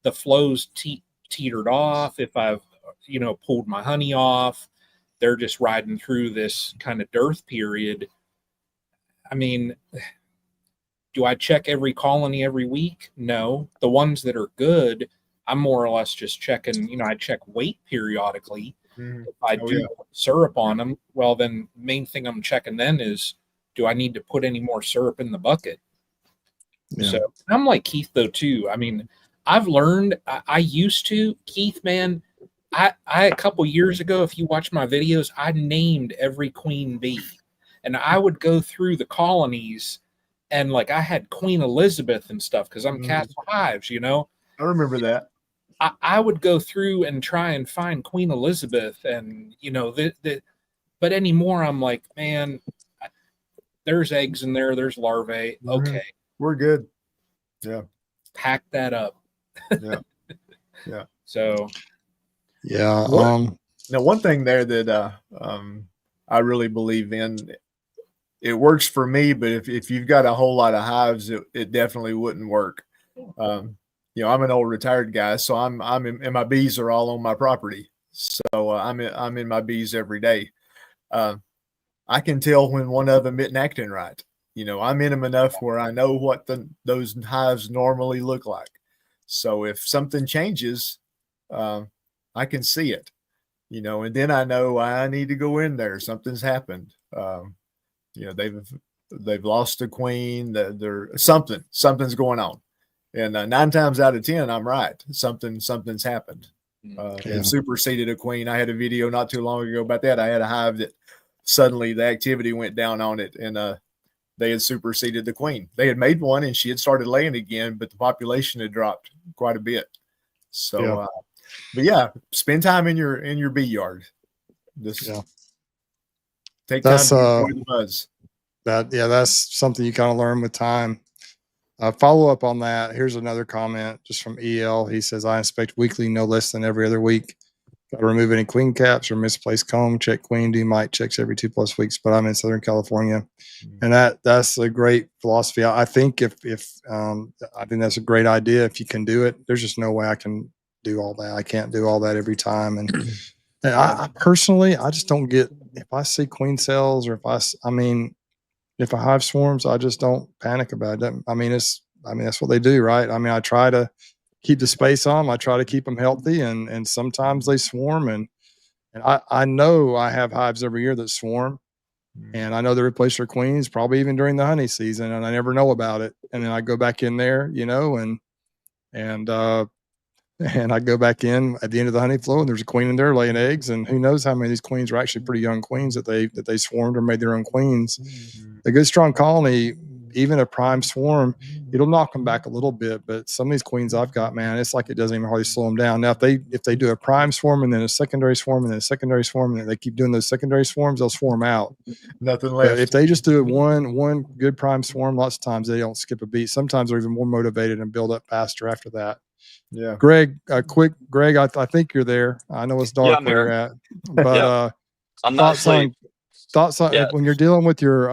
the flow's teetered off, if I've pulled my honey off, they're just riding through this kind of dearth period. I mean, do I check every colony every week? No. The ones that are good, I'm more or less just checking, I check weight periodically. If I do put syrup on them, well, then main thing I'm checking then is, do I need to put any more syrup in the bucket? Yeah. So I'm like Keith though too. I mean, I've learned. I used to, Keith, man. I a couple years ago, if you watch my videos, I named every queen bee, and I would go through the colonies, and like I had Queen Elizabeth and stuff because I'm Castle Hives. I remember that. I would go through and try and find Queen Elizabeth, and but anymore I'm like, man, there's eggs in there, there's larvae. Okay, we're good. Yeah, pack that up. Yeah. So yeah. Now one thing there that I really believe in, it works for me, but if you've got a whole lot of hives, it definitely wouldn't work. I'm an old retired guy, so I'm in, and my bees are all on my property. So I'm in my bees every day. I can tell when one of them isn't acting right. I'm in them enough where I know what those hives normally look like. So if something changes, I can see it, and then I know I need to go in there. Something's happened. They've lost a queen. Something's going on. And 9 times out of 10, I'm right. Something's happened. And superseded a queen. I had a video not too long ago about that. I had a hive that suddenly the activity went down on it, and they had superseded the queen. They had made one, and she had started laying again, but the population had dropped quite a bit. So, but yeah, spend time in your bee yard. Take time to enjoy the buzz. That's something you kind of learn with time. Follow up on that. Here's another comment just from EL. He says, I inspect weekly, no less than every other week. Got to remove any queen caps or misplaced comb. Check queen. Do Mite checks every 2+ weeks, but I'm in Southern California. And that's a great philosophy. I think I think that's a great idea. If you can do it, there's just no way I can do all that. I can't do all that every time. And I personally, I just don't get, if I see queen cells or if a hive swarms, I just don't panic about it. That's what they do, right? I try to keep the space on them. I try to keep them healthy, and sometimes they swarm, and I know I have hives every year that swarm, and I know they replace their queens probably even during the honey season, and I never know about it. And then I go back in there, and I go back in at the end of the honey flow, and there's a queen in there laying eggs, and who knows how many of these queens are actually pretty young queens that they swarmed or made their own queens. A good strong colony, even a prime swarm, it'll knock them back a little bit. But some of these queens I've got, man, it's like it doesn't even hardly slow them down. Now, if they do a prime swarm and then a secondary swarm and then a secondary swarm, and they keep doing those secondary swarms, they'll swarm out. Nothing left. But if they just do one good prime swarm, lots of times they don't skip a beat. Sometimes they're even more motivated and build up faster after that. Yeah. Greg, Greg, I think you're there. I know it's dark where you're at, but I'm not asleep. Thoughts on when you're dealing with your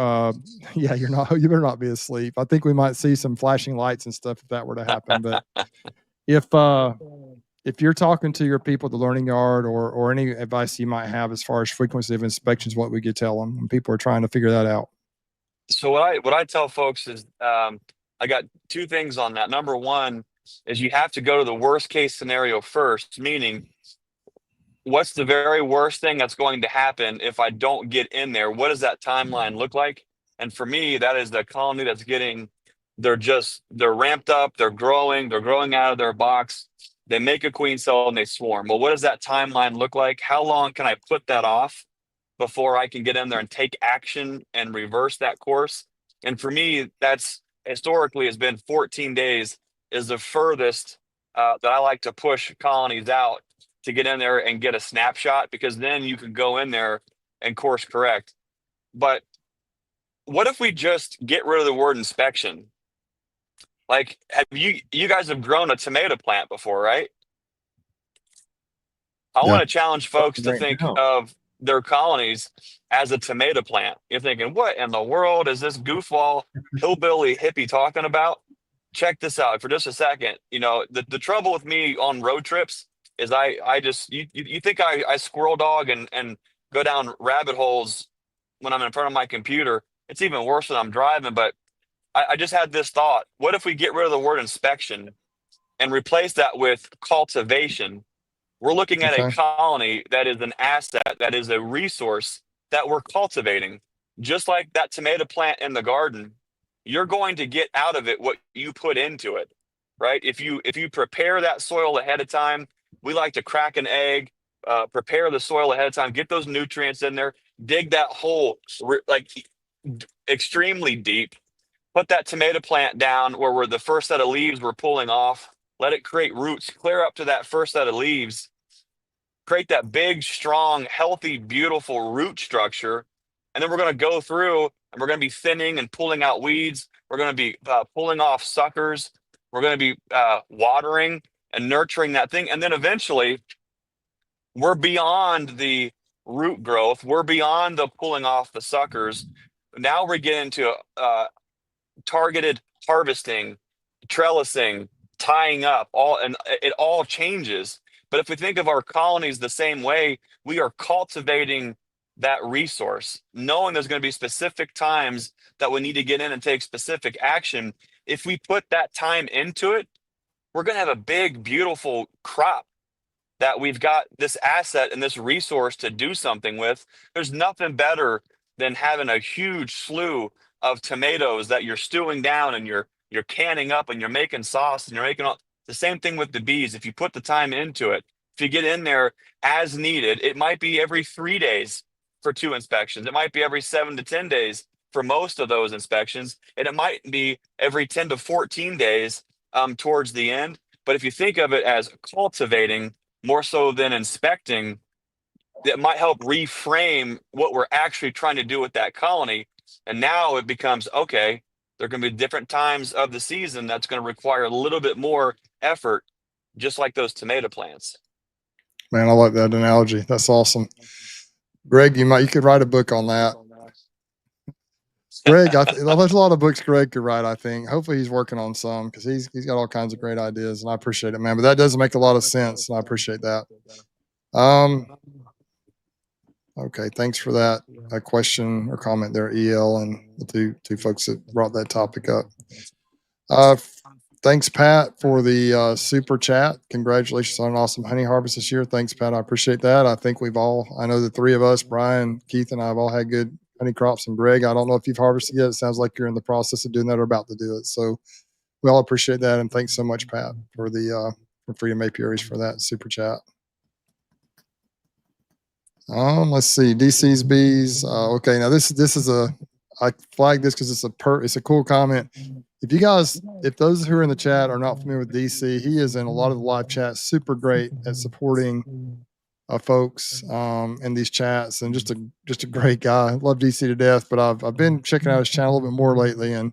you better not be asleep. I think we might see some flashing lights and stuff if that were to happen. But if you're talking to your people at the learning yard, or any advice you might have as far as frequency of inspections, what we could tell them when people are trying to figure that out. So what I tell folks is I got 2 things on that. Number one is you have to go to the worst case scenario first, meaning what's the very worst thing that's going to happen if I don't get in there? What does that timeline look like? And for me, that is the colony that's they're ramped up, they're growing out of their box. They make a queen cell and they swarm. Well, what does that timeline look like? How long can I put that off before I can get in there and take action and reverse that course? And for me, that's historically has been 14 days is the furthest that I like to push colonies out to get in there and get a snapshot, because then you can go in there and course correct. But what if we just get rid of the word inspection? Like, have you guys have grown a tomato plant before, right? I Yeah. want to challenge folks to Right think now. of their colonies as a tomato plant. You're thinking, what in the world is this goofball hillbilly hippie talking about? Check this out for just a second. You know, the trouble with me on road trips is I just you think I squirrel dog and go down rabbit holes when I'm in front of my computer. It's even worse when I'm driving. But I just had this thought: what if we get rid of the word inspection and replace that with cultivation? We're looking at a Okay. colony that is an asset, that is a resource that we're cultivating. Just like that tomato plant in the garden, you're going to get out of it what you put into it, right? If you prepare that soil ahead of time, we like to crack an egg, prepare the soil ahead of time, get those nutrients in there, dig that hole like extremely deep, put that tomato plant down where we're the first set of leaves we're pulling off, let it create roots, clear up to that first set of leaves, create that big, strong, healthy, beautiful root structure. And then we're going to go through and we're going to be thinning and pulling out weeds. We're going to be pulling off suckers. We're going to be watering and nurturing that thing. And then eventually we're beyond the root growth. We're beyond the pulling off the suckers. Now we're getting into targeted harvesting, trellising, tying up, all, and it all changes. But if we think of our colonies the same way, we are cultivating that resource, knowing there's going to be specific times that we need to get in and take specific action. If we put that time into it, we're going to have a big, beautiful crop that we've got this asset and this resource to do something with. There's nothing better than having a huge slew of tomatoes that you're stewing down and you're canning up and you're making sauce and you're making all the same thing with the bees. If you put the time into it, if you get in there as needed, it might be every 3 days for 2 inspections. It might be every 7 to 10 days for most of those inspections. And it might be every 10 to 14 days towards the end. But if you think of it as cultivating more so than inspecting, that might help reframe what we're actually trying to do with that colony. And now it becomes, okay, there are going to be different times of the season that's going to require a little bit more effort, just like those tomato plants. Man, I like that analogy. That's awesome. Greg, you could write a book on that. Greg, there's a lot of books Greg could write, I think. Hopefully he's working on some because he's got all kinds of great ideas, and I appreciate it, man. But that doesn't make a lot of sense, and I appreciate that. Okay, thanks for that question or comment there, EL, and the two folks that brought that topic up. Thanks, Pat, for the super chat. Congratulations on an awesome honey harvest this year. Thanks, Pat. I appreciate that. I think I know the 3 of us, Brian, Keith, and I have all had good honey crops. And Greg, I don't know if you've harvested yet. It sounds like you're in the process of doing that or about to do it. So we all appreciate that. And thanks so much, Pat, for the for Freedom Apiaries for that super chat. Let's see, DC's bees. Okay, now this is I flagged this because it's a cool comment. If those who are in the chat are not familiar with DC, he is in a lot of the live chats, super great at supporting folks in these chats, and just a great guy. I love DC to death, but I've been checking out his channel a little bit more lately, and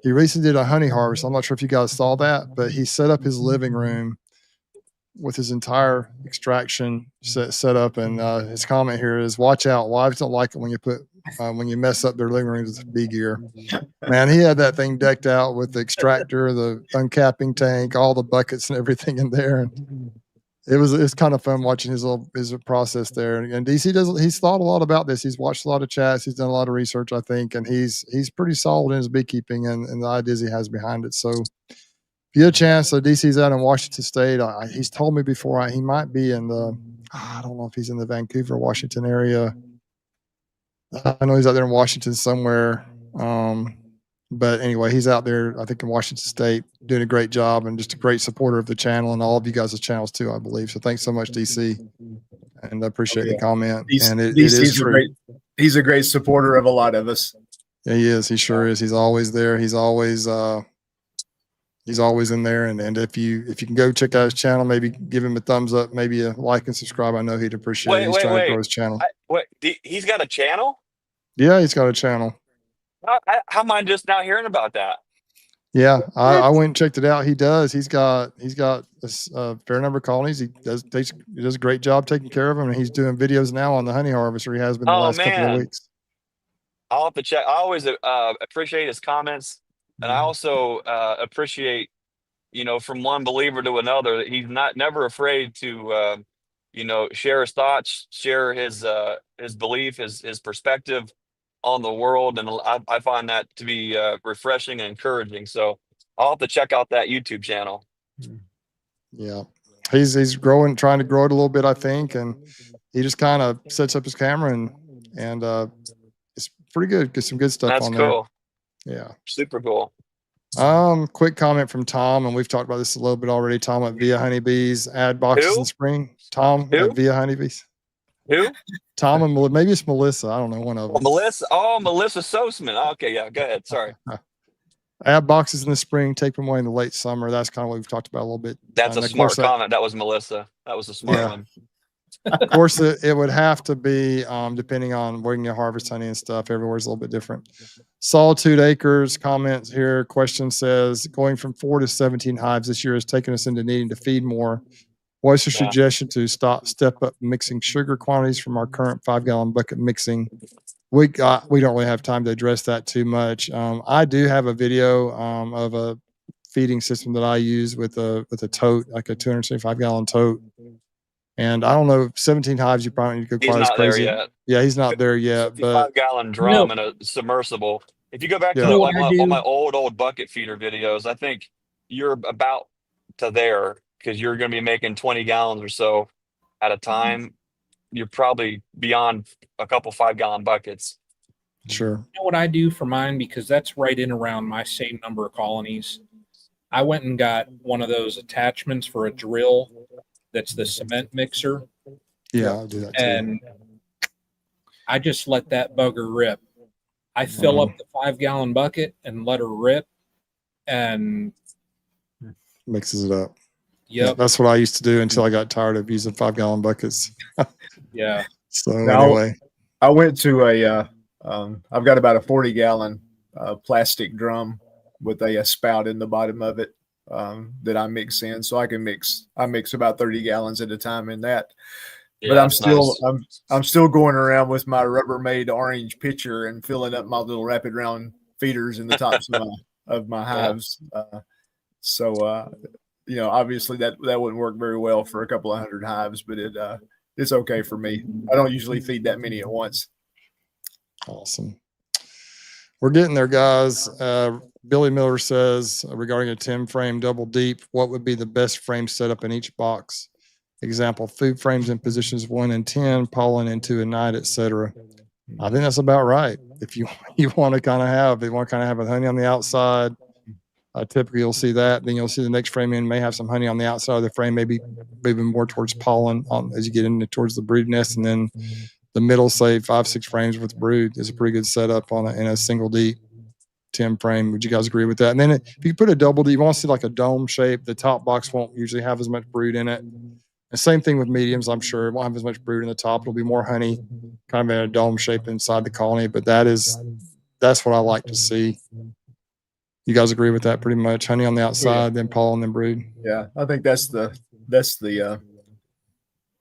he recently did a honey harvest. I'm not sure if you guys saw that, but he set up his living room with his entire extraction set up, and his comment here is, "Watch out, wives don't like it when you mess up their living rooms with bee gear." Man, he had that thing decked out with the extractor, the uncapping tank, all the buckets and everything in there. And it's kind of fun watching his process there. And DC he's thought a lot about this. He's watched a lot of chats. He's done a lot of research, I think, and he's pretty solid in his beekeeping and the ideas he has behind it. So if you get a chance, so DC's out in Washington State. He's told me before he might be in I don't know if he's in the Vancouver, Washington area. I know he's out there in Washington somewhere. But anyway, he's out there, I think, in Washington State, doing a great job and just a great supporter of the channel and all of you guys' channels too, I believe. So thanks so much, DC, and I appreciate the comment. And it is true. He's a great supporter of a lot of us. Yeah, he is. He sure is. He's always there. He's always in there. And if you can go check out his channel, maybe give him a thumbs up, maybe a like and subscribe. I know he'd appreciate it. He's trying to grow his channel. He's got a channel? Yeah, he's got a channel. How am I just now hearing about that? Yeah, I went and checked it out. He does. He's got a fair number of colonies. He does a great job taking care of them, and he's doing videos now on the honey harvester. He has been the last couple of weeks. I'll have to check. I always appreciate his comments, and I also appreciate, from one believer to another, that he's never afraid to share his thoughts, share his belief, his perspective on the world, and I find that to be refreshing and encouraging. So I'll have to check out that YouTube channel. Yeah, he's growing, trying to grow it a little bit, I think, and he just kind of sets up his camera and it's pretty good. Get some good stuff on there. That's cool. Yeah, super cool. Quick comment from Tom, and we've talked about this a little bit already. Tom at Via Honeybees, add boxes in spring. Tom at Via Honeybees. Who? Tom and maybe it's Melissa. I don't know, one of them. Melissa Sosman. Okay, yeah, go ahead. Sorry. Add boxes in the spring, take them away in the late summer. That's kind of what we've talked about a little bit. That's a smart comment. That was Melissa. That was a smart one. Of course, it would have to be depending on where you can harvest honey and stuff. Everywhere's a little bit different. Solitude Acres comments here. Question says, going from 4 to 17 hives this year has taken us into needing to feed more. What's your suggestion to step up mixing sugar quantities from our current 5-gallon bucket mixing? We don't really have time to address that too much. I do have a video of a feeding system that I use with a tote, like a 275-gallon tote. And I don't know, 17 hives, you probably need to go quite as crazy. There yet. Yeah, he's not there yet. 55-gallon drum and a submersible. If you go back to all my old bucket feeder videos, I think you're about to there, because you're going to be making 20 gallons or so at a time. You're probably beyond a couple 5-gallon buckets. Sure. You know what I do for mine, because that's right in around my same number of colonies. I went and got one of those attachments for a drill. That's the cement mixer. Yeah, I'll do that too. And I just let that bugger rip. I fill up the 5-gallon bucket and let her rip, and mixes it up. Yep. That's what I used to do until I got tired of using 5-gallon buckets. Yeah. So anyway, I went to I've got about a 40-gallon plastic drum with a spout in the bottom of it that I mix in, so I mix about 30 gallons at a time in that. Yeah, but I'm still going around with my Rubbermaid orange pitcher and filling up my little rapid round feeders in the tops of my hives. Obviously that wouldn't work very well for a couple of 100 hives, but it's okay for me. I don't usually feed that many at once. Awesome. We're getting there, guys. Billy Miller says, regarding a 10 frame double deep, what would be the best frame setup in each box? Example, food frames in positions 1 and 10, pollen in 2 and 9, etc. I think that's about right. If you want to kind of have a honey on the outside, typically you'll see that. Then you'll see the next frame in may have some honey on the outside of the frame, maybe moving more towards pollen as you get into towards the brood nest, and then the middle, say 5-6 frames with brood, is a pretty good setup in a single deep 10 frame. Would you guys agree with that? And then if you put a double deep, you want to see like a dome shape. The top box won't usually have as much brood in it. And same thing with mediums, I'm sure. It won't have as much brood in the top. It'll be more honey, kind of in a dome shape inside the colony. But that's what I like to see. You guys agree with that pretty much? Honey on the outside, then pollen, then brood. Yeah, I think that's the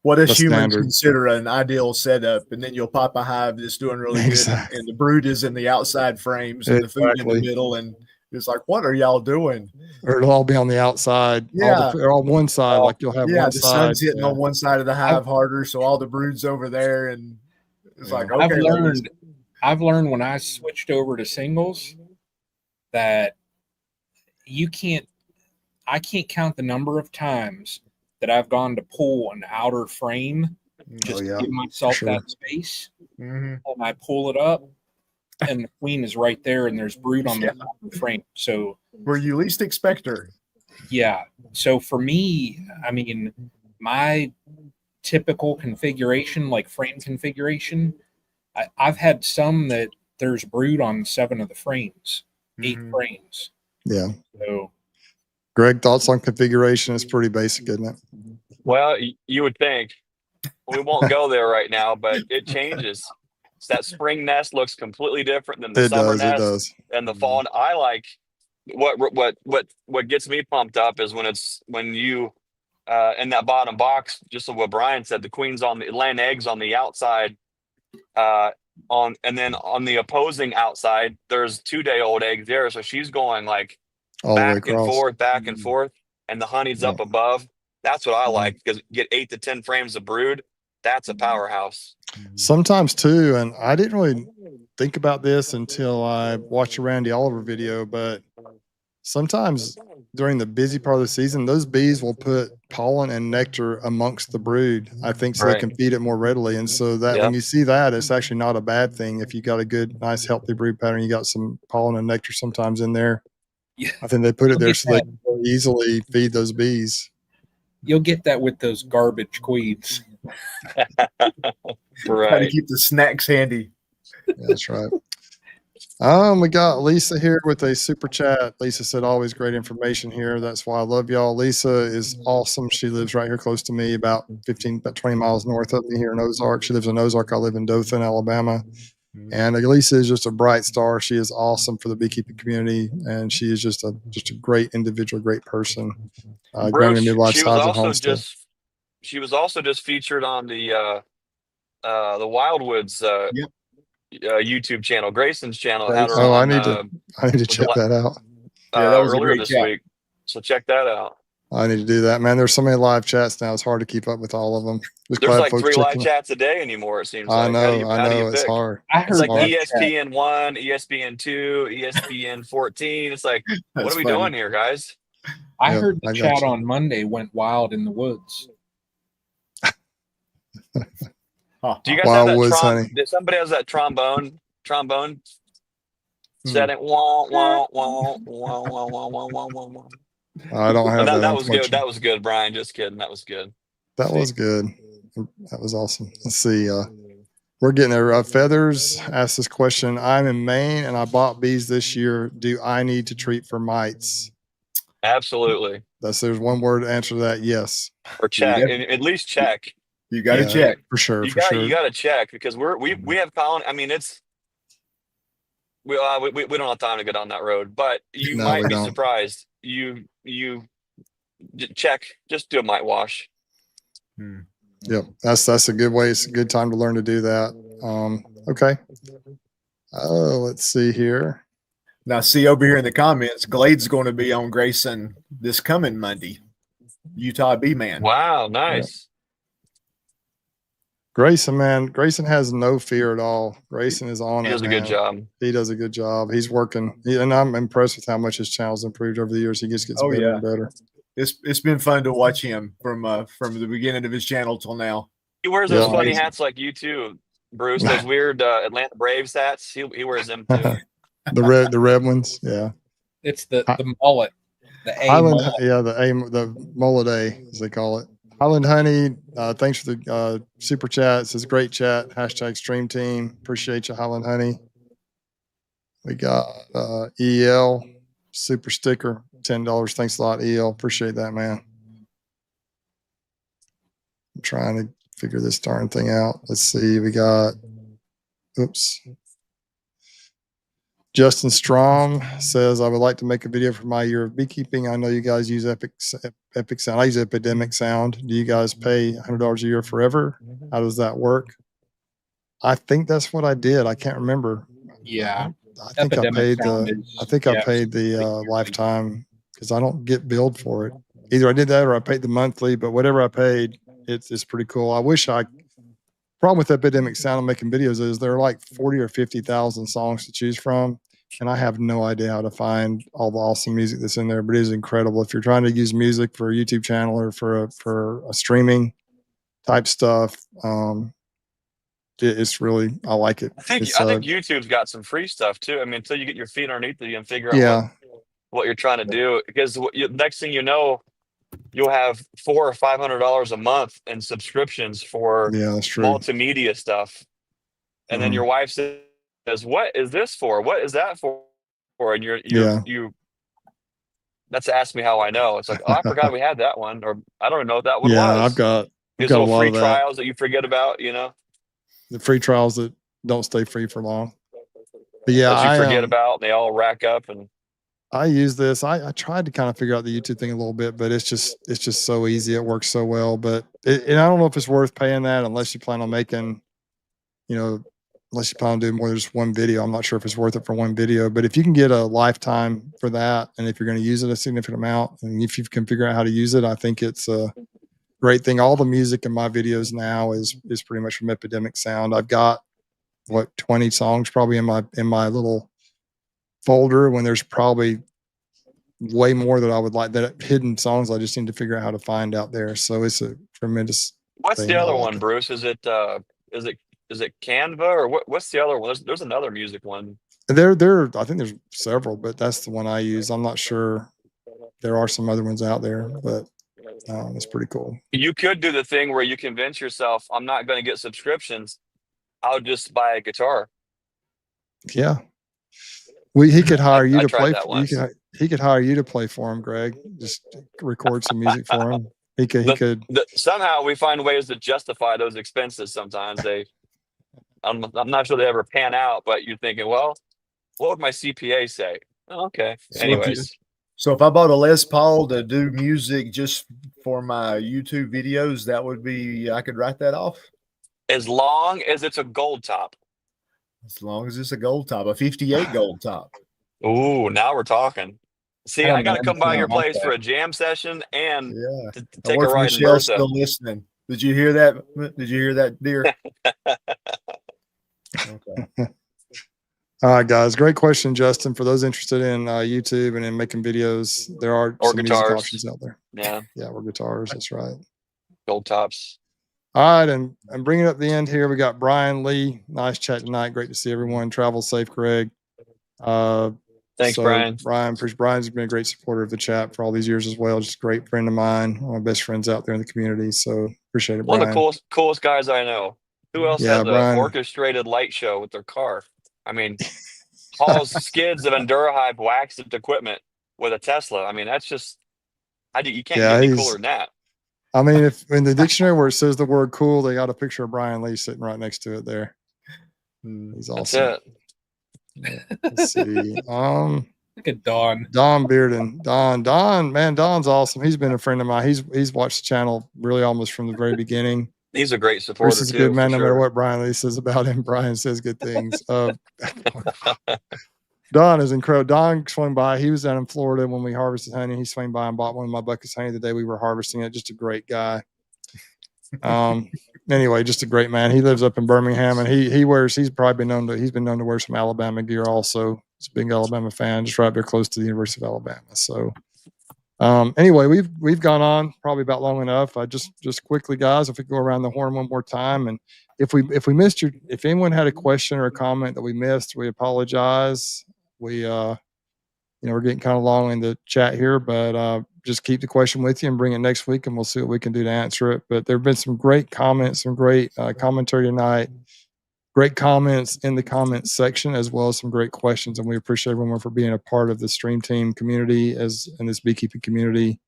what us humans consider an ideal setup, and then you'll pop a hive that's doing really good, and the brood is in the outside frames and the food in the middle, and it's like, what are y'all doing? Or it'll all be on the outside. Yeah, or on one side, like you'll have one the side. sun's hitting on one side of the hive harder, so all the brood's over there, and it's like, okay. I've learned when I switched over to singles that I can't count the number of times that I've gone to pull an outer frame just to give myself that space, and I pull it up, and the queen is right there, and there's brood on the top of the frame. So where you least expect her. yeah. So for me, I mean, my typical configuration, like frame configuration, I've had some that there's brood on 7 of the frames, 8 frames. Yeah. So, Greg, thoughts on configuration? Is pretty basic, isn't it? Well, you would think. We won't go there right now, but it changes. So that spring nest looks completely different than the summer It nest does. and the fall. And I like what gets me pumped up is when you in that bottom box, just like what Brian said, the queen's on the laying eggs on the outside, and then on the opposing outside, there's 2-day-old eggs there. So she's going like All the way back and across. forth, back and forth, and the honey's up above. That's what I like, because get 8 to 10 frames of brood. That's a powerhouse. Sometimes too, and I didn't really think about this until I watched a Randy Oliver video, but sometimes during the busy part of the season, those bees will put pollen and nectar amongst the brood, I think, so they can feed it more readily. And so that when you see that, it's actually not a bad thing. If you got a good, nice, healthy brood pattern, you got some pollen and nectar sometimes in there. yeah, I think they put it there so they can easily feed those bees. you'll get that with those garbage queens. Try to keep the snacks handy. Yeah, that's right. We got Lisa here with a super chat. Lisa said, always great information here. That's why I love y'all. Lisa is awesome. She lives right here close to me, about 20 miles north of me here in Ozark. She lives in Ozark. I live in Dothan, Alabama. And Lisa is just a bright star. She is awesome for the beekeeping community, and she is just a great individual, great person. Bruce, she was also just featured on the Wildwoods YouTube channel, Grayson's channel. Had her I on, need to check that out. Yeah, that was earlier this week. So check that out. I need to do that, man. There's so many live chats now; it's hard to keep up with all of them. There's like 3 live chats a day anymore. It seems like. I know. It's hard. It's like ESPN 1, ESPN 2, ESPN 14. It's like, what are we doing here, guys? I heard the chat on Monday went wild in the woods. Do you guys have that did somebody has that trombone setting? Wah, wah, wah, wah, wah, wah, wah, wah, wah. I don't have that. That was good. That was good, Brian. Just kidding. That was good. That was good. That was awesome. Let's see. We're getting there. Feathers asked this question. I'm in Maine and I bought bees this year. Do I need to treat for mites? Absolutely. There's one word to answer that. Yes. Or check. At least check. You got to check for sure. You got to check, because we have colony. I mean, we don't have time to go down that road, but you might be surprised. You check. Just do a mite wash. Yep, that's a good way. It's a good time to learn to do that. Okay. Let's see here. Now, see over here in the comments, Glade's going to be on Grayson this coming Monday. Utah Bee Man. Wow, nice. Grayson, man, Grayson has no fear at all. Grayson is on it. He does a good job. He does a good job. He's working, and I'm impressed with how much his channel's improved over the years. He just gets better and better. It's been fun to watch him from the beginning of his channel till now. He wears those funny hats like you too, Bruce. Those weird Atlanta Braves hats. He wears them too. the red ones. Yeah. It's the mullet. The Highland, mullet. The mullet A, as they call it. Highland Honey, thanks for the super chat. It says great chat. # stream team. Appreciate you, Highland Honey. We got EL super sticker, $10. Thanks a lot, EL. Appreciate that, man. I'm trying to figure this darn thing out. Let's see. We got, Justin Strom says, I would like to make a video for my year of beekeeping. I know you guys use Epic Sound. I use Epidemic Sound. Do you guys pay $100 a year forever? How does that work? I think that's what I did. I can't remember. Yeah. I think I paid the lifetime, because I don't get billed for it. Either I did that or I paid the monthly, but whatever I paid, it's pretty cool. Problem with Epidemic Sound and making videos is there are like 40 or 50,000 songs to choose from, and I have no idea how to find all the awesome music that's in there, but it is incredible. If you're trying to use music for a YouTube channel or for a streaming type stuff, it's really, I like it. I think YouTube's got some free stuff too. I mean, until you get your feet underneath you and figure out what you're trying to do, because next thing you know, you'll have $400 or $500 a month in subscriptions for that's true. multimedia stuff, and then your wife says, "What is this for? What is that for?" And you. That's ask me how I know. It's like, oh, I forgot we had that one, or I don't know what that one was. I've got these little free trials that you forget about, the free trials that don't stay free for long. But yeah, those you forget about, they all rack up. And I use this. I tried to kind of figure out the YouTube thing a little bit, but it's just so easy. It works so well. But and I don't know if it's worth paying that unless you plan on making, unless you plan on doing more than just one video. I'm not sure if it's worth it for one video, but if you can get a lifetime for that, and if you're going to use it a significant amount, and if you can figure out how to use it, I think it's a great thing. All the music in my videos now is pretty much from Epidemic Sound. I've got 20 songs probably in my little folder, when there's probably way more that I would like, that hidden songs I just need to figure out how to find out there. So it's a tremendous What's the other one, Bruce? Is it Canva, or what's the other one? There's another music one. There I think there's several, but that's the one I use. I'm not sure. There are some other ones out there, but it's pretty cool. You could do the thing where you convince yourself, I'm not going to get subscriptions, I'll just buy a guitar. Yeah. He could hire you to play. He could hire you to play for him, Greg. Just record some music for him. He could. Somehow we find ways to justify those expenses. Sometimes I'm not sure they ever pan out, but you're thinking, well, what would my CPA say? Oh, okay. Anyways. So if I bought a Les Paul to do music just for my YouTube videos, that would be, I could write that off? As long as it's a gold top. As long as it's a gold top, a 58 gold top. Ooh, now we're talking. See, I got to come by your place for a jam session and to take a ride in Bertha. Still listening. Did you hear that? Did you hear that, dear? Okay. All right, guys. Great question, Justin. For those interested in YouTube and in making videos, there are some music options out there. Yeah, or guitars. That's right. Gold tops. All right, and bringing up the end here, we got Brian Lee. Nice chat tonight. Great to see everyone. Travel safe, Greg. Thanks, Brian. Brian's been a great supporter of the chat for all these years as well. Just a great friend of mine, one of my best friends out there in the community. So appreciate it, Brian. One of the coolest guys I know. Who else has an orchestrated light show with their car? I mean, hauls skids of Enduro-Hive waxed equipment with a Tesla. I mean, that's just, you can't get any cooler than that. I mean, if in the dictionary where it says the word cool, they got a picture of Brian Lee sitting right next to it there. He's awesome. That's it. Let's see. Look at Don Bearden. Man, Don's awesome. He's been a friend of mine. He's watched the channel really almost from the very beginning. He's a great supporter. Bruce is a good man, no matter what Brian Lee says about him. Brian says good things. Don is incredible. Don swung by. He was down in Florida when we harvested honey. He swung by and bought one of my buckets of honey the day we were harvesting it. Just a great guy. Anyway, just a great man. He lives up in Birmingham, and he's probably been known to wear some Alabama gear also. He's a big Alabama fan, just right there close to the University of Alabama. So anyway, we've gone on probably about long enough. I just quickly, guys, if we go around the horn one more time, and if we missed if anyone had a question or a comment that we missed, we apologize. We're getting kind of long in the chat here, but just keep the question with you and bring it next week, and we'll see what we can do to answer it. But there have been some great comments, some great commentary tonight, great comments in the comments section, as well as some great questions. And we appreciate everyone for being a part of the Stream Team community in this beekeeping community.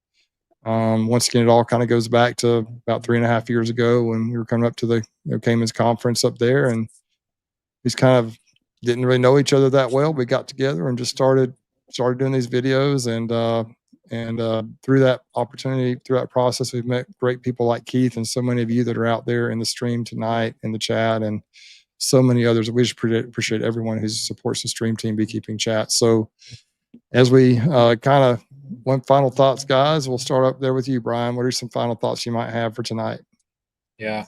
Once again, it all kind of goes back to about 3.5 years ago when we were coming up to the Cayman's conference up there, and we just kind of didn't really know each other that well. We got together and just started doing these videos, and through that opportunity, through that process, we've met great people like Keith and so many of you that are out there in the stream tonight, in the chat, and so many others. We just appreciate everyone who supports the Stream Team Beekeeping chat. So as we one final thoughts, guys, we'll start up there with you, Brian. What are some final thoughts you might have for tonight? Yeah.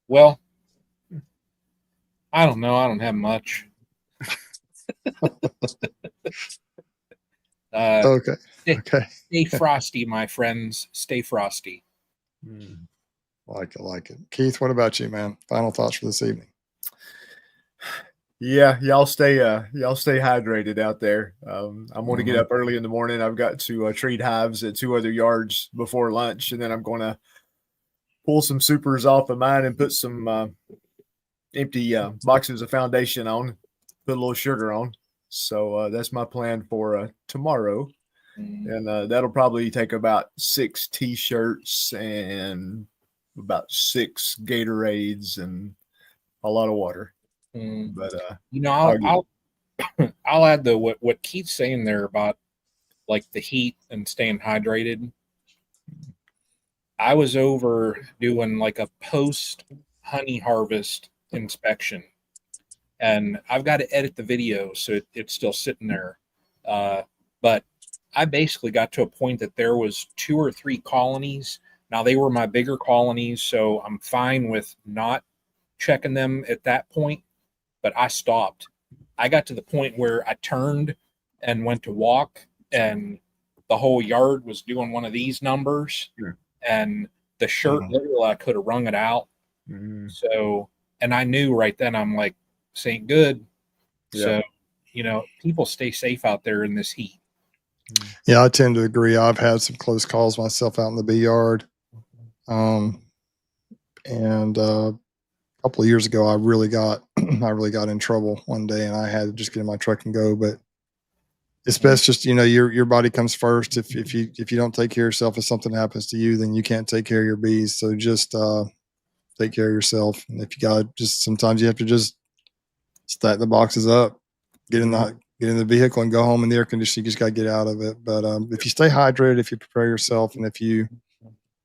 Well, I don't know. I don't have much. Okay. Stay frosty, my friends. Stay frosty. Like it. Keith, what about you, man? Final thoughts for this evening? Yeah, y'all stay hydrated out there. I'm going to get up early in the morning. I've got to treat hives at 2 other yards before lunch, and then I'm going to pull some supers off of mine and put some empty boxes of foundation on, put a little sugar on. So that's my plan for tomorrow. And that'll probably take about 6 t-shirts and about 6 Gatorades and a lot of water. But I'll add though what Keith's saying there about like the heat and staying hydrated. I was over doing like a post honey harvest inspection, and I've got to edit the video, so it's still sitting there. But I basically got to a point that there was 2 or 3 colonies. Now they were my bigger colonies, so I'm fine with not checking them at that point. But I stopped. I got to the point where I turned and went to walk, and the whole yard was doing one of these numbers. Sure. And the shirt, literally, I could have wrung it out. So, and I knew right then, I'm like, this ain't good. Yeah. So, people stay safe out there in this heat. Yeah, I tend to agree. I've had some close calls myself out in the bee yard. And a couple of years ago, I really got in trouble one day, and I had to just get in my truck and go. But it's best just, your body comes first. If you don't take care of yourself, if something happens to you, then you can't take care of your bees. So just take care of yourself. And if you got sometimes you have to just stack the boxes up, get in the vehicle and go home in the air conditioning. You just got to get out of it. But if you stay hydrated, if you prepare yourself, and if you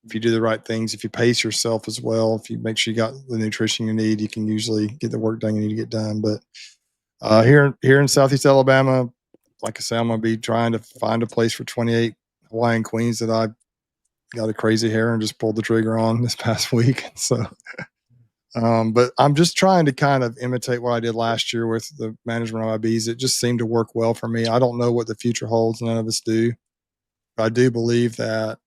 do the right things, if you pace yourself as well, if you make sure you got the nutrition you need, you can usually get the work done you need to get done. But here in Southeast Alabama, like I say, I'm going to be trying to find a place for 28 Hawaiian queens that I got a crazy hair and just pulled the trigger on this past week. So, but I'm just trying to kind of imitate what I did last year with the management of my bees. It just seemed to work well for me. I don't know what the future holds. None of us do. But I do believe that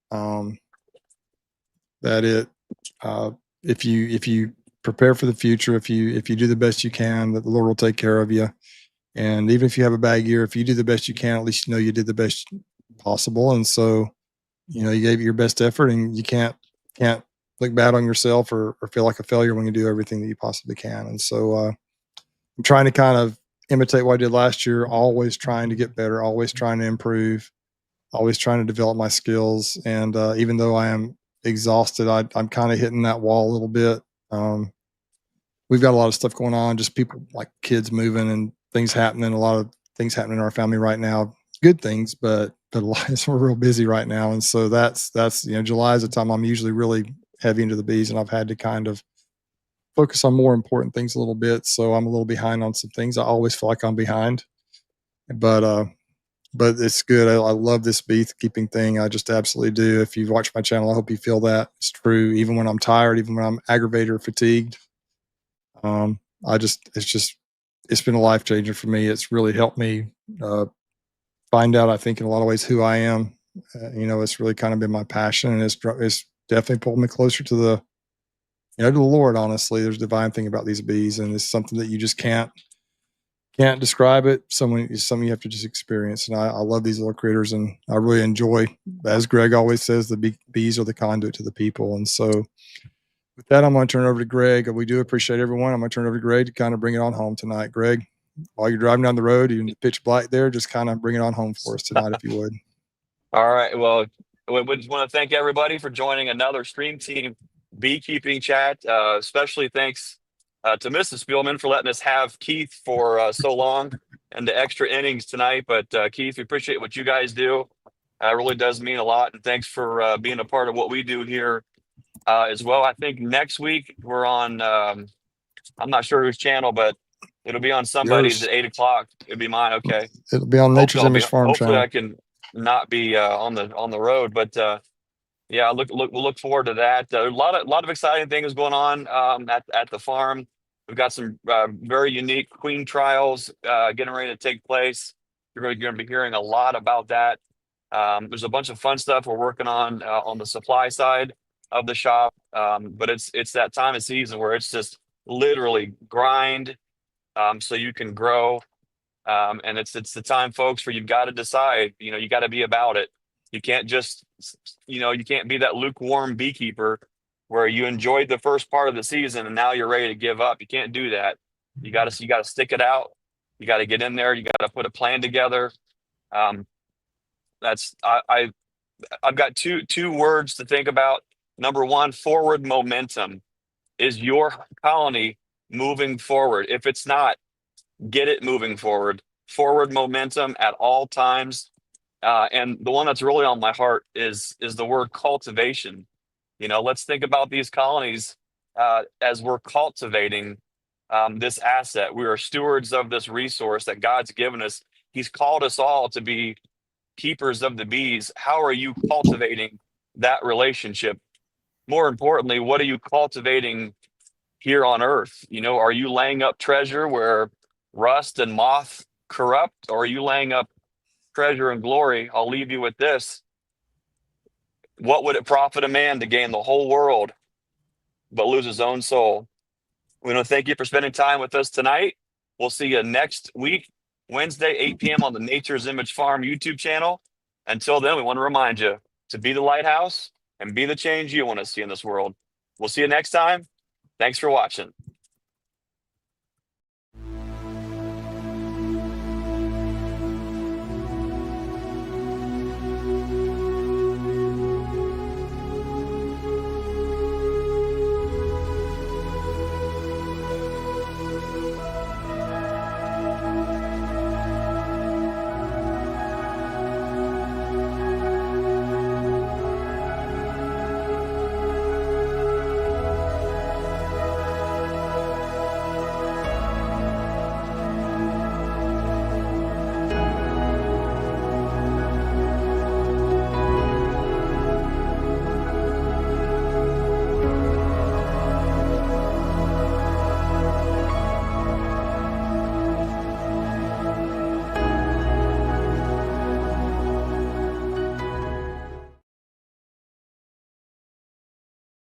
if you prepare for the future, if you do the best you can, that the Lord will take care of you. And even if you have a bad year, if you do the best you can, at least you did the best possible. And so, you gave it your best effort, and you can't look bad on yourself or feel like a failure when you do everything that you possibly can. And so I'm trying to kind of imitate what I did last year, always trying to get better, always trying to improve, always trying to develop my skills. And even though I am exhausted, I'm kind of hitting that wall a little bit. We've got a lot of stuff going on, just people like kids moving and things happening, a lot of things happening in our family right now, good things, but a lot, we're real busy right now. And so that's, July is the time I'm usually really heavy into the bees, and I've had to kind of focus on more important things a little bit. So I'm a little behind on some things. I always feel like I'm behind, but it's good. I love this beekeeping thing. I just absolutely do. If you've watched my channel, I hope you feel that it's true. Even when I'm tired, even when I'm aggravated or fatigued, it's been a life changer for me. It's really helped me find out, I think, in a lot of ways, who I am. It's really kind of been my passion, and it's definitely pulled me closer to the Lord. Honestly, there's a divine thing about these bees, and it's something that you just can't describe it. Something you have to just experience. And I love these little critters, and I really enjoy, as Greg always says, the bees are the conduit to the people. And so with that, I'm going to turn it over to Greg. We do appreciate everyone. I'm going to turn it over to Greg to kind of bring it on home tonight. Greg, while you're driving down the road, even the pitch black there, just kind of bring it on home for us tonight, if you would. All right. Well, we just want to thank everybody for joining another Stream Team Beekeeping Chat. Especially thanks to Mrs. Spillman for letting us have Keith for so long and the extra innings tonight. But Keith, we appreciate what you guys do. It really does mean a lot. And thanks for being a part of what we do here as well. I think next week we're on, I'm not sure whose channel, but it'll be on somebody's at 8 o'clock. It'll be mine. Okay. It'll be on Nature's Image Farm hopefully channel. I can not be on the road, but yeah, we'll look forward to that. A lot of exciting things going on at the farm. We've got some very unique queen trials getting ready to take place. You're going to be hearing a lot about that. There's a bunch of fun stuff we're working on the supply side of the shop, but it's that time of season where it's just literally grind so you can grow. And it's the time, folks, where you've got to decide, you got to be about it. You can't just, you can't be that lukewarm beekeeper where you enjoyed the first part of the season and now you're ready to give up. You can't do that. You got to stick it out. You got to get in there. You got to put a plan together. I've got two words to think about. Number one, forward momentum. Is your colony moving forward? If it's not, get it moving forward. Forward momentum at all times. And the one that's really on my heart is the word cultivation. Let's think about these colonies as we're cultivating this asset. We are stewards of this resource that God's given us. He's called us all to be keepers of the bees. How are you cultivating that relationship? More importantly, what are you cultivating here on earth? Are you laying up treasure where rust and moth corrupt, or are you laying up treasure and glory? I'll leave you with this. What would it profit a man to gain the whole world but lose his own soul? We want to thank you for spending time with us tonight. We'll see you next week, Wednesday, 8 p.m. on the Nature's Image Farm YouTube channel. Until then, we want to remind you to be the lighthouse and be the change you want to see in this world. We'll see you next time. Thanks for watching.